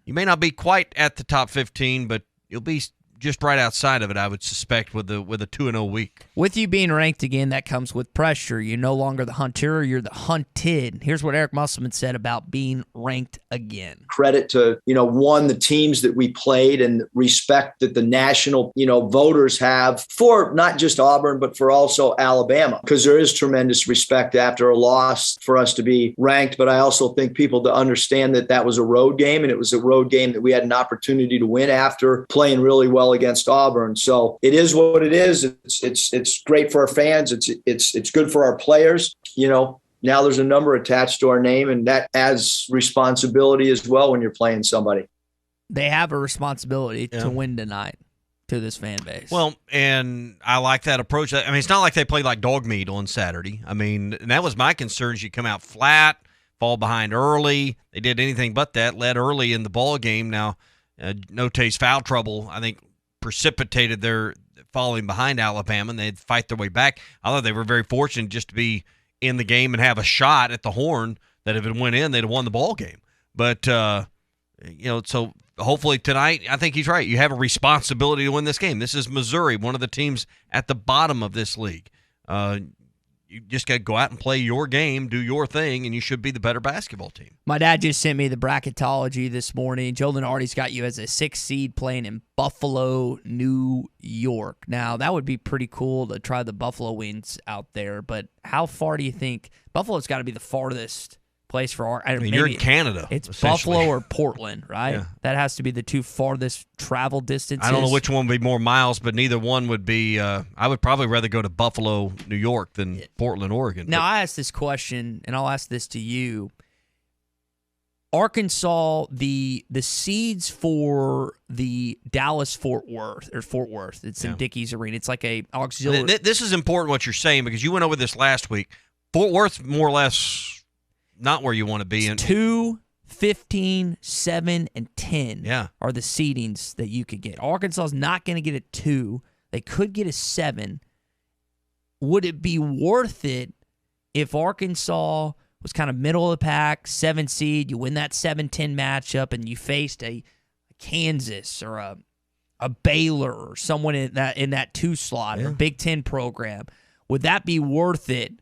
You may not be quite at the top 15, but you'll be just right outside of it, I would suspect, with a 2-0 week. With you being ranked again, that comes with pressure. You're no longer the hunter, you're the hunted. Here's what Eric Musselman said about being ranked again. Credit to, one, the teams that we played and respect that the national, voters have for not just Auburn, but for also Alabama, because there is tremendous respect after a loss for us to be ranked. But I also think people to understand that was a road game, and it was a road game that we had an opportunity to win after playing really well against Auburn. So it is what it is. It's great for our fans. It's good for our players. Now there's a number attached to our name, and that adds responsibility as well when you're playing somebody. They have a responsibility to win tonight to this fan base. Well, and I like that approach. I mean, it's not like they played like dog meat on Saturday. I mean, and that was my concern. You come out flat, fall behind early. They did anything but that, led early in the ball game. Now, Notae's foul trouble, I think, precipitated their falling behind Alabama, and they'd fight their way back. I thought they were very fortunate just to be in the game and have a shot at the horn that if it went in, they'd have won the ball game. But, so hopefully tonight, I think he's right. You have a responsibility to win this game. This is Missouri, one of the teams at the bottom of this league. You just got to go out and play your game, do your thing, and you should be the better basketball team. My dad just sent me the bracketology this morning. Joe Lenardi's got you as a 6th seed playing in Buffalo, New York. Now, that would be pretty cool to try the Buffalo Wings out there, but how far do you think? Buffalo's got to be the farthest place for our. You're in Canada. It's Buffalo or Portland, right? Yeah. That has to be the two farthest travel distances. I don't know which one would be more miles, but neither one would be. I would probably rather go to Buffalo, New York than Portland, Oregon. Now, I asked this question, and I'll ask this to you. Arkansas, the seeds for the Dallas-Fort Worth. It's in Dickies Arena. It's like a auxiliary. This is important what you're saying because you went over this last week. Fort Worth, more or less, not where you want to be. It's 2, 15, 7, and 10 Yeah. are the seedings that you could get. Arkansas is not going to get a 2. They could get a 7. Would it be worth it if Arkansas was kind of middle of the pack, 7 seed, you win that 7-10 matchup, and you faced a Kansas or a a Baylor or someone in that 2 slot or Big Ten program, would that be worth it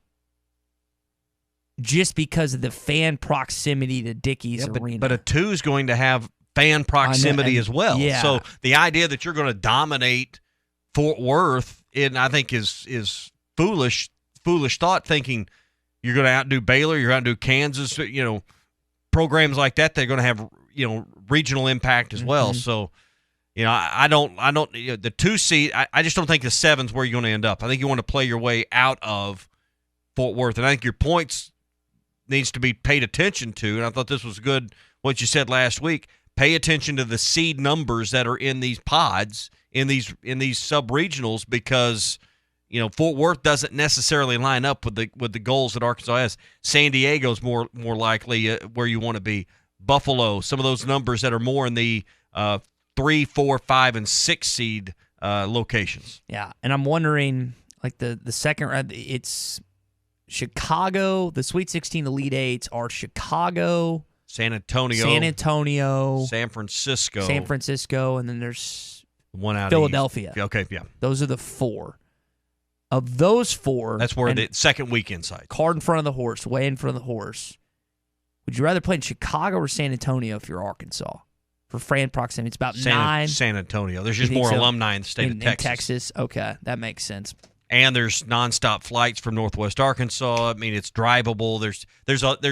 just because of the fan proximity to Dickey's Arena? But a 2 is going to have fan proximity as well. Yeah. So the idea that you're going to dominate Fort Worth, I think is foolish thought, thinking you're going to outdo Baylor, you're going to outdo Kansas, programs like that, they're going to have, regional impact as well. So, I don't the 2 seed, I just don't think the 7's where you're going to end up. I think you want to play your way out of Fort Worth. And I think your points needs to be paid attention to. And I thought this was good, what you said last week. Pay attention to the seed numbers that are in these pods, in these sub-regionals, because Fort Worth doesn't necessarily line up with the goals that Arkansas has. San Diego's more likely where you want to be. Buffalo, some of those numbers that are more in the 3, 4, 5, and 6 seed locations. Yeah, and I'm wondering, like the second round, it's Chicago. The Sweet 16 Elite Eights are Chicago, San Antonio, San Francisco, and then there's one out Philadelphia. East. Okay, yeah. Those are the 4. Of those 4, that's where the second weekend site. Card in front of the horse, way in front of the horse. Would you rather play in Chicago or San Antonio if you're Arkansas? For fan proximity, it's about 9. San Antonio. There's just more alumni in the state of Texas. In Texas, okay, that makes sense. And there's nonstop flights from Northwest Arkansas. I mean, it's drivable. There's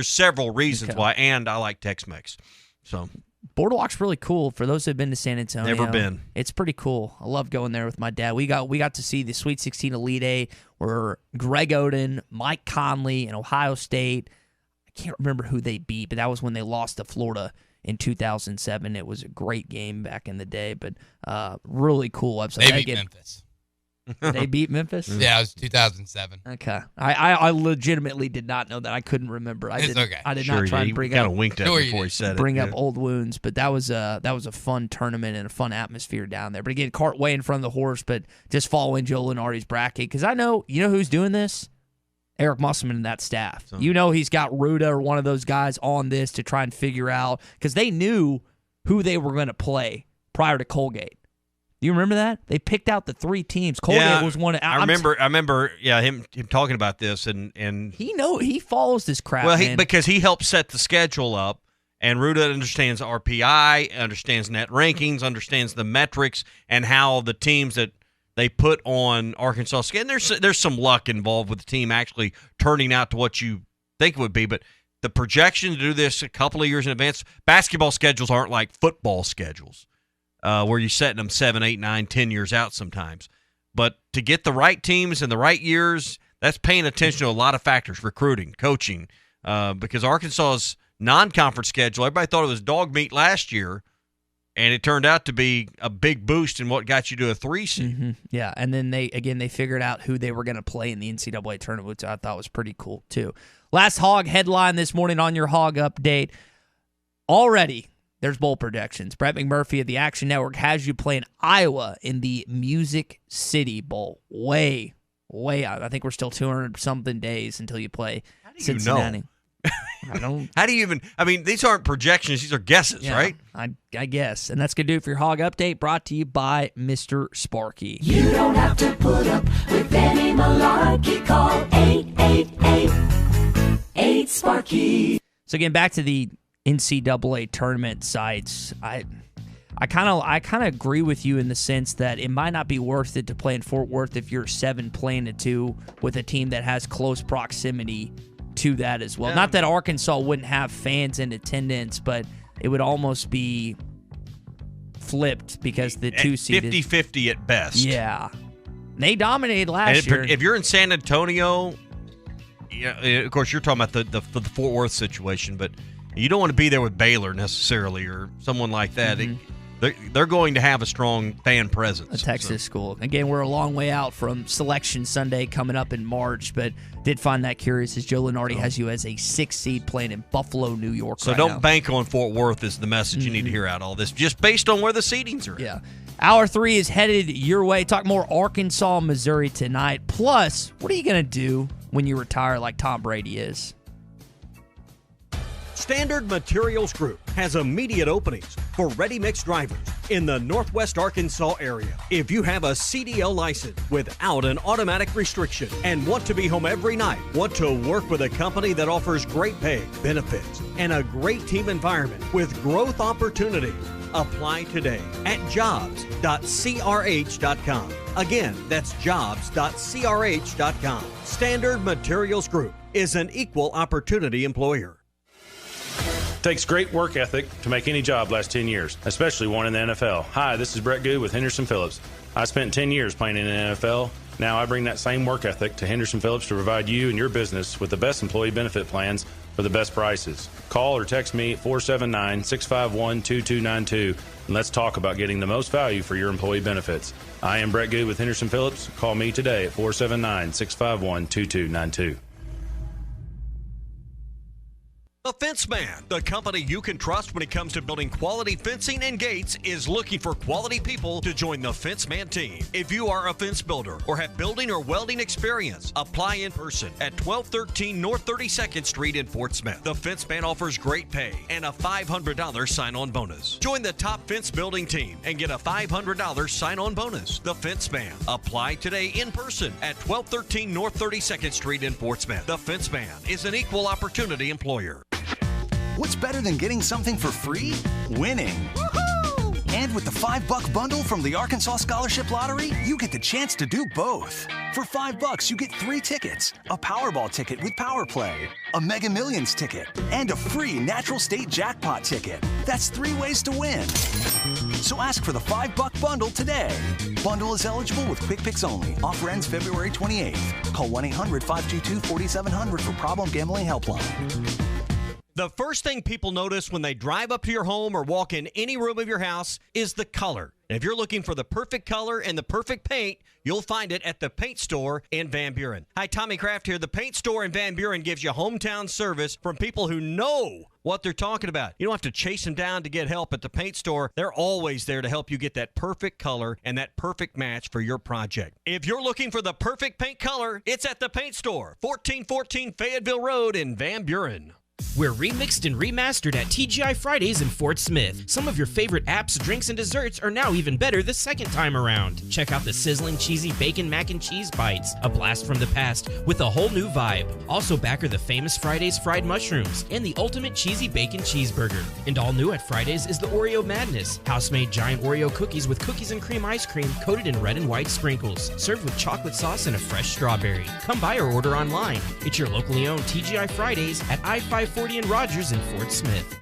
several reasons why, and I like Tex-Mex. So Boardwalk's really cool for those who have been to San Antonio. Never been. It's pretty cool. I love going there with my dad. We got to see the Sweet 16 Elite Eight where Greg Oden, Mike Conley, and Ohio State. I can't remember who they beat, but that was when they lost to Florida in 2007. It was a great game back in the day, but really cool website. They beat Memphis. They beat Memphis? Yeah, it was 2007. Okay. I legitimately did not know that. I couldn't remember. It's okay. I did not try and bring up. Winked at before he said bring up old wounds, but that was a fun tournament and a fun atmosphere down there. But again, cart way in front of the horse, but just following Joe Lenardi's bracket, because I know who's doing this. Eric Musselman and that staff. So, he's got Ruda or one of those guys on this to try and figure out, because they knew who they were going to play prior to Colgate. Do you remember that? They picked out the 3 teams. Colgate was one. I remember. Yeah, him talking about this, and he follows this crap. Well, because he helped set the schedule up, and Ruda understands RPI, understands net rankings, understands the metrics, and how the teams that they put on Arkansas schedule. And there's some luck involved with the team actually turning out to what you think it would be, but the projection to do this a couple of years in advance. Basketball schedules aren't like football schedules. Where you're setting them 7, 8, 9, 10 years out sometimes. But to get the right teams in the right years, that's paying attention to a lot of factors, recruiting, coaching, because Arkansas's non-conference schedule, everybody thought it was dog meat last year, and it turned out to be a big boost in what got you to a 3 seed. Mm-hmm. Yeah, and then they figured out who they were going to play in the NCAA tournament, which I thought was pretty cool too. Last Hog headline this morning on your Hog Update. Already, there's bowl projections. Brett McMurphy of the Action Network has you playing Iowa in the Music City Bowl. Way out. I think we're still 200-something days until you play Cincinnati. You know? I don't. How do you even? I mean, these aren't projections; these are guesses, right? I guess, and that's gonna do it for your Hog Update. Brought to you by Mr. Sparky. You don't have to put up with any malarkey. Call 888-8-SPARKY. So again, back to the NCAA tournament sites. I kind of agree with you in the sense that it might not be worth it to play in Fort Worth if you're 7 playing a 2 with a team that has close proximity to that as well. Yeah. Not that Arkansas wouldn't have fans in attendance, but it would almost be flipped because the 2 seed 50-50 at best. Yeah. They dominated last year. If you're in San Antonio, of course you're talking about the Fort Worth situation, but you don't want to be there with Baylor necessarily or someone like that. Mm-hmm. They're going to have a strong fan presence. A Texas school. Again, we're a long way out from Selection Sunday coming up in March, but did find that curious as Joe Lenardi has you as a 6 seed playing in Buffalo, New York. So don't bank on Fort Worth is the message you need to hear out all this, just based on where the seedings are. Yeah. Hour 3 is headed your way. Talk more Arkansas, Missouri tonight. Plus, what are you going to do when you retire like Tom Brady is? Standard Materials Group has immediate openings for ready-mix drivers, in the Northwest Arkansas area. If you have a CDL license without an automatic restriction and want to be home every night, want to work with a company that offers great pay, benefits, and a great team environment with growth opportunities, apply today at jobs.crh.com. Again, that's jobs.crh.com. Standard Materials Group is an equal opportunity employer. Takes great work ethic to make any job last 10 years, especially one in the NFL. Hi, this is Brett Good with Henderson Phillips. I spent 10 years playing in the NFL. Now I bring that same work ethic to Henderson Phillips to provide you and your business with the best employee benefit plans for the best prices. Call or text me at 479-651-2292 and let's talk about getting the most value for your employee benefits. I am Brett Good with Henderson Phillips. Call me today at 479-651-2292. The Fence Man, the company you can trust when it comes to building quality fencing and gates, is looking for quality people to join the Fence Man team. If you are a fence builder or have building or welding experience, apply in person at 1213 North 32nd Street in Fort Smith. The Fence Man offers great pay and a $500 sign-on bonus. Join the top fence building team and get a $500 sign-on bonus. The Fence Man. Apply today in person at 1213 North 32nd Street in Fort Smith. The Fence Man is an equal opportunity employer. What's better than getting something for free? Winning. Woohoo! And with the $5 bundle from the Arkansas Scholarship Lottery, you get the chance to do both. For $5, you get 3 tickets, a Powerball ticket with Power Play, a Mega Millions ticket, and a free Natural State Jackpot ticket. That's 3 ways to win. So ask for the $5 bundle today. Bundle is eligible with Quick Picks only. Offer ends February 28th. Call 1-800-522-4700 for Problem Gambling Helpline. The first thing people notice when they drive up to your home or walk in any room of your house is the color. If you're looking for the perfect color and the perfect paint, you'll find it at the Paint Store in Van Buren. Hi, Tommy Kraft here. The Paint Store in Van Buren gives you hometown service from people who know what they're talking about. You don't have to chase them down to get help at the Paint Store. They're always there to help you get that perfect color and that perfect match for your project. If you're looking for the perfect paint color, it's at the Paint Store, 1414 Fayetteville Road in Van Buren. We're remixed and remastered at TGI Fridays in Fort Smith. Some of your favorite apps, drinks, and desserts are now even better the second time around. Check out the sizzling cheesy bacon mac and cheese bites, a blast from the past with a whole new vibe. Also back are the famous Fridays fried mushrooms and the ultimate cheesy bacon cheeseburger. And all new at Fridays is the Oreo Madness, house-made giant Oreo cookies with cookies and cream ice cream coated in red and white sprinkles, served with chocolate sauce and a fresh strawberry. Come by or order online. It's your locally owned TGI Fridays at I-540 and Rogers in Fort Smith.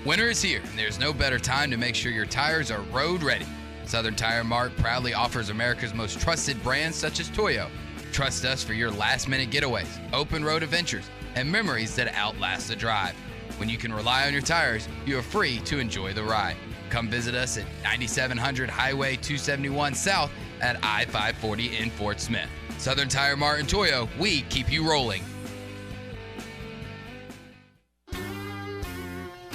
Winter is here, and there's no better time to make sure your tires are road ready. Southern Tire Mart proudly offers America's most trusted brands such as Toyo. Trust us for your last-minute getaways, open road adventures, and memories that outlast the drive. When you can rely on your tires, you are free to enjoy the ride. Come visit us at 9700 Highway 271 South at I-540 in Fort Smith. Southern Tire Mart and Toyo, we keep you rolling.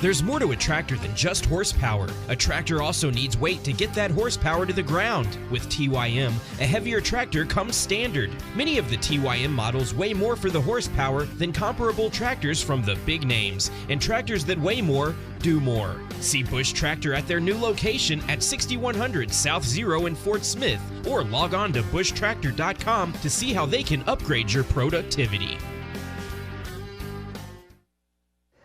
There's more to a tractor than just horsepower. A tractor also needs weight to get that horsepower to the ground. With TYM, a heavier tractor comes standard. Many of the TYM models weigh more for the horsepower than comparable tractors from the big names, and tractors that weigh more do more. See Bush Tractor at their new location at 6100 South Zero in Fort Smith, or log on to bushtractor.com to see how they can upgrade your productivity.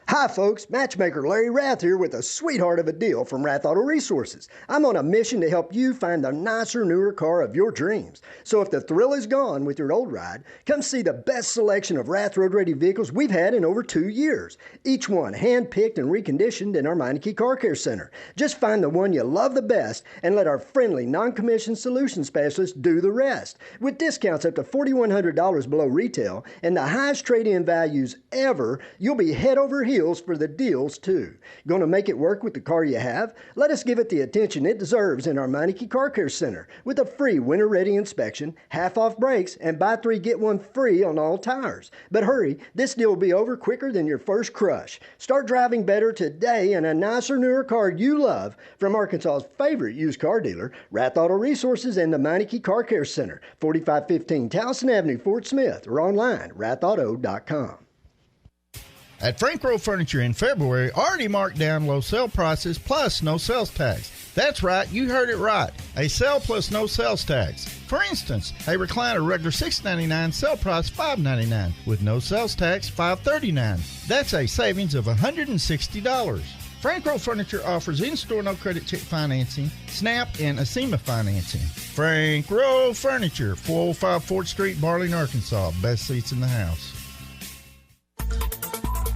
Hi folks, matchmaker Larry Rath here with a sweetheart of a deal from Rath Auto Resources. I'm on a mission to help you find the nicer, newer car of your dreams. So if the thrill is gone with your old ride, come see the best selection of Rath Road Ready vehicles we've had in over 2 years. Each one hand-picked and reconditioned in our Meineke Car Care Center. Just find the one you love the best and let our friendly, non-commissioned solution specialists do the rest. With discounts up to $4,100 below retail and the highest trade-in values ever, you'll be head over heels for the deals too. Gonna make it work with the car you have? Let us give it the attention it deserves in our Meineke Car Care Center with a free winter-ready inspection, half-off brakes, and buy 3 get 1 free on all tires. But hurry, this deal will be over quicker than your first crush. Start driving better today in a nicer, newer car you love from Arkansas's favorite used car dealer, Rath Auto Resources and the Meineke Car Care Center, 4515 Towson Avenue, Fort Smith, or online, rathauto.com. At Frank Rowe Furniture in February, already marked down low sale prices plus no sales tax. That's right, you heard it right. A sale plus no sales tax. For instance, a recliner regular $699, sale price $599. With no sales tax, $539. That's a savings of $160. Frank Rowe Furniture offers in-store no credit check financing, SNAP, and ASEMA financing. Frank Rowe Furniture, 405 4th Street, Barling, Arkansas. Best seats in the house.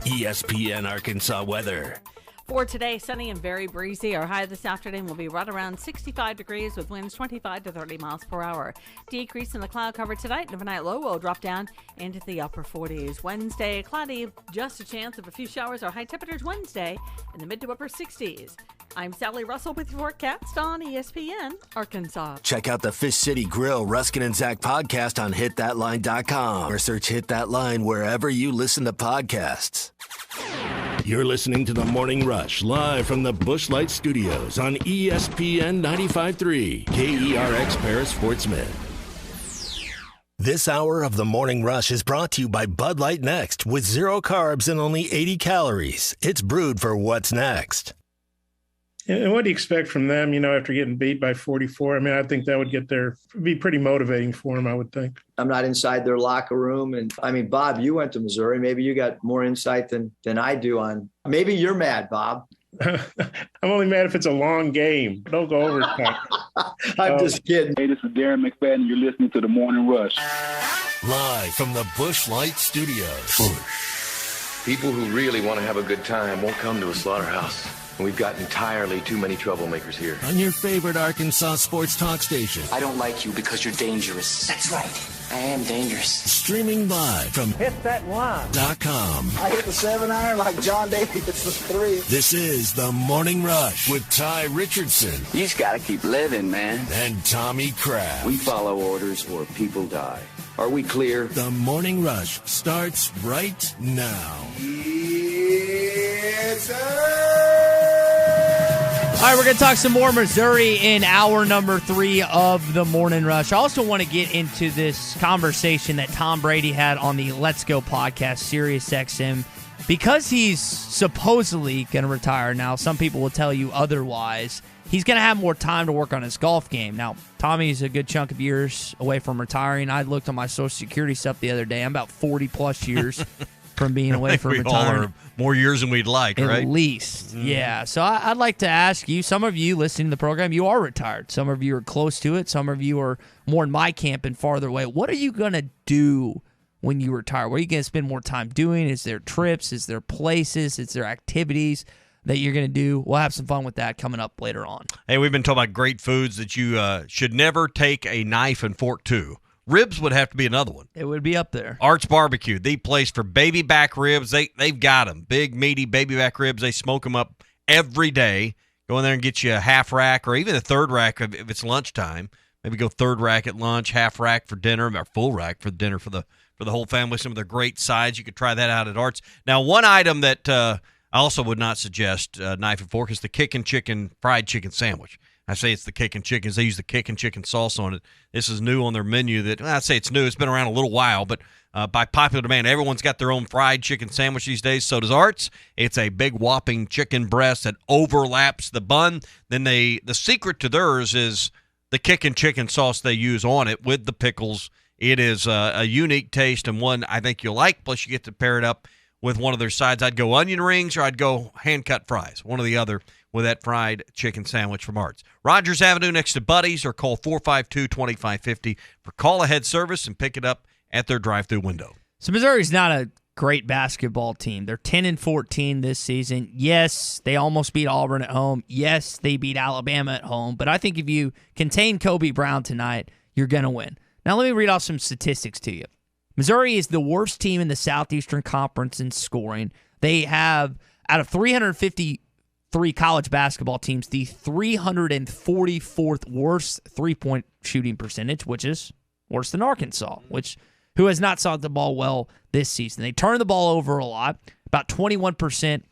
ESPN Arkansas weather. For today, sunny and very breezy. Our high this afternoon will be right around 65 degrees with winds 25 to 30 miles per hour. Decrease in the cloud cover tonight, and overnight low will drop down into the upper 40s. Wednesday, cloudy, just a chance of a few showers. Our high temperatures Wednesday in the mid to upper 60s. I'm Sally Russell with your forecast on ESPN Arkansas. Check out the Fish City Grill Ruskin and Zach podcast on hitthatline.com or search Hit That Line wherever you listen to podcasts. You're listening to The Morning Rush live from the Busch Light Studios on ESPN 95.3 KERX Paris Fort Smith. This hour of The Morning Rush is brought to you by Bud Light Next with 0 carbs and only 80 calories. It's brewed for what's next. And what do you expect from them, after getting beat by 44? I mean, I think that would be pretty motivating for them, I would think. I'm not inside their locker room. And I mean, Bob, you went to Missouri. Maybe you got more insight than I do on. Maybe you're mad, Bob. I'm only mad if it's a long game. Don't go overtime. I'm just kidding. Hey, this is Darren McFadden. You're listening to The Morning Rush. Live from the Busch Light Studios. People who really want to have a good time won't come to a slaughterhouse. And we've got entirely too many troublemakers here. On your favorite Arkansas sports talk station. I don't like you because you're dangerous. That's right. I am dangerous. Streaming live from hitthatline.com. I hit the 7-iron like John Daly hits the 3. This is The Morning Rush with Ty Richardson. You just got to keep living, man. And Tommy Kraft. We follow orders or people die. Are we clear? The Morning Rush starts right now. Yes, sir. All right, we're going to talk some more Missouri in hour number 3 of the Morning Rush. I also want to get into this conversation that Tom Brady had on the Let's Go podcast, Sirius XM, because he's supposedly going to retire now. Some people will tell you otherwise. He's going to have more time to work on his golf game. Now, Tommy's a good chunk of years away from retiring. I looked on my Social Security stuff the other day. I'm about 40-plus years from being away from retirement. All are more years than we'd like, right? At least, yeah. So I'd like to ask you, some of you listening to the program, you are retired. Some of you are close to it. Some of you are more in my camp and farther away. What are you going to do when you retire? What are you going to spend more time doing? Is there trips? Is there places? Is there activities that you're going to do? We'll have some fun with that coming up later on. Hey, we've been talking about great foods that you should never take a knife and fork to. Ribs would have to be another one. It would be up there. Art's Barbecue, the place for baby back ribs. They've got them. Big, meaty baby back ribs. They smoke them up every day. Go in there and get you a half rack or even a third rack if it's lunchtime. Maybe go third rack at lunch, half rack for dinner, or full rack for dinner for the whole family. Some of their great sides. You could try that out at Art's. Now, one item that I also would not suggest knife and fork is the Kickin' Chicken fried chicken sandwich. I say it's the Kickin' Chickens. They use the Kickin' Chicken sauce on it. This is new on their menu. I'd say it's new. It's been around a little while, but by popular demand, everyone's got their own fried chicken sandwich these days. So does Art's. It's a big whopping chicken breast that overlaps the bun. Then the secret to theirs is the Kickin' Chicken sauce they use on it with the pickles. It is a unique taste and one I think you'll like. Plus, you get to pair it up with one of their sides. I'd go onion rings or I'd go hand-cut fries, one or the other, with that fried chicken sandwich from Art's. Rogers Avenue next to Buddy's, or call 452-2550 for call-ahead service and pick it up at their drive-thru window. So Missouri's not a great basketball team. They're 10-14 this season. Yes, they almost beat Auburn at home. Yes, they beat Alabama at home. But I think if you contain Kobe Brown tonight, you're going to win. Now let me read off some statistics to you. Missouri is the worst team in the Southeastern Conference in scoring. They have, out of 353 college basketball teams, the 344th worst three-point shooting percentage, which is worse than Arkansas, who has not shot the ball well this season. They turn the ball over a lot, about 21%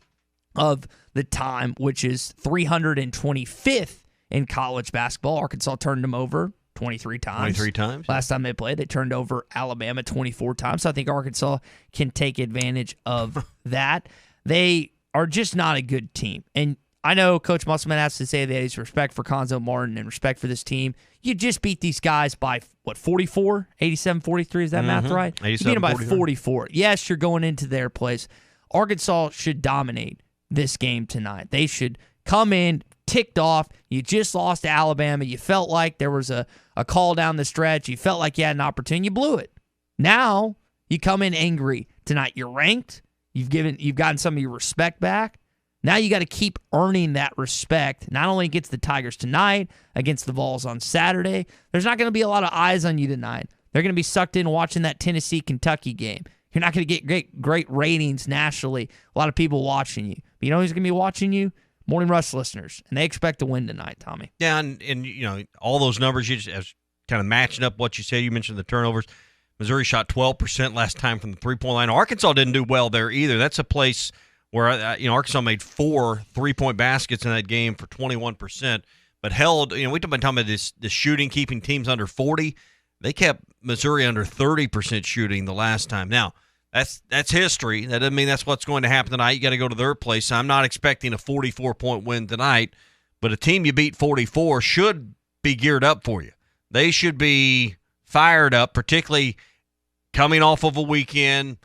of the time, which is 325th in college basketball. Arkansas turned them over 23 times. 23 times. Last time they played, they turned over Alabama 24 times. So I think Arkansas can take advantage of that. They are just not a good team. And I know Coach Musselman has to say that he has respect for Conzo Martin and respect for this team. You just beat these guys by, 44? 87-43, is that math right? You beat them by 44. Yes, you're going into their place. Arkansas should dominate this game tonight. They should come in ticked off. You just lost to Alabama. You felt like there was a call down the stretch. You felt like you had an opportunity. You blew it. Now you come in angry tonight. You're ranked. You've gotten some of your respect back. Now you got to keep earning that respect, not only against the Tigers tonight, against the Vols on Saturday. There's not going to be a lot of eyes on you tonight. They're going to be sucked in watching that Tennessee-Kentucky game. You're not going to get great ratings nationally. A lot of people watching you. But you know who's going to be watching you? Morning Rush listeners. And they expect to win tonight, Tommy. Yeah, and you know, all those numbers, you just kind of matching up what you said. You mentioned the turnovers. Missouri shot 12% last time from the three-point line. Arkansas didn't do well there either. That's a place where Arkansas made 4 3-point baskets in that game for 21%, but held, we've been talking about this shooting, keeping teams under 40. They kept Missouri under 30% shooting the last time. Now, that's history. That doesn't mean that's what's going to happen tonight. You got to go to their place. I'm not expecting a 44-point win tonight, but a team you beat 44 should be geared up for you. They should be fired up, particularly coming off of a weekend,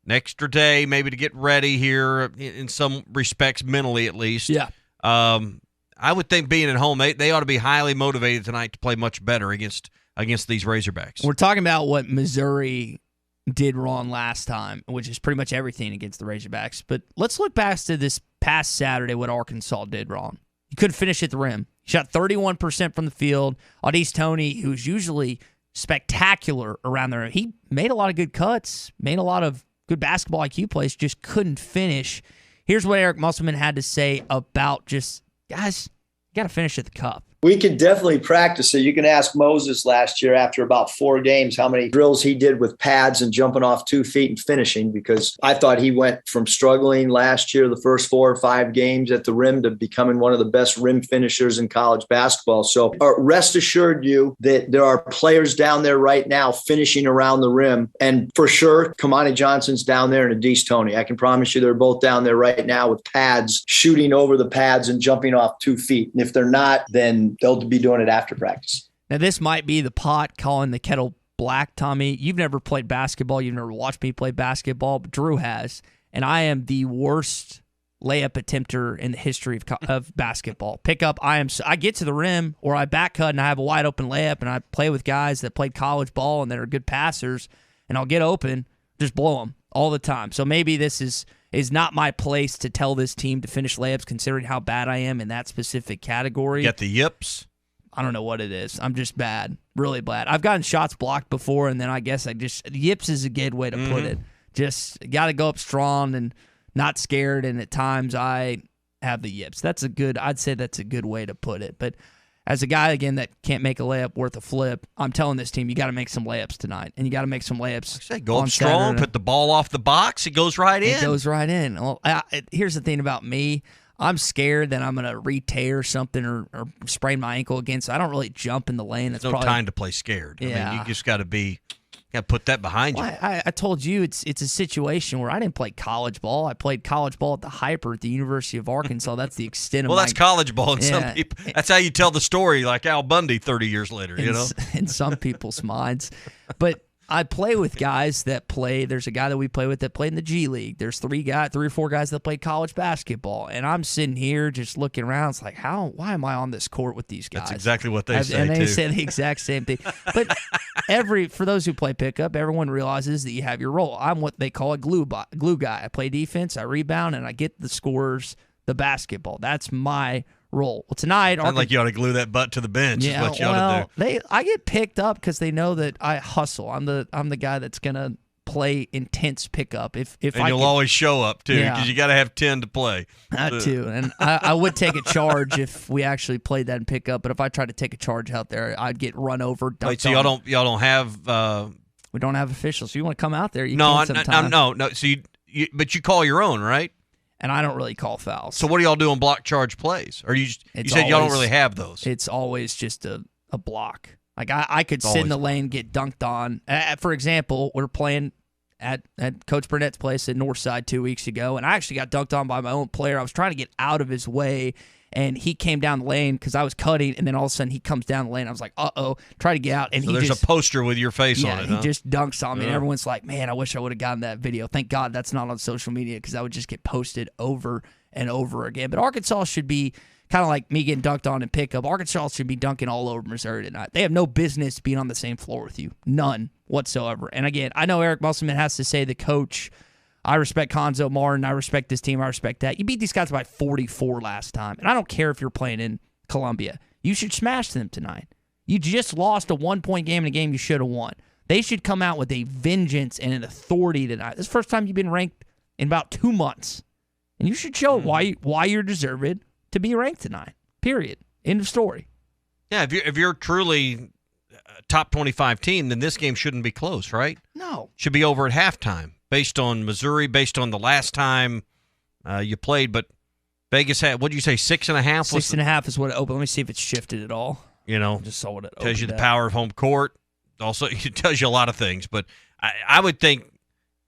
an extra day maybe to get ready here in some respects, mentally at least. Yeah. I would think being at home, they ought to be highly motivated tonight to play much better against these Razorbacks. We're talking about what Missouri did wrong last time, which is pretty much everything against the Razorbacks. But let's look back to this past Saturday, what Arkansas did wrong. You couldn't finish at the rim. You shot 31% from the field. Audice Toney, who's usually spectacular around there, he made a lot of good cuts, made a lot of good basketball IQ plays, just couldn't finish. Here's what Eric Musselman had to say about just, guys, you got to finish at the cup. We could definitely practice it. You can ask Moses last year after about 4 games how many drills he did with pads and jumping off 2 feet and finishing, because I thought he went from struggling last year, the first 4 or 5 games at the rim, to becoming one of the best rim finishers in college basketball. So rest assured you that there are players down there right now finishing around the rim. And for sure, Kamani Johnson's down there and Audice Toney. I can promise you they're both down there right now with pads, shooting over the pads and jumping off 2 feet. And if they're not, then they'll be doing it after practice. Now, this might be the pot calling the kettle black, Tommy. You've never played basketball. You've never watched me play basketball, but Drew has. And I am the worst layup attempter in the history of basketball. Pickup, I get to the rim or I back cut and I have a wide open layup, and I play with guys that played college ball and that are good passers, and I'll get open, just blow them all the time. So maybe this is not my place to tell this team to finish layups, considering how bad I am in that specific category. You got the yips? I don't know what it is. I'm just bad, really bad. I've gotten shots blocked before, and then I guess yips is a good way to put it. Just got to go up strong and not scared, and at times I have the yips. I'd say that's a good way to put it. But as a guy, again, that can't make a layup worth a flip, I'm telling this team, you got to make some layups tonight, and you got to make some layups. Go up strong, put the ball off the box, it goes right in. It goes right in. Well, here's the thing about me. I'm scared that I'm going to re-tear something or sprain my ankle again, so I don't really jump in the lane. There's no time to play scared. Yeah. I mean, you just got to put that behind you. I told you it's a situation where I didn't play college ball. I played college ball at the Hyper at the University of Arkansas. That's the extent of that's college ball in some people. That's how you tell the story, like Al Bundy 30 years later, in some people's minds. But I play with guys that play. There's a guy that we play with that played in the G League. There's 3 or 4 guys that played college basketball. And I'm sitting here just looking around. It's like, why am I on this court with these guys? That's exactly what they say, and they say the exact same thing. But for those who play pickup, everyone realizes that you have your role. I'm what they call a glue guy. I play defense, I rebound, and I get the scores, the basketball. That's my role. Well, tonight, sounds like you ought to glue that butt to the bench. Yeah, is what you ought to do. I get picked up because they know that I hustle. I'm the guy that's gonna play intense pickup. You'll always show up too, because you got to have 10 to play. That too, and I would take a charge if we actually played that in pickup. But if I tried to take a charge out there, I'd get run over. Wait, so y'all don't have? We don't have officials. So you want to come out there? You can sometime. No. So but you call your own, right? And I don't really call fouls. So what do y'all do on block charge plays? Or you said y'all don't really have those? It's always just a block. Like, I could sit in the lane, get dunked on. For example, we're playing at Coach Burnett's place at Northside 2 weeks ago, and I actually got dunked on by my own player. I was trying to get out of his way, and he came down the lane because I was cutting, and then all of a sudden he comes down the lane. I was like, uh-oh, try to get out. And so there's a poster with your face on it, he just dunks on me, and everyone's like, man, I wish I would have gotten that video. Thank God that's not on social media because I would just get posted over and over again. But Arkansas should be kind of like me getting dunked on in pickup. Arkansas should be dunking all over Missouri tonight. They have no business being on the same floor with you. None whatsoever. And again, I know Eric Musselman has to say the coach, I respect Konzo Martin, I respect this team, I respect that. You beat these guys by 44 last time. And I don't care if you're playing in Columbia. You should smash them tonight. You just lost a 1-point game in a game you should have won. They should come out with a vengeance and an authority tonight. This is the first time you've been ranked in about 2 months. And you should show why you're deserved to be ranked tonight. Period. End of story. Yeah, if you're truly a top 25 team, then this game shouldn't be close, right? No. Should be over at halftime, based on Missouri, based on the last time you played. But Vegas had, what did you say, 6.5? 6.5 is what it opened. Let me see if it's shifted at all. You know, just saw what it tells you the at. power of home court. Also, it tells you a lot of things. But I would think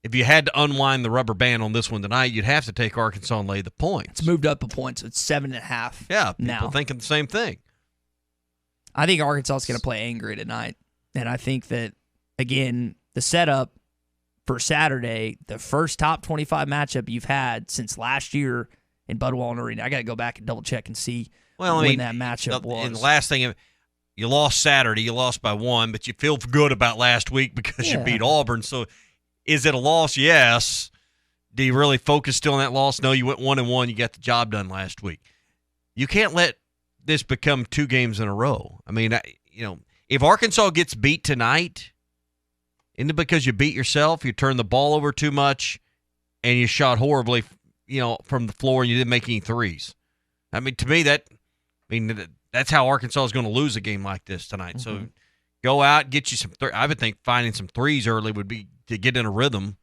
if you had to unwind the rubber band on this one tonight, you'd have to take Arkansas and lay the points. It's moved up a point, so it's 7.5. Yeah, people now thinking the same thing. I think Arkansas is going to play angry tonight. And I think that, again, the setup for Saturday, the first top 25 matchup you've had since last year in Bud Walton Arena. I got to go back and double check and see when that matchup was. And the last thing, you lost Saturday, you lost by 1, but you feel good about last week because you beat Auburn. So is it a loss? Yes. Do you really focus still on that loss? No, you went 1-1. You got the job done last week. You can't let this become 2 games in a row. I mean, if Arkansas gets beat tonight, isn't it because you beat yourself, you turned the ball over too much, and you shot horribly, from the floor, and you didn't make any threes? I mean, to me, that's how Arkansas is going to lose a game like this tonight. Mm-hmm. So go out, get you some I would think finding some threes early would be to get in a rhythm.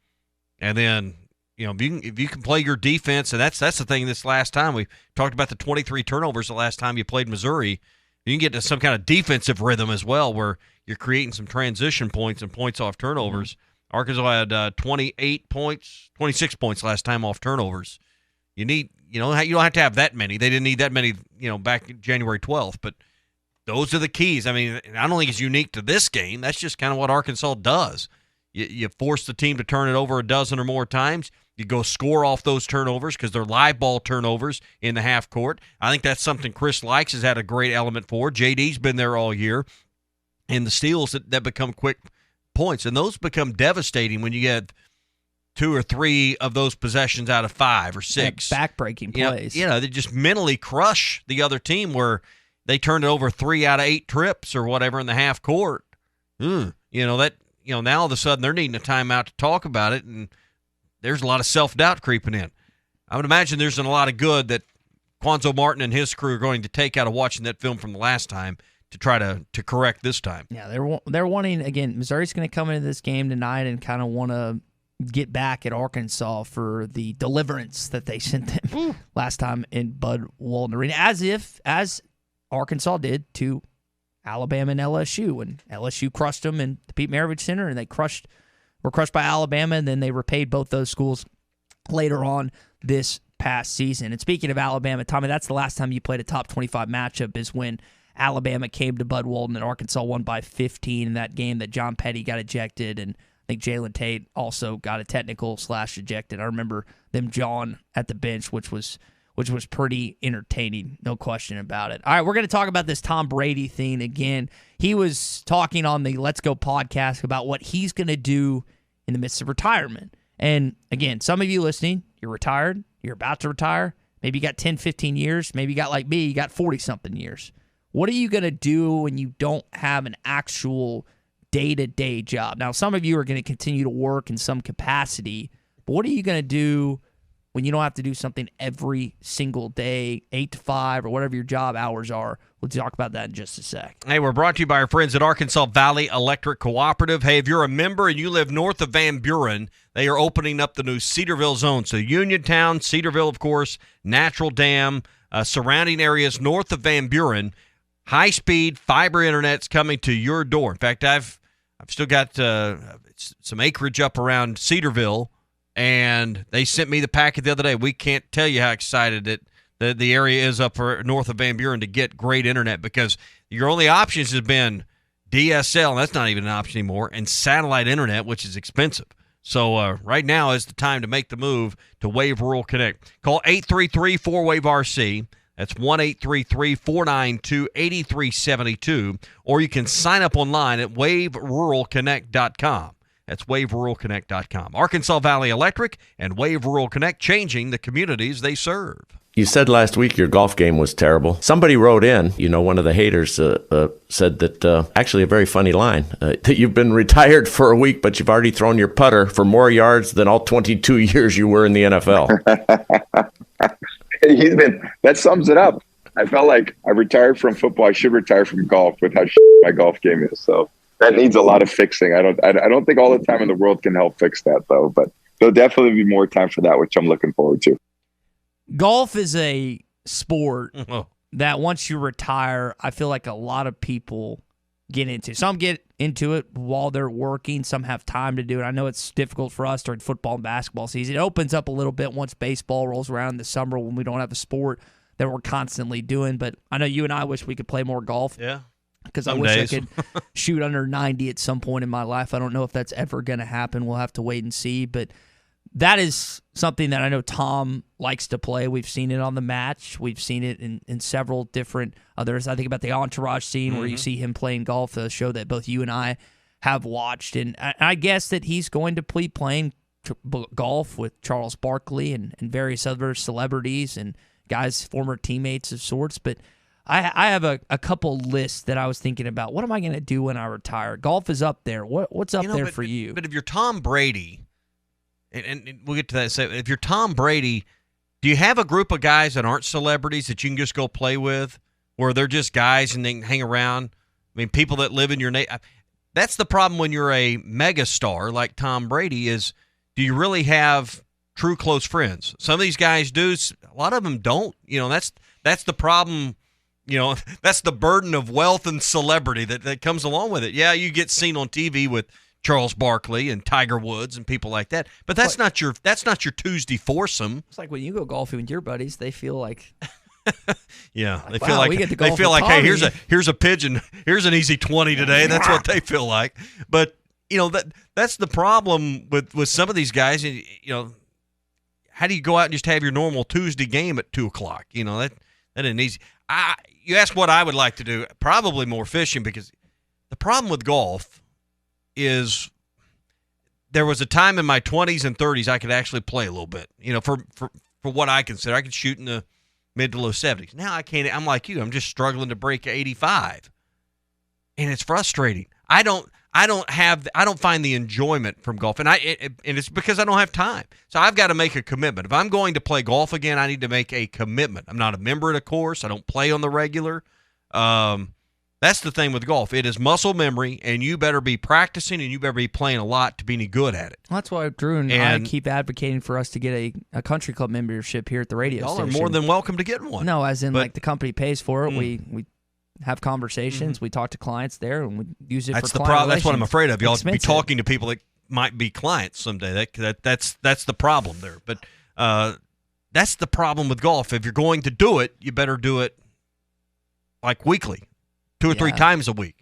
And then, if you can play your defense, and that's the thing this last time. We talked about the 23 turnovers the last time you played Missouri. You can get to some kind of defensive rhythm as well where you're creating some transition points and points off turnovers. Mm-hmm. Arkansas had 26 points last time off turnovers. You don't have to have that many. They didn't need that many, back January 12th, but those are the keys. I mean, I don't think it's unique to this game. That's just kind of what Arkansas does. You force the team to turn it over a dozen or more times. You go score off those turnovers because they're live ball turnovers in the half court. I think that's something Chris Likes has had a great element for. JD's been there all year. And the steals that become quick points. And those become devastating when you get 2 or 3 of those possessions out of 5 or 6. Back-breaking plays. They just mentally crush the other team where they turned it over 3 out of 8 trips or whatever in the half court. Now all of a sudden they're needing a timeout to talk about it, and there's a lot of self-doubt creeping in. I would imagine there's a lot of good that Konzo Martin and his crew are going to take out of watching that film from the last time to try to correct this time. Yeah, they're wanting, again, Missouri's going to come into this game tonight and kind of want to get back at Arkansas for the deliverance that they sent them last time in Bud Walton Arena, as Arkansas did to Alabama and LSU, and LSU crushed them in the Pete Maravich Center, and they were crushed by Alabama, and then they repaid both those schools later on this past season. And speaking of Alabama, Tommy, that's the last time you played a top 25 matchup is when Alabama came to Bud Walton and Arkansas won by 15 in that game that John Petty got ejected, and I think Jalen Tate also got a technical / ejected. I remember them jawing at the bench, which was pretty entertaining, no question about it. All right, we're going to talk about this Tom Brady thing again. He was talking on the Let's Go podcast about what he's going to do in the midst of retirement. And again, some of you listening, you're retired, you're about to retire, maybe you got 10, 15 years, maybe you got like me, you got 40-something years. What are you going to do when you don't have an actual day-to-day job? Now, some of you are going to continue to work in some capacity, but what are you going to do when you don't have to do something every single day, 8 to 5, or whatever your job hours are? We'll talk about that in just a sec. Hey, we're brought to you by our friends at Arkansas Valley Electric Cooperative. Hey, if you're a member and you live north of Van Buren, they are opening up the new Cedarville zone. So Uniontown, Cedarville, of course, Natural Dam, surrounding areas north of Van Buren. high-speed fiber internet's coming to your door. In fact, I've still got some acreage up around Cedarville, and they sent me the packet the other day. We can't tell you how excited the area is up north of Van Buren to get great internet, because your only options have been DSL, and that's not even an option anymore, and satellite internet, which is expensive. So right now is the time to make the move to Wave Rural Connect. Call 833-4WAVE-RC. That's 1-833-492-8372. Or you can sign up online at waveruralconnect.com. That's waveruralconnect.com. Arkansas Valley Electric and Wave Rural Connect, changing the communities they serve. You said last week your golf game was terrible. Somebody wrote in, one of the haters said that, actually a very funny line, that you've been retired for a week, but you've already thrown your putter for more yards than all 22 years you were in the NFL. That sums it up. I felt like I retired from football. I should retire from golf with how my golf game is. So that needs a lot of fixing. I don't think all the time in the world can help fix that, though, but there'll definitely be more time for that, which I'm looking forward to. Golf is a sport that once you retire, I feel like a lot of people get into. Some get into it while they're working. Some have time to do it. I know it's difficult for us during football and basketball season. It opens up a little bit once baseball rolls around in the summer when we don't have a sport that we're constantly doing. But I know you and I wish we could play more golf. Yeah. Because I wish I could shoot under 90 at some point in my life. I don't know if that's ever going to happen. We'll have to wait and see. But that is something that I know Tom likes to play. We've seen it on The Match. We've seen it in several different others. I think about the Entourage scene where you see him playing golf, a show that both you and I have watched. And I guess that he's going to be playing golf with Charles Barkley and various other celebrities and guys, former teammates of sorts. But I have a couple lists that I was thinking about. What am I going to do when I retire? Golf is up there. What's up there for you? But if you're Tom Brady, and we'll get to that. So if you're Tom Brady, do you have a group of guys that aren't celebrities that you can just go play with, or they're just guys and they can hang around? I mean, people that live in your neighborhood. That's the problem when you're a megastar like Tom Brady is, do you really have true close friends? Some of these guys do. A lot of them don't. That's the problem. That's the burden of wealth and celebrity that comes along with it. Yeah, you get seen on TV with Charles Barkley and Tiger Woods and people like that, but that's not your Tuesday foursome. It's like when you go golfing with your buddies, they feel like yeah, they feel like hey, here's a pigeon, here's an easy 20 today. That's what they feel like. But that's the problem with some of these guys. How do you go out and just have your normal Tuesday game at 2:00? That isn't easy. You ask what I would like to do, probably more fishing, because the problem with golf is there was a time in my 20s and 30s I could actually play a little bit, for what I consider. I could shoot in the mid to low 70s. Now I can't. I'm like you. I'm just struggling to break 85, and it's frustrating. I don't find the enjoyment from golf, and it's because I don't have time. So I've got to make a commitment. If I'm going to play golf again, I need to make a commitment. I'm not a member of the course. I don't play on the regular. That's the thing with golf. It is muscle memory, and you better be practicing, and you better be playing a lot to be any good at it. That's why Drew and I keep advocating for us to get a country club membership here at the radio station. Y'all are more than welcome to get one. No, as in like the company pays for it. We have conversations. We talk to clients there, and we use it for client relations. That's what I'm afraid of. Y'all be talking to people that might be clients someday. That's the problem there. But that's the problem with golf. If you're going to do it, you better do it like weekly. 2 or 3 times a week.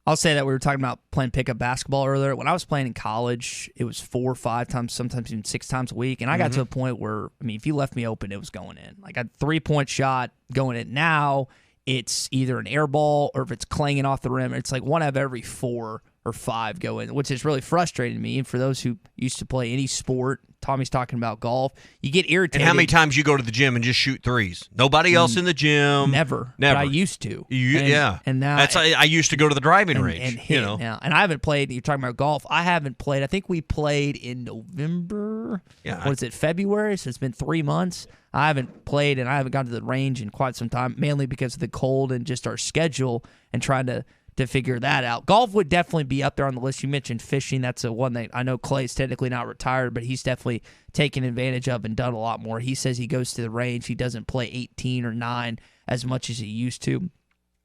I'll say that we were talking about playing pickup basketball earlier. When I was playing in college, it was 4 or 5 times, sometimes even 6 times a week. And I got to a point where, if you left me open, it was going in. Like a 3-point shot going in. Now it's either an air ball or if it's clanging off the rim, it's like 1 out of every 4 or 5 go in, which is really frustrating to me. And for those who used to play any sport, Tommy's talking about golf, you get irritated. And how many times you go to the gym and just shoot threes? Nobody else in the gym. Never. But I used to. And now I used to go to the driving range. And hit now. And I haven't played. You're talking about golf. I haven't played. I think we played in November. Yeah. What is it? February. So it's been 3 months. I haven't played, and I haven't gone to the range in quite some time, mainly because of the cold and just our schedule and trying to figure that out. Golf would definitely be up there on the list. You mentioned fishing. That's a one that I know Clay's technically not retired, but he's definitely taken advantage of and done a lot more. He says he goes to the range. He doesn't play 18 or 9 as much as he used to.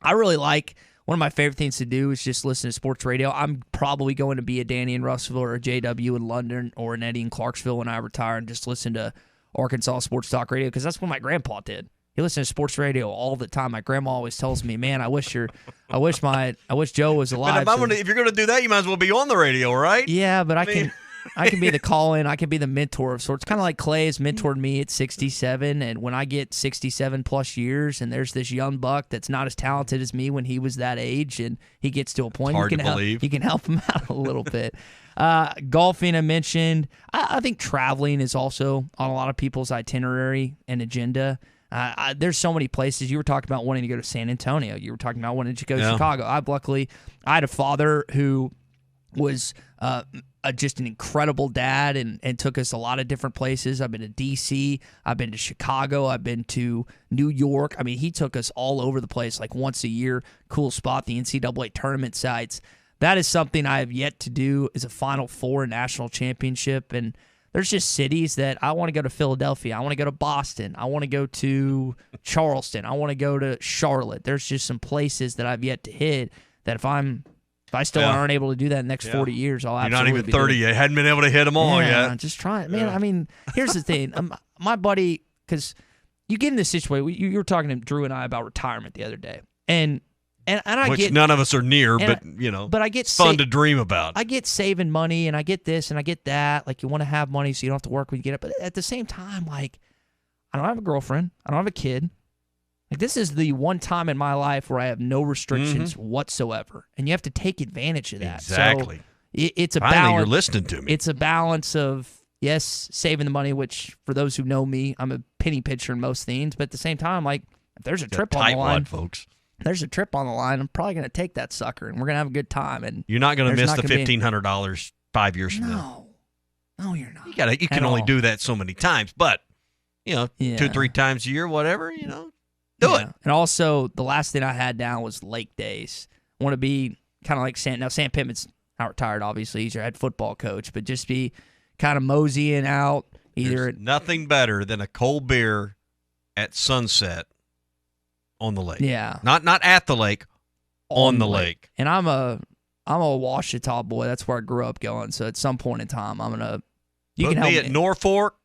I really like, one of my favorite things to do is just listen to sports radio. I'm probably going to be a Danny in Russellville or a JW in London or an Eddie in Clarksville when I retire and just listen to Arkansas Sports Talk Radio, because that's what my grandpa did. He listened to sports radio all the time. My grandma always tells me, "Man, I wish Joe was alive." If you're going to do that, you might as well be on the radio, right? Yeah, but I can be the call-in. I can be the mentor of sorts. Kind of like Clay has mentored me at 67, and when I get 67-plus years, and there's this young buck that's not as talented as me when he was that age, and he gets to a point, you can help him out a little bit. Golfing, I mentioned. I think traveling is also on a lot of people's itinerary and agenda. There's so many places. You were talking about wanting to go to San Antonio. You were talking about wanting to go to Chicago. I had a father who was just an incredible dad and took us a lot of different places. I've been to D.C., I've been to Chicago, I've been to New York. I mean, he took us all over the place, like once a year. Cool spot, the NCAA tournament sites. That is something I have yet to do, is a Final Four national championship. And there's just cities that I want to go to. Philadelphia, I want to go to Boston, I want to go to Charleston, I want to go to Charlotte. There's just some places that I've yet to hit that if I still aren't able to do that in the next 40 years, I'll absolutely You're not even 30 yet. Hadn't been able to hit them all yet. Just trying. Man, I mean, here's the thing. My buddy, because you get in this situation, you were talking to Drew and I about retirement the other day. And I Which get, none of us are near, but I get fun to dream about. I get saving money, and I get this, and I get that. Like, you want to have money so you don't have to work when you get it. But at the same time, like, I don't have a girlfriend. I don't have a kid. Like, this is the one time in my life where I have no restrictions whatsoever, and you have to take advantage of that. Exactly. So it's a Finally, balance. you're listening to me. It's a balance of, yes, saving the money, which for those who know me, I'm a penny pitcher in most things. But at the same time, like, if there's a trip on the line, folks. There's a trip on the line, I'm probably going to take that sucker, and we're going to have a good time. And you're not going to miss the $1,500 5 years from now. No, you're not. You can only do that so many times, but 2-3 times a year, whatever, do it. And also, the last thing I had down was lake days. I want to be kind of like Sam. Now, Sam Pittman's not retired, obviously. He's your head football coach, but just be kind of moseying out. There's nothing better than a cold beer at sunset on the lake. Yeah. Not at the lake, on the lake. And I'm a Ouachita boy. That's where I grew up going. So at some point in time, I'm gonna. You Put can help me at Norfolk,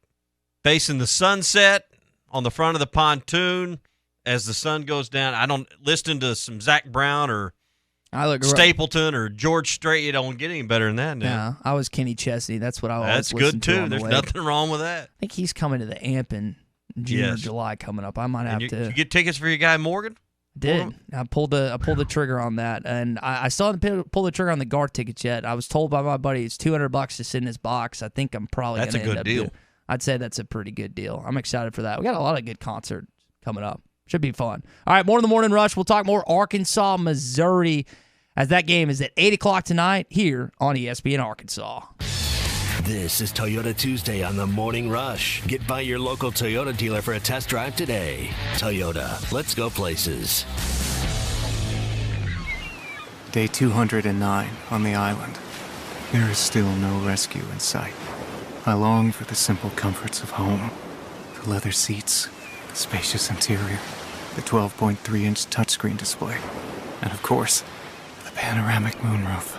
facing the sunset on the front of the pontoon as the sun goes down. I don't listen to some Zach Brown or Stapleton or George Strait. You don't get any better than that now. Yeah, I was Kenny Chesney. That's what I always That's listened good to too. on the There's lake. nothing wrong with that. I think he's coming to the Amp in June or July coming up. I might have to. Did you get tickets for your guy Morgan? Did. I pulled the trigger on that, and I still haven't pulled the trigger on the Gar tickets yet. I was told by my buddy it's $200 to sit in his box. I think I'm probably That's going to a good deal. I'd say that's a pretty good deal. I'm excited for that. We got a lot of good concerts coming up. Should be fun. All right, more in the Morning Rush. We'll talk more Arkansas, Missouri, as that game is at 8 o'clock tonight here on ESPN Arkansas. This is Toyota Tuesday on the Morning Rush. Get by your local Toyota dealer for a test drive today. Toyota, let's go places. Day 209 on the island. There is still no rescue in sight. I long for the simple comforts of home. The leather seats, the spacious interior, the 12.3-inch touchscreen display, and of course, the panoramic moonroof.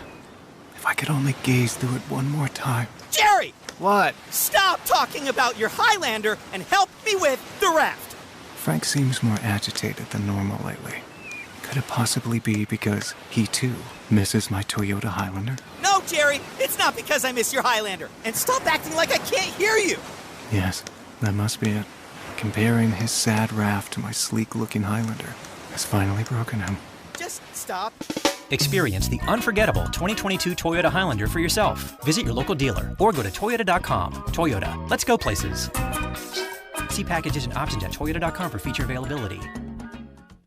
If I could only gaze through it one more time. Jerry! What? Stop talking about your Highlander and help me with the raft! Frank seems more agitated than normal lately. Could it possibly be because he, too, misses my Toyota Highlander? No, Jerry, it's not because I miss your Highlander. And stop acting like I can't hear you! Yes, that must be it. Comparing his sad raft to my sleek-looking Highlander has finally broken him. Just stop. Experience the unforgettable 2022 Toyota Highlander for yourself. Visit your local dealer or go to Toyota.com. Toyota, let's go places. See packages and options at Toyota.com for feature availability.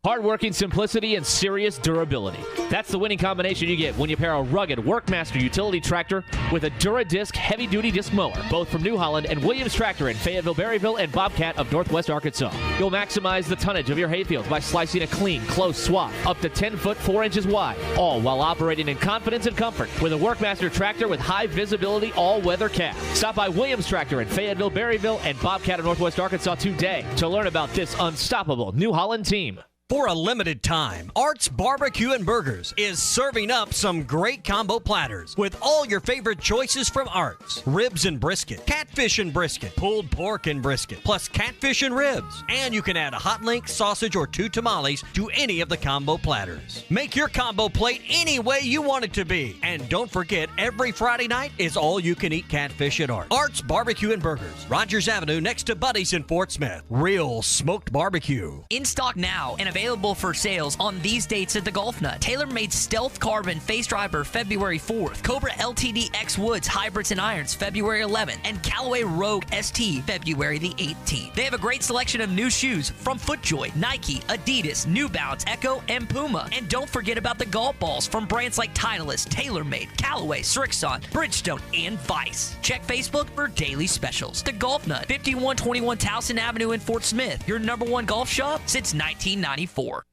Hardworking simplicity and serious durability. That's the winning combination you get when you pair a rugged Workmaster utility tractor with a Dura-Disc heavy-duty disc mower, both from New Holland and Williams Tractor in Fayetteville, Berryville, and Bobcat of Northwest Arkansas. You'll maximize the tonnage of your hayfields by slicing a clean, close swath up to 10 foot 4 inches wide, all while operating in confidence and comfort with a Workmaster tractor with high visibility all-weather cab. Stop by Williams Tractor in Fayetteville, Berryville, and Bobcat of Northwest Arkansas today to learn about this unstoppable New Holland team. For a limited time, Art's Barbecue and Burgers is serving up some great combo platters with all your favorite choices from Art's. Ribs and brisket, catfish and brisket, pulled pork and brisket, plus catfish and ribs. And you can add a hot link, sausage, or 2 tamales to any of the combo platters. Make your combo plate any way you want it to be. And don't forget, every Friday night is all-you-can-eat catfish at Art's. Art's Barbecue and Burgers, Rogers Avenue next to Buddy's in Fort Smith. Real smoked barbecue. In stock now and available for sales on these dates at the Golf Nut. Tailor-made Stealth Carbon Face Driver February 4th. Cobra LTD X Woods Hybrids and Irons February 11th. And Callaway Rogue ST February the 18th. They have a great selection of new shoes from FootJoy, Nike, Adidas, New Balance, Echo, and Puma. And don't forget about the golf balls from brands like Titleist, TaylorMade, Callaway, Srixon, Bridgestone, and Vice. Check Facebook for daily specials. The Golf Nut, 5121 Towson Avenue in Fort Smith. Your #1 golf shop since 1994.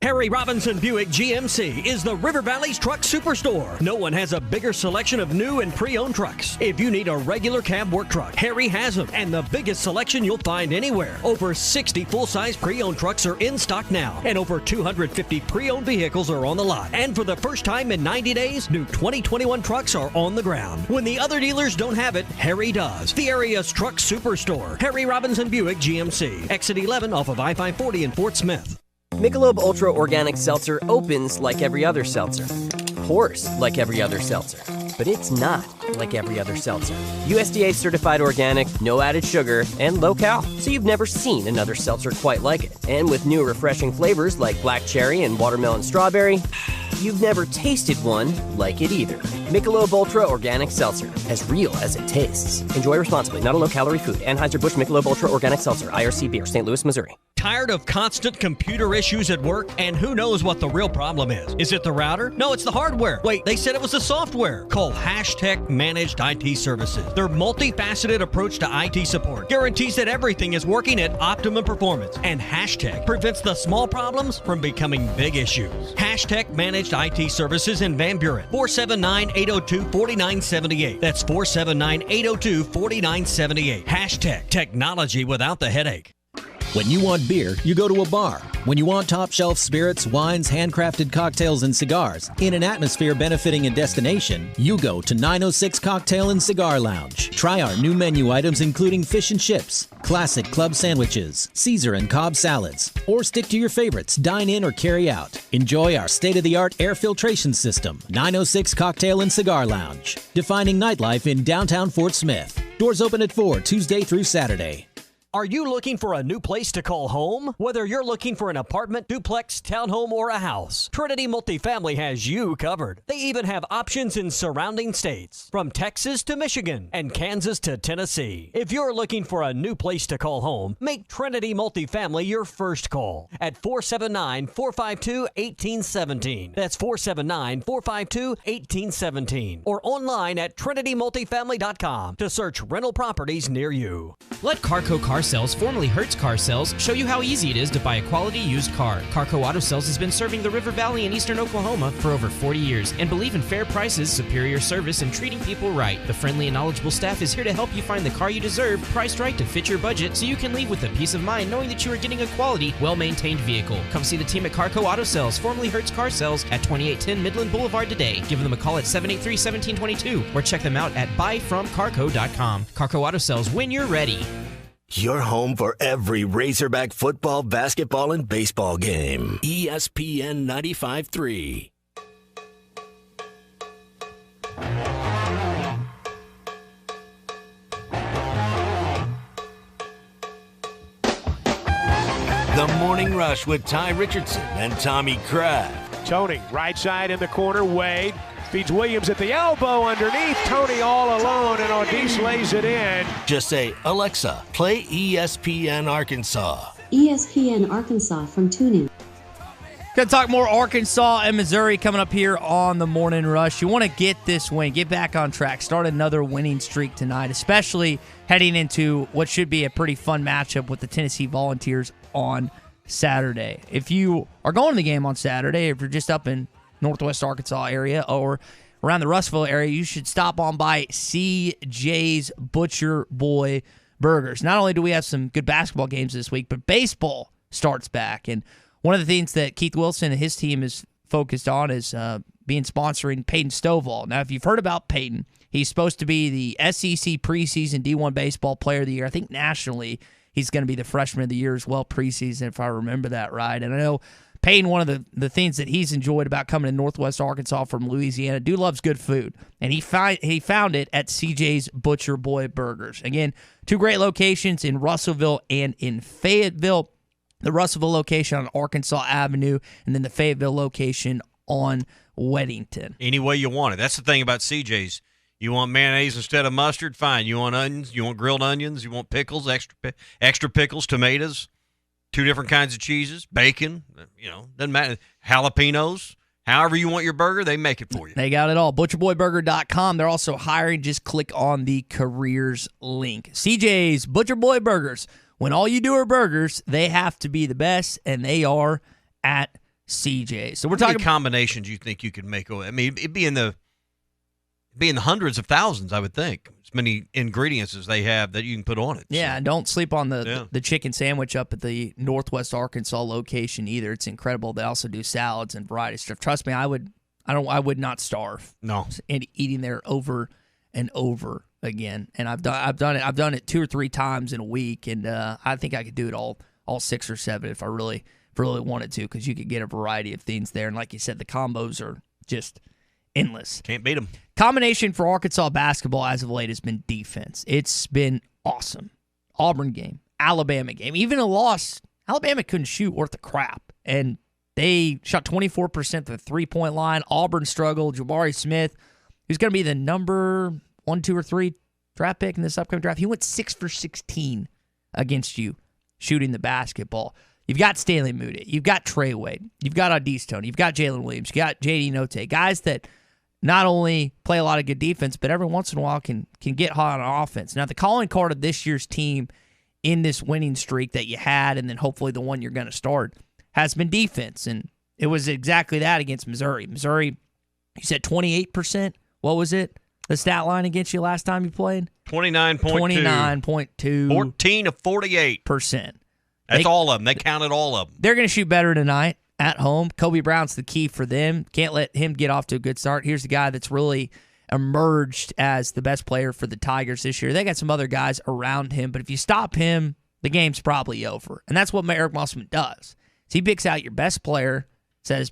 Harry Robinson Buick GMC is the River Valley's truck superstore. No one has a bigger selection of new and pre-owned trucks. If you need a regular cab work truck, Harry has them, and the biggest selection you'll find anywhere. Over 60 full-size pre-owned trucks are in stock now, and over 250 pre-owned vehicles are on the lot. And for the first time in 90 days, new 2021 trucks are on the ground. When the other dealers don't have it, Harry does. The area's truck superstore, Harry Robinson Buick GMC, exit 11 off of I-540 in Fort Smith. Michelob Ultra Organic Seltzer opens like every other seltzer. Pours like every other seltzer. But it's not like every other seltzer. USDA certified organic, no added sugar, and low cal. So you've never seen another seltzer quite like it. And with new refreshing flavors like black cherry and watermelon strawberry, you've never tasted one like it either. Michelob Ultra Organic Seltzer, as real as it tastes. Enjoy responsibly, not a low-calorie food. Anheuser-Busch Michelob Ultra Organic Seltzer, IRC Beer, St. Louis, Missouri. Tired of constant computer issues at work? And who knows what the real problem is? Is it the router? No, it's the hardware. Wait, they said it was the software. Call Hashtag Managed IT Services. Their multifaceted approach to IT support guarantees that everything is working at optimum performance. And Hashtag prevents the small problems from becoming big issues. Hashtag Managed IT Services in Van Buren. 479-802-4978. That's 479-802-4978. Hashtag Technology without the headache. When you want beer, you go to a bar. When you want top shelf spirits, wines, handcrafted cocktails, and cigars, in an atmosphere benefiting a destination, you go to 906 Cocktail and Cigar Lounge. Try our new menu items including fish and chips, classic club sandwiches, Caesar and Cobb salads, or stick to your favorites, dine in or carry out. Enjoy our state-of-the-art air filtration system. 906 Cocktail and Cigar Lounge, defining nightlife in downtown Fort Smith. Doors open at 4 Tuesday through Saturday. Are you looking for a new place to call home? Whether you're looking for an apartment, duplex, townhome, or a house, Trinity Multifamily has you covered. They even have options in surrounding states, from Texas to Michigan and Kansas to Tennessee. If you're looking for a new place to call home, make Trinity Multifamily your first call at 479-452-1817. That's 479-452-1817. Or online at trinitymultifamily.com to search rental properties near you. Let Carco Car Sales, formerly Hertz Car Sales, show you how easy it is to buy a quality used car. Carco Auto Sales has been serving the River Valley in eastern Oklahoma for over 40 years and believe in fair prices, superior service, and treating people right. The friendly and knowledgeable staff is here to help you find the car you deserve, priced right to fit your budget, so you can leave with a peace of mind knowing that you are getting a quality, well-maintained vehicle. Come see the team at Carco Auto Sales, formerly Hertz Car Sales, at 2810 Midland Boulevard today. Give them a call at 783-1722 or check them out at buyfromcarco.com. Carco Auto Sales, when you're ready. Your home for every Razorback football, basketball, and baseball game. ESPN 95.3. The Morning Rush with Ty Richardson and Tommy Kraft. Tony, right side in the corner, Wade. Feeds Williams at the elbow underneath. Tony all alone, and Audice lays it in. Just say, Alexa, play ESPN Arkansas. ESPN Arkansas from TuneIn. Gonna talk more Arkansas and Missouri coming up here on the Morning Rush. You want to get this win, get back on track, start another winning streak tonight, especially heading into what should be a pretty fun matchup with the Tennessee Volunteers on Saturday. If you are going to the game on Saturday, if you're just up in Northwest Arkansas area or around the Russellville area, you should stop on by CJ's Butcher Boy Burgers. Not only do we have some good basketball games this week, but baseball starts back. And one of the things that Keith Wilson and his team is focused on is being sponsoring Peyton Stovall. Now, if you've heard about Peyton, he's supposed to be the SEC preseason D1 baseball player of the year. I think nationally he's going to be the freshman of the year as well preseason, if I remember that right. And I know Peyton, one of the things that he's enjoyed about coming to Northwest Arkansas from Louisiana, dude loves good food. And he found it at CJ's Butcher Boy Burgers. Again, 2 great locations in Russellville and in Fayetteville. The Russellville location on Arkansas Avenue, and then the Fayetteville location on Weddington. Any way you want it. That's the thing about CJ's. You want mayonnaise instead of mustard? Fine. You want onions? You want grilled onions? You want pickles? Extra pickles, tomatoes, 2 different kinds of cheeses, bacon. Doesn't matter. Jalapenos. However you want your burger, they make it for you. They got it all. ButcherBoyBurger.com. They're also hiring. Just click on the careers link. CJ's Butcher Boy Burgers. When all you do are burgers, they have to be the best, and they are at CJ's. So we're talking combinations you think you could make. I mean, it'd be in the hundreds of thousands, I would think. As many ingredients as they have that you can put on it. Yeah, and don't sleep on the chicken sandwich up at the Northwest Arkansas location either. It's incredible. They also do salads and variety stuff. Trust me, I would not starve. No, and eating there over and over again. And I've done it 2 or 3 times in a week, and I think I could do it all 6 or 7 if I really wanted to, because you could get a variety of things there. And like you said, the combos are just endless. Can't beat them. Combination for Arkansas basketball as of late has been defense. It's been awesome. Auburn game, Alabama game, even a loss. Alabama couldn't shoot worth a crap, and they shot 24% at the 3-point line. Auburn struggled. Jabari Smith, who's going to be the number 1, 2, or 3 draft pick in this upcoming draft, he went 6 for 16 against you shooting the basketball. You've got Stanley Umude. You've got Trey Wade. You've got Adis Tony. You've got Jalen Williams. You've got J.D. Notae. Guys that not only play a lot of good defense, but every once in a while can get hot on offense. Now, the calling card of this year's team in this winning streak that you had, and then hopefully the one you're going to start, has been defense. And it was exactly that against Missouri. Missouri, you said 28%. What was it? The stat line against you last time you played? 29.2. 14 of 48%. That's all of them. They counted all of them. They're going to shoot better tonight at home. Kobe Brown's the key for them. Can't let him get off to a good start. Here's the guy that's really emerged as the best player for the Tigers this year. They got some other guys around him, but if you stop him, the game's probably over. And that's what Eric Musselman does. So he picks out your best player, says,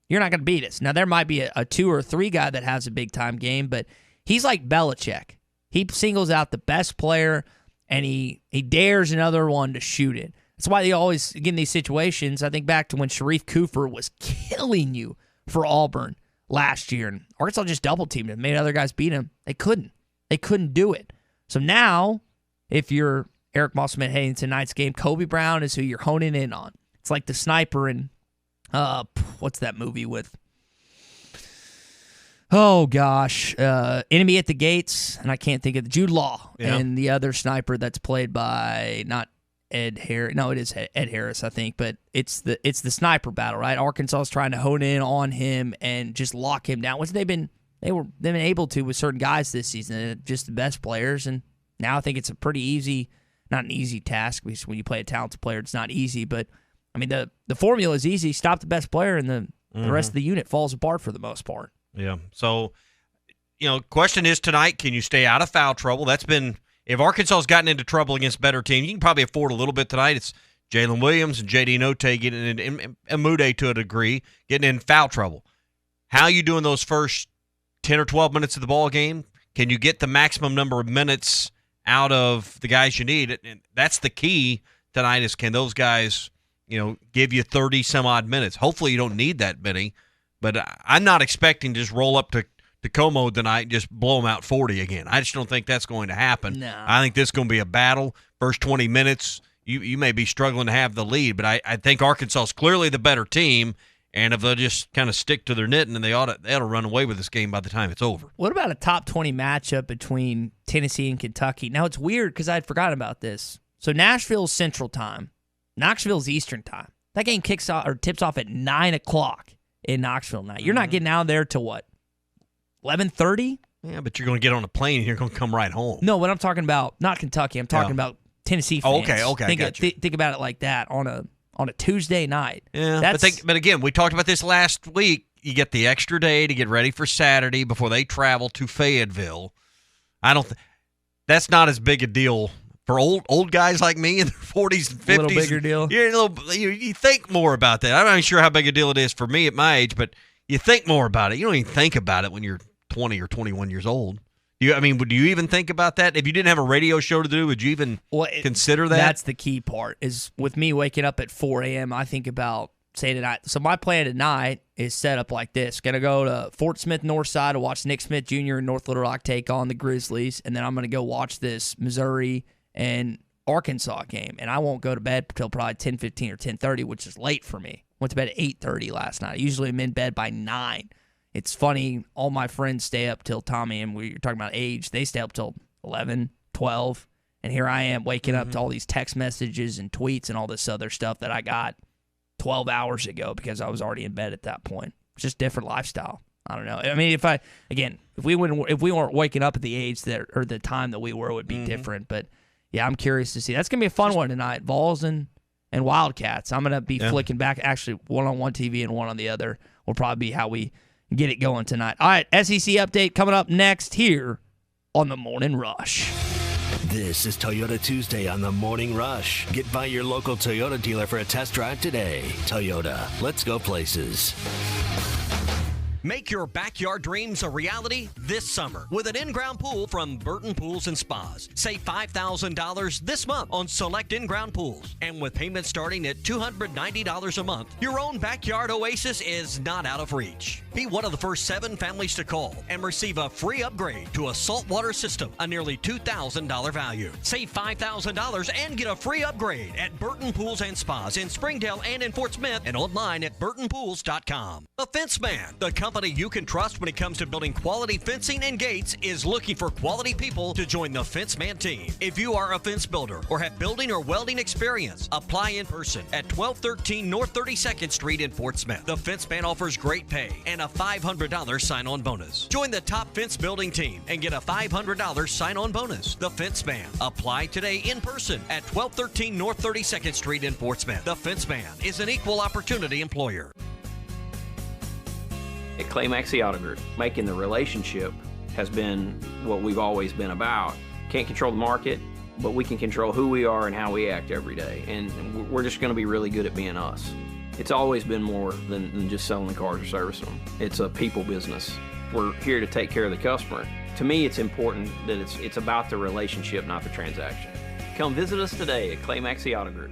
you're not going to beat us. Now, there might be a 2 or 3 guy that has a big-time game, but he's like Belichick. He singles out the best player, and he dares another one to shoot it. That's why they always get in these situations. I think back to when Sharif Cooper was killing you for Auburn last year, and Arkansas just double-teamed him, made other guys beat him. They couldn't. They couldn't do it. So now, if you're Eric Musselman heading to tonight's game, Kobe Brown is who you're honing in on. It's like the sniper in, what's that movie with? Oh, gosh. Enemy at the Gates, and I can't think of the Jude Law, and the other sniper that's played by not Ed Harris. No, it is Ed Harris, I think, but it's the sniper battle, right? Arkansas is trying to hone in on him and just lock him down, which they've been able to with certain guys this season, just the best players. And now I think it's a pretty easy, not an easy task, because when you play a talented player, it's not easy. But I mean, the formula is easy: stop the best player, and the rest of the unit falls apart for the most part. Yeah. So, question is tonight: can you stay out of foul trouble? That's been. If Arkansas has gotten into trouble against better teams, you can probably afford a little bit tonight. It's Jalen Williams and J.D. Notae getting in, Umude to a degree, getting in foul trouble. How are you doing those first 10 or 12 minutes of the ball game? Can you get the maximum number of minutes out of the guys you need? And that's the key tonight is can those guys, give you 30-some-odd minutes. Hopefully you don't need that many, but I'm not expecting to just roll up to Como tonight and just blow them out 40 again. I just don't think that's going to happen. No. I think this is going to be a battle. First 20 minutes, you may be struggling to have the lead, but I think Arkansas is clearly the better team, and if they'll just kind of stick to their knitting, and they ought to run away with this game by the time it's over. What about a top 20 matchup between Tennessee and Kentucky? Now, it's weird because I had forgotten about this. So Nashville's Central Time. Knoxville's Eastern Time. That game tips off at 9 o'clock in Knoxville night. You're not getting out there till what? 11:30? Yeah, but you're going to get on a plane and you're going to come right home. No, what I'm talking about, not Kentucky. I'm talking about Tennessee fans. Okay, I got you. Think about it like that on on a Tuesday night. Yeah, but again, we talked about this last week. You get the extra day to get ready for Saturday before they travel to Fayetteville. That's not as big a deal for old guys like me in their 40s and 50s. A little bigger deal. You think more about that. I'm not sure how big a deal it is for me at my age, but you think more about it. You don't even think about it when you're 20 or 21 years old. Would you even think about that? If you didn't have a radio show to do, would you even consider that? That's the key part, is with me waking up at 4 a.m., I think about, say, tonight. So my plan tonight is set up like this. Going to go to Fort Smith Northside to watch Nick Smith Jr. and North Little Rock take on the Grizzlies, and then I'm going to go watch this Missouri and Arkansas game, and I won't go to bed until probably 10:15 or 10:30, which is late for me. Went to bed at 8:30 last night. I usually am in bed by 9. It's funny, all my friends stay up till Tommy, and we're talking about age, they stay up till 11, 12, and here I am waking up to all these text messages and tweets and all this other stuff that I got 12 hours ago because I was already in bed at that point. It's just different lifestyle. I don't know. I mean, if we weren't waking up at the age or the time that we were, it would be different. But yeah, I'm curious to see. That's gonna be a fun one tonight. Vols and Wildcats. I'm gonna be flicking back, actually, one on one TV and one on the other will probably be how we get it going tonight. All right, SEC update coming up next here on the Morning Rush. This is Toyota Tuesday on the Morning Rush. Get by your local Toyota dealer for a test drive today. Toyota, let's go places. Make your backyard dreams a reality this summer with an in-ground pool from Burton Pools and Spas. Save $5,000 this month on select in-ground pools. And with payments starting at $290 a month, your own backyard oasis is not out of reach. Be one of the first 7 families to call and receive a free upgrade to a saltwater system, a nearly $2,000 value. Save $5,000 and get a free upgrade at Burton Pools and Spas in Springdale and in Fort Smith, and online at burtonpools.com. The Fence Man, the company you can trust when it comes to building quality fencing and gates, is looking for quality people to join the Fence Man team. If you are a fence builder or have building or welding experience, apply in person at 1213 North 32nd Street in Fort Smith. The Fence Man offers great pay and a $500 sign-on bonus. Join the top fence building team and get a $500 sign-on bonus. The Fence Man. Apply today in person at 1213 North 32nd Street in Fort Smith. The Fence Man is an equal opportunity employer. At Clay Maxey Auto Group, making the relationship has been what we've always been about. Can't control the market, but we can control who we are and how we act every day. And we're just going to be really good at being us. It's always been more than just selling the cars or servicing them. It's a people business. We're here to take care of the customer. To me, it's important that it's about the relationship, not the transaction. Come visit us today at Clay Maxey Auto Group.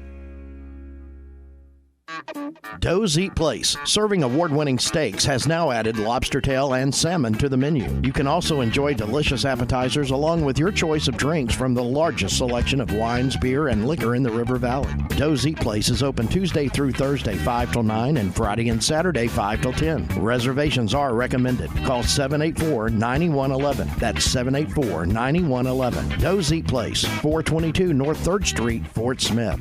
Doe's Eat Place, serving award-winning steaks, has now added lobster tail and salmon to the menu. You can also enjoy delicious appetizers along with your choice of drinks from the largest selection of wines, beer, and liquor in the River Valley. Doe's Eat Place is open Tuesday through Thursday 5 till 9 and Friday and Saturday 5 till 10. Reservations are recommended. Call 784-9111. That's 784-9111. Doe's Eat Place, 422 North 3rd Street, Fort Smith.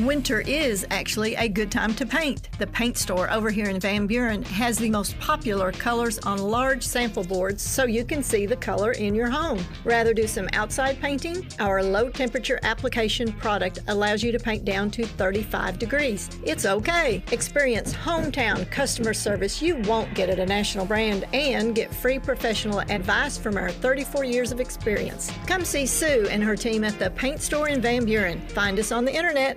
Winter is actually a good time to paint. The paint store over here in Van Buren has the most popular colors on large sample boards so you can see the color in your home. Rather do some outside painting? Our low temperature application product allows you to paint down to 35 degrees. It's okay. Experience hometown customer service you won't get at a national brand and get free professional advice from our 34 years of experience. Come see Sue and her team at the paint store in Van Buren. Find us on the internet.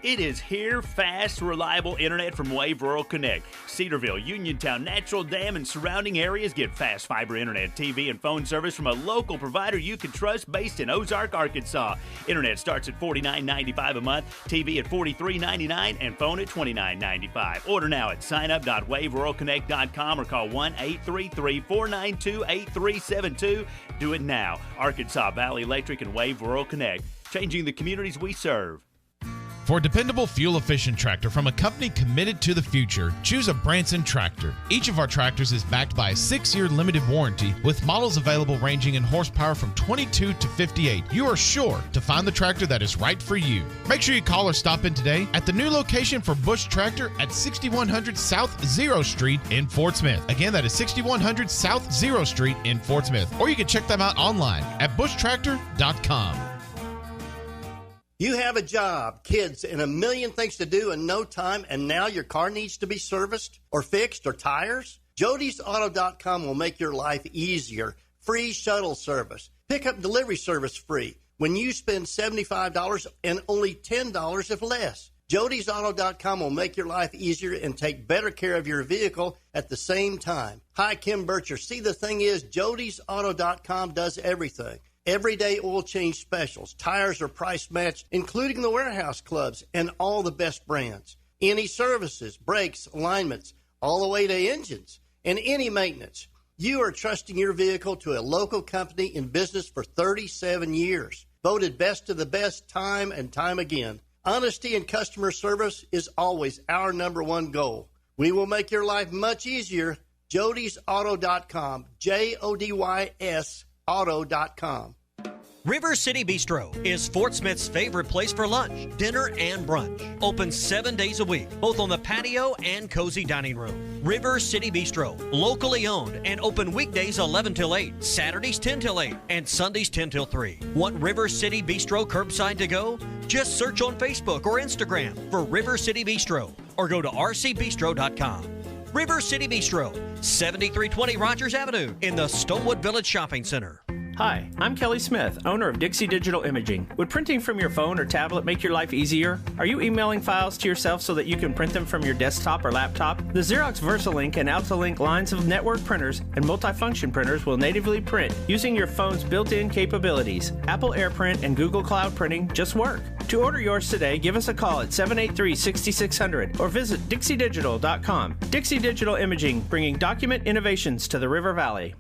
It is here, fast, reliable internet from Wave Rural Connect. Cedarville, Uniontown, Natural Dam, and surrounding areas get fast fiber internet, TV, and phone service from a local provider you can trust based in Ozark, Arkansas. Internet starts at $49.95 a month, TV at $43.99, and phone at $29.95. Order now at signup.waveruralconnect.com or call 1-833-492-8372. Do it now. Arkansas Valley Electric and Wave Rural Connect, changing the communities we serve. For a dependable, fuel-efficient tractor from a company committed to the future, choose a Branson tractor. Each of our tractors is backed by a 6-year limited warranty with models available ranging in horsepower from 22 to 58. You are sure to find the tractor that is right for you. Make sure you call or stop in today at the new location for Bush Tractor at 6100 South 0 Street in Fort Smith. Again, that is 6100 South 0 Street in Fort Smith. Or you can check them out online at bushtractor.com. You have a job, kids, and a million things to do in no time, and now your car needs to be serviced or fixed or tires? Jody'sAuto.com will make your life easier. Free shuttle service. Pickup delivery service free when you spend $75 and only $10 if less. Jody'sAuto.com will make your life easier and take better care of your vehicle at the same time. Hi, Kim Bircher. See, the thing is, Jody'sAuto.com does everything. Everyday oil change specials. Tires are price matched, including the warehouse clubs and all the best brands. Any services, brakes, alignments, all the way to engines, and any maintenance. You are trusting your vehicle to a local company in business for 37 years. Voted best of the best time and time again. Honesty and customer service is always our number one goal. We will make your life much easier. Jody'sAuto.com. JODYS Auto.com. River City Bistro is Fort Smith's favorite place for lunch, dinner, and brunch. Open 7 days a week, both on the patio and cozy dining room. River City Bistro, locally owned and open weekdays 11 till 8, Saturdays 10 till 8, and Sundays 10 till 3. Want River City Bistro curbside to go? Just search on Facebook or Instagram for River City Bistro or go to rcbistro.com. River City Bistro, 7320 Rogers Avenue in the Stonewood Village Shopping Center. Hi, I'm Kelly Smith, owner of Dixie Digital Imaging. Would printing from your phone or tablet make your life easier? Are you emailing files to yourself so that you can print them from your desktop or laptop? The Xerox VersaLink and AltaLink lines of network printers and multifunction printers will natively print using your phone's built-in capabilities. Apple AirPrint and Google Cloud Printing just work. To order yours today, give us a call at 783-6600 or visit dixiedigital.com. Dixie Digital Imaging, bringing document innovations to the River Valley.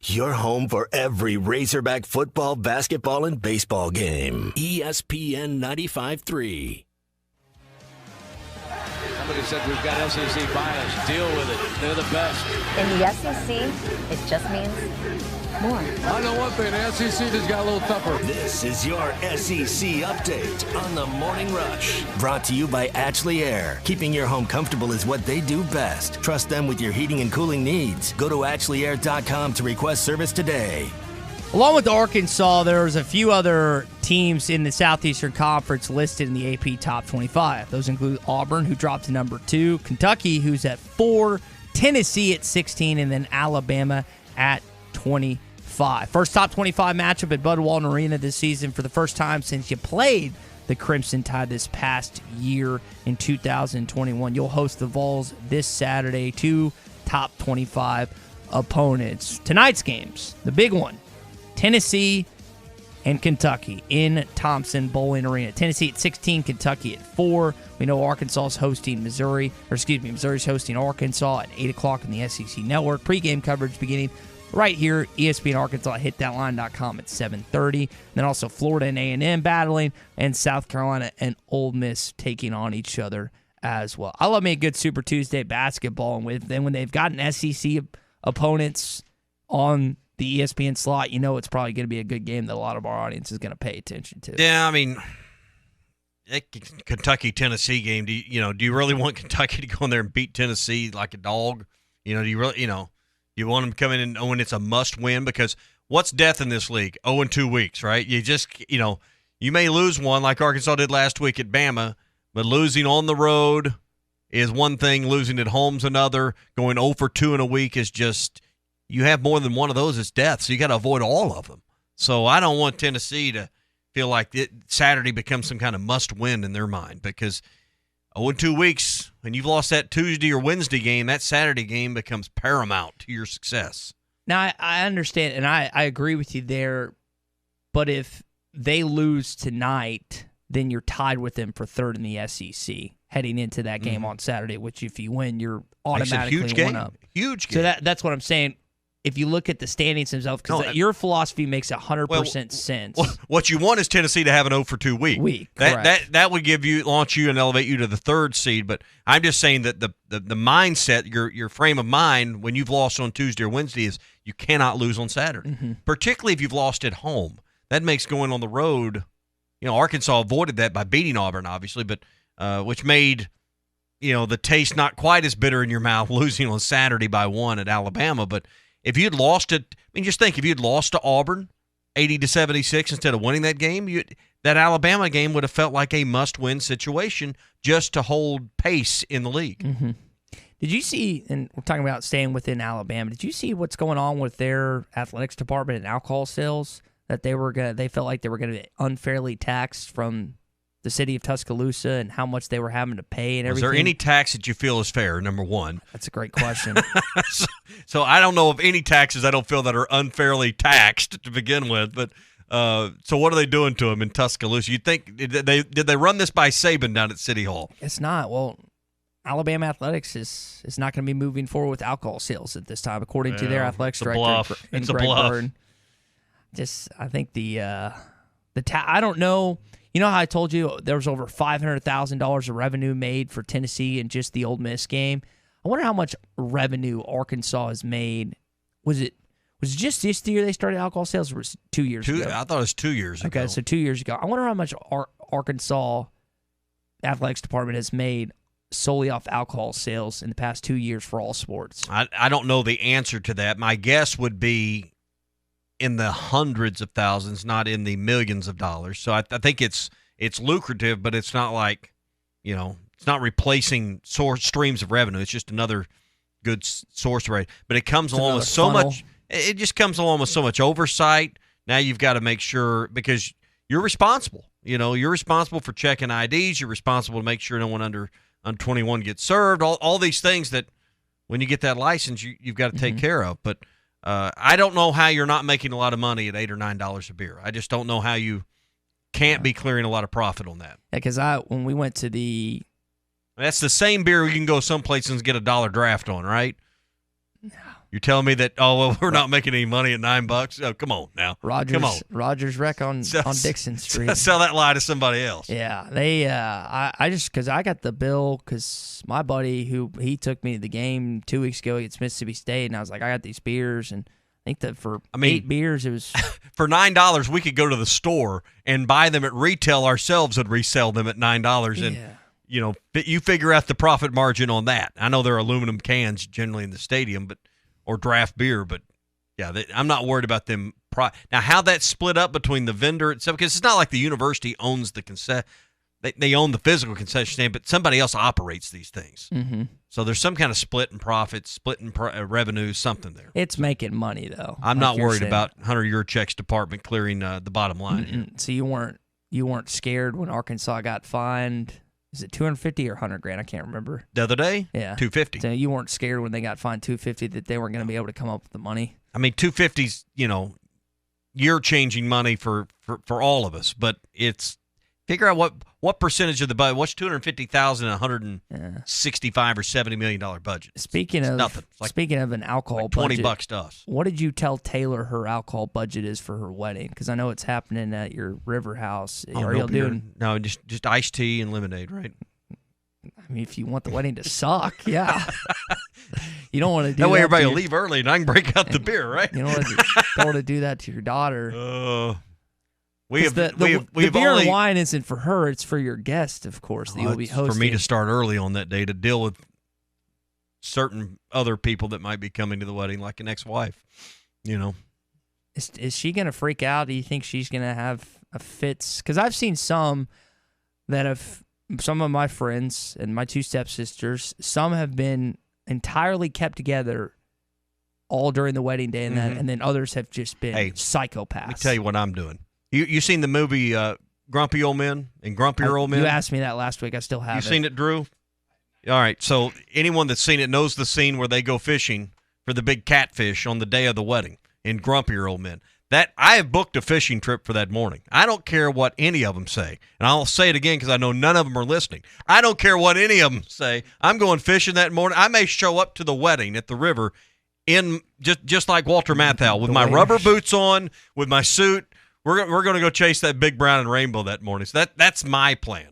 Your home for every Razorback football, basketball, and baseball game. ESPN 95.3. Somebody said we've got SEC bias. Deal with it. They're the best. In the SEC, it just means more. I know one thing. The SEC just got a little tougher. This is your SEC update on the Morning Rush. Brought to you by Ashley Air. Keeping your home comfortable is what they do best. Trust them with your heating and cooling needs. Go to AshleyAir.com to request service today. Along with Arkansas, there's a few other teams in the Southeastern Conference listed in the AP Top 25. Those include Auburn, who dropped to number 2, Kentucky, who's at 4, Tennessee at 16, and then Alabama at 25. First top 25 matchup at Bud Walton Arena this season for the first time since you played the Crimson Tide this past year in 2021. You'll host the Vols this Saturday, 2 top 25 opponents. Tonight's games, the big one, Tennessee and Kentucky in Thompson-Boling Arena. Tennessee at 16, Kentucky at 4. We know Arkansas is hosting Missouri's hosting Arkansas at 8 o'clock in the SEC Network. Pre-game coverage beginning right here, ESPN Arkansas, hitthatline.com at 7:30. Then also Florida and A&M battling, and South Carolina and Ole Miss taking on each other as well. I love me a good Super Tuesday basketball, and when they've gotten SEC opponents on the ESPN slot, you know it's probably going to be a good game that a lot of our audience is going to pay attention to. Yeah, I mean, Kentucky-Tennessee game, do you really want Kentucky to go in there and beat Tennessee like a dog? Do you really, you want them to come in and when it's a must-win? Because what's death in this league? 0-2 weeks, right? You just, you may lose one like Arkansas did last week at Bama, but losing on the road is one thing. Losing at home's another. Going 0-2 in a week is just, you have more than one of those, it's death. So you got to avoid all of them. So I don't want Tennessee to feel like Saturday becomes some kind of must-win in their mind, because 0-2 weeks, when you've lost that Tuesday or Wednesday game, that Saturday game becomes paramount to your success. Now, I understand, and I agree with you there, but if they lose tonight, then you're tied with them for third in the SEC heading into that game on Saturday, which if you win, you're automatically one up. Huge game. So that's what I'm saying. If you look at the standings themselves, because your philosophy makes 100% sense. What you want is Tennessee to have an 0-2 week. That would launch you and elevate you to the third seed. But I'm just saying that the mindset, your frame of mind when you've lost on Tuesday or Wednesday is you cannot lose on Saturday, particularly if you've lost at home. That makes going on the road. Arkansas avoided that by beating Auburn, obviously, but which made the taste not quite as bitter in your mouth losing on Saturday by 1 at Alabama, but. If you'd lost it, just think, if you'd lost to Auburn 80-76 instead of winning that game, that Alabama game would have felt like a must-win situation just to hold pace in the league. Mm-hmm. Did you see, and we're talking about staying within Alabama, did you see what's going on with their athletics department and alcohol sales? That they felt like they were going to be unfairly taxed from the city of Tuscaloosa and how much they were having to pay and everything. Is there any tax that you feel is fair, number one? That's a great question. so I don't know of any taxes I don't feel that are unfairly taxed to begin with. But so what are they doing to them in Tuscaloosa? You think did they run this by Saban down at City Hall? It's not. Well, Alabama athletics is not going to be moving forward with alcohol sales at this time, according to their athletics director, It's Greg a bluff. Byrne. I think I don't know. You know how I told you there was over $500,000 of revenue made for Tennessee in just the Ole Miss game? I wonder how much revenue Arkansas has made. Was it just this year they started alcohol sales, or was it 2 years ago? I thought it was 2 years ago. Okay, so 2 years ago. I wonder how much Arkansas athletics department has made solely off alcohol sales in the past 2 years for all sports. I don't know the answer to that. My guess would be in the hundreds of thousands, not in the millions of dollars. So I think it's lucrative, but it's not like, it's not replacing streams of revenue. It's just another good source rate. But it comes along with so much. It just comes along with so much oversight. Now you've got to make sure, because you're responsible. You're responsible for checking IDs. You're responsible to make sure no one under 21 gets served. All these things that when you get that license, you've got to take care of. But I don't know how you're not making a lot of money at $8 or $9 a beer. I just don't know how you can't be clearing a lot of profit on that. Yeah, because when we went to that's the same beer you can go someplace and get $1 draft on, right? You're telling me that we're not making any money at $9? Oh, come on now. Rogers Wreck on Dixon Street. Sell that lie to somebody else. Yeah, they. Because I got the bill because my buddy he took me to the game 2 weeks ago against Mississippi State, and I was like, I got these beers, and I think that for 8 beers it was for $9 we could go to the store and buy them at retail ourselves and resell them at $9, and you figure out the profit margin on that. I know they're aluminum cans generally in the stadium, or draft beer, but yeah, I'm not worried about them. Now, how that's split up between the vendor itself, because it's not like the university owns the concession. They own the physical concession stand, but somebody else operates these things. Mm-hmm. So there's some kind of split in profits, split in revenue, something there. It's making money, though. I'm not worried about Hunter Yurchek's department clearing the bottom line here. So you weren't scared when Arkansas got fined. Is it $250 or $100,000? I can't remember. The other day? Yeah. $250. So you weren't scared when they got fined $250 that they weren't going to be able to come up with the money? I mean, $250's, year-changing money for all of us, but it's figure out what percentage of the budget. What's $250,000 $165 or $70 million budget? Speaking of nothing. It's speaking of an alcohol $20 budget, to us. What did you tell Taylor her alcohol budget is for her wedding? Because I know it's happening at your river house. Are y'all doing? No, just iced tea and lemonade, right? I mean, if you want the wedding to suck, yeah. You don't want to do that way. that Everybody will leave early, and I can break out the beer, right? You don't want to do that to your daughter. The beer and wine isn't for her; it's for your guest, of course. That you'll be hosting. For me to start early on that day to deal with certain other people that might be coming to the wedding, like an ex-wife. Is she gonna freak out? Do you think she's gonna have a fits? Because I've seen some that have. Some of my friends and my 2 stepsisters, some have been entirely kept together all during the wedding day, and then others have just been psychopaths. Let me tell you what I'm doing. You seen the movie Grumpy Old Men and Grumpier Old Men? You asked me that last week. I still have it. You seen it, Drew? All right. So anyone that's seen it knows the scene where they go fishing for the big catfish on the day of the wedding in Grumpier Old Men. That I have booked a fishing trip for that morning. I don't care what any of them say. And I'll say it again because I know none of them are listening. I don't care what any of them say. I'm going fishing that morning. I may show up to the wedding at the river in just like Walter Matthau with my rubber boots on, with my suit. We're going to go chase that big brown and rainbow that morning. So that's my plan.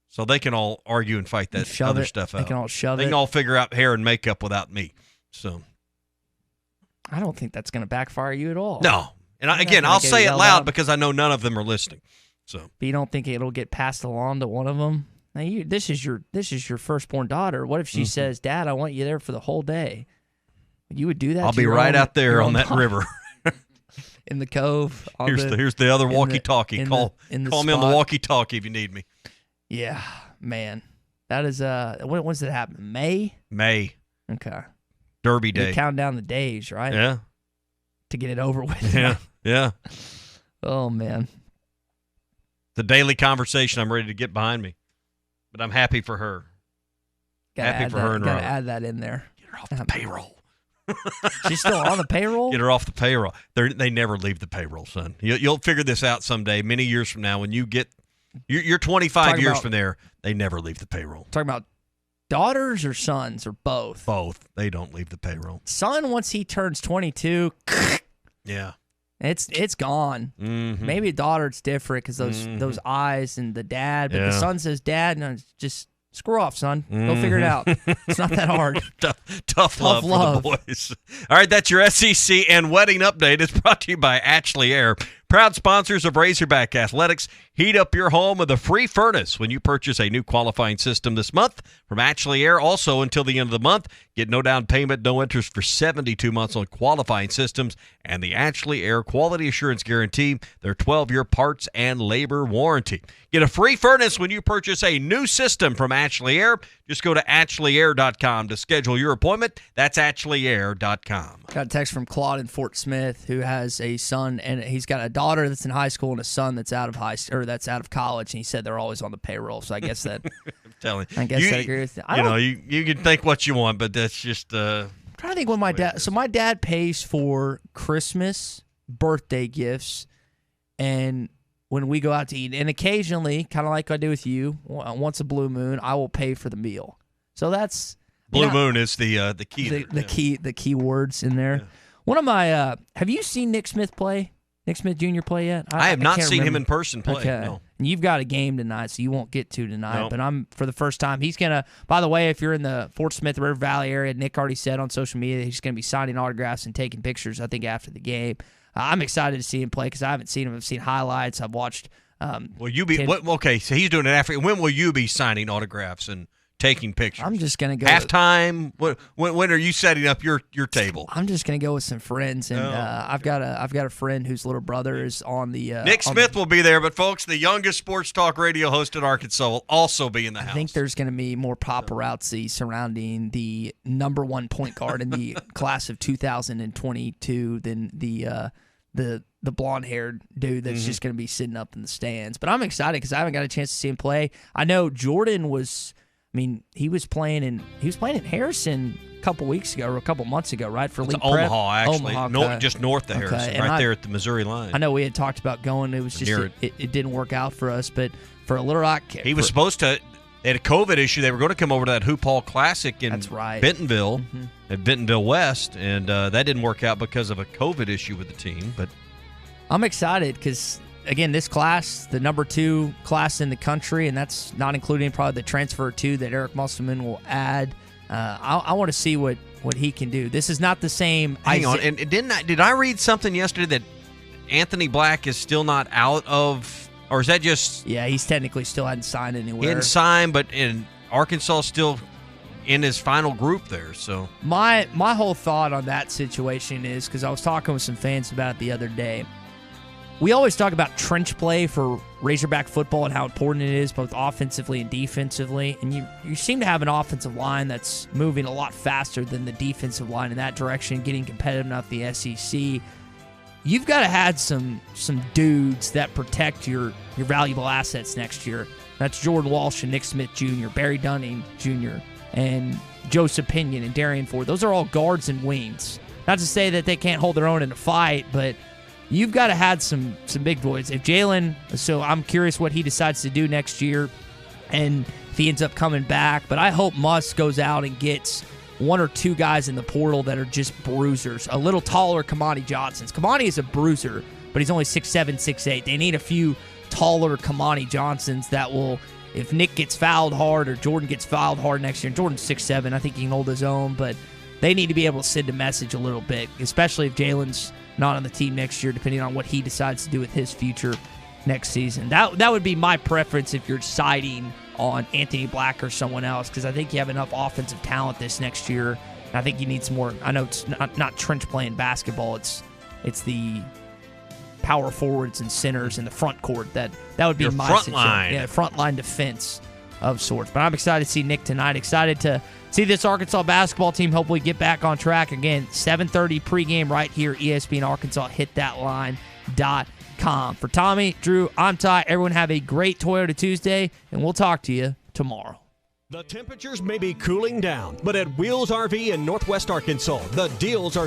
So they can all argue and fight that other stuff out. They can all shove it. They can all figure out hair and makeup without me. So I don't think that's going to backfire you at all. No. And I'll say it loud because I know none of them are listening. So, but you don't think it'll get passed along to one of them? Now this is your firstborn daughter. What if she says, "Dad, I want you there for the whole day"? You would do that? I'll be right out there on that river. in the cove. Here's the other walkie-talkie. Call me on the walkie-talkie if you need me. Yeah, man. That is when's it happen? May? May. Okay. Derby Day. You count down the days, right? Yeah. To get it over with. Yeah. Yeah. Oh man. The daily conversation I'm ready to get behind me. But I'm happy for her. Happy for her and Robert. Gotta add that in there. Get her off the payroll. She's still on the payroll? Get her off the payroll. They never leave the payroll, son. You'll figure this out someday, many years from now, when you get you're 25 years from there, they never leave the payroll. Talking about daughters or sons or both? Both. They don't leave the payroll. Son, once he turns 22, yeah, it's gone. Mm-hmm. Maybe a daughter, it's different because those eyes and the dad. But the son says, "Dad, no, just screw off, son. Go figure it out. It's not that hard." Tough love for the boys. All right, that's your SEC and wedding update. It's brought to you by Ashley Air. Proud sponsors of Razorback Athletics. Heat up your home with a free furnace when you purchase a new qualifying system this month from Ashley Air. Also, until the end of the month, get no down payment, no interest for 72 months on qualifying systems and the Ashley Air Quality Assurance Guarantee, their 12-year parts and labor warranty. Get a free furnace when you purchase a new system from Ashley Air. Just go to ashley.air.com to schedule your appointment. That's ashley.air.com. Got a text from Claude in Fort Smith who has a son, and he's got a daughter that's in high school and a son that's out of college, and he said they're always on the payroll. So I guess that I'm telling you, I guess I agree with that. You can think what you want, but that's just I'm trying to think when my dad. So my dad pays for Christmas, birthday gifts, and when we go out to eat, and occasionally, kind of like I do with you, once a blue moon, I will pay for the meal. So that's blue moon is the key. The key words in there. Yeah. One of my have you seen Nick Smith play? Nick Smith Jr. play yet? I have not seen him in person play. Okay. No. And you've got a game tonight, so you won't get to tonight. Nope. But I'm for the first time. He's gonna. By the way, if you're in the Fort Smith River Valley area, Nick already said on social media that he's gonna be signing autographs and taking pictures. I think after the game. I'm excited to see him play because I haven't seen him. I've seen highlights. I've watched. Will you be okay? So he's doing it after. When will you be signing autographs and taking pictures? I'm just gonna go halftime. When are you setting up your table? I'm just gonna go with some friends, and I've got a friend whose little brother is on the. Nick Smith will be there, but folks, the youngest sports talk radio host in Arkansas will also be in the house. I think there's gonna be more paparazzi surrounding the number one point guard in the class of 2022 than the blonde-haired dude that's just going to be sitting up in the stands. But I'm excited because I haven't got a chance to see him play. I know Jordan was, he was playing in Harrison a couple weeks ago or a couple months ago, right? For League Prep? Omaha, actually. Omaha, just north of Harrison, and there at the Missouri line. I know we had talked about going. It was just it didn't work out for us. But for Little Rock, he was supposed to. They had a COVID issue. They were going to come over to that Hoop Hall Classic in Bentonville, at Bentonville West, and that didn't work out because of a COVID issue with the team. But I'm excited because, again, this class, the number 2 class in the country, and that's not including probably the transfer 2 that Eric Musselman will add. I want to see what he can do. This is not the same. Hang on, and did I read something yesterday that Anthony Black is still not out of? Or is that just... Yeah, he's technically still hadn't signed anywhere. He hadn't signed, but in Arkansas still in his final group there. So my whole thought on that situation is, because I was talking with some fans about it the other day, we always talk about trench play for Razorback football and how important it is, both offensively and defensively. And you seem to have an offensive line that's moving a lot faster than the defensive line in that direction, getting competitive enough in the SEC. You've got to have some dudes that protect your valuable assets next year. That's Jordan Walsh and Nick Smith Jr., Barry Dunning Jr., and Joseph Pinion and Darian Ford. Those are all guards and wings. Not to say that they can't hold their own in a fight, but you've got to have some big boys. If Jalen, so I'm curious what he decides to do next year and if he ends up coming back. But I hope Muss goes out and gets 1 or 2 guys in the portal that are just bruisers. A little taller Kamani Johnsons. Kamani is a bruiser, but he's only 6'7", 6'8". They need a few taller Kamani Johnsons that will, if Nick gets fouled hard or Jordan gets fouled hard next year, and Jordan's 6'7", I think he can hold his own, but they need to be able to send a message a little bit, especially if Jalen's not on the team next year, depending on what he decides to do with his future next season. That would be my preference if you're siding on Anthony Black or someone else, because I think you have enough offensive talent this next year. And I think you need some more. I know it's not trench playing basketball. It's the power forwards and centers in the front court. That would be Your my front suggestion. line. Yeah, front line defense of sorts. But I'm excited to see Nick tonight. Excited to see this Arkansas basketball team hopefully get back on track. Again, 7:30 pregame right here, ESPN Arkansas. HitThatLine.com. For Tommy, Drew, I'm Ty. Everyone have a great Toyota Tuesday, and we'll talk to you tomorrow. The temperatures may be cooling down, but at Wheels RV in Northwest Arkansas, the deals are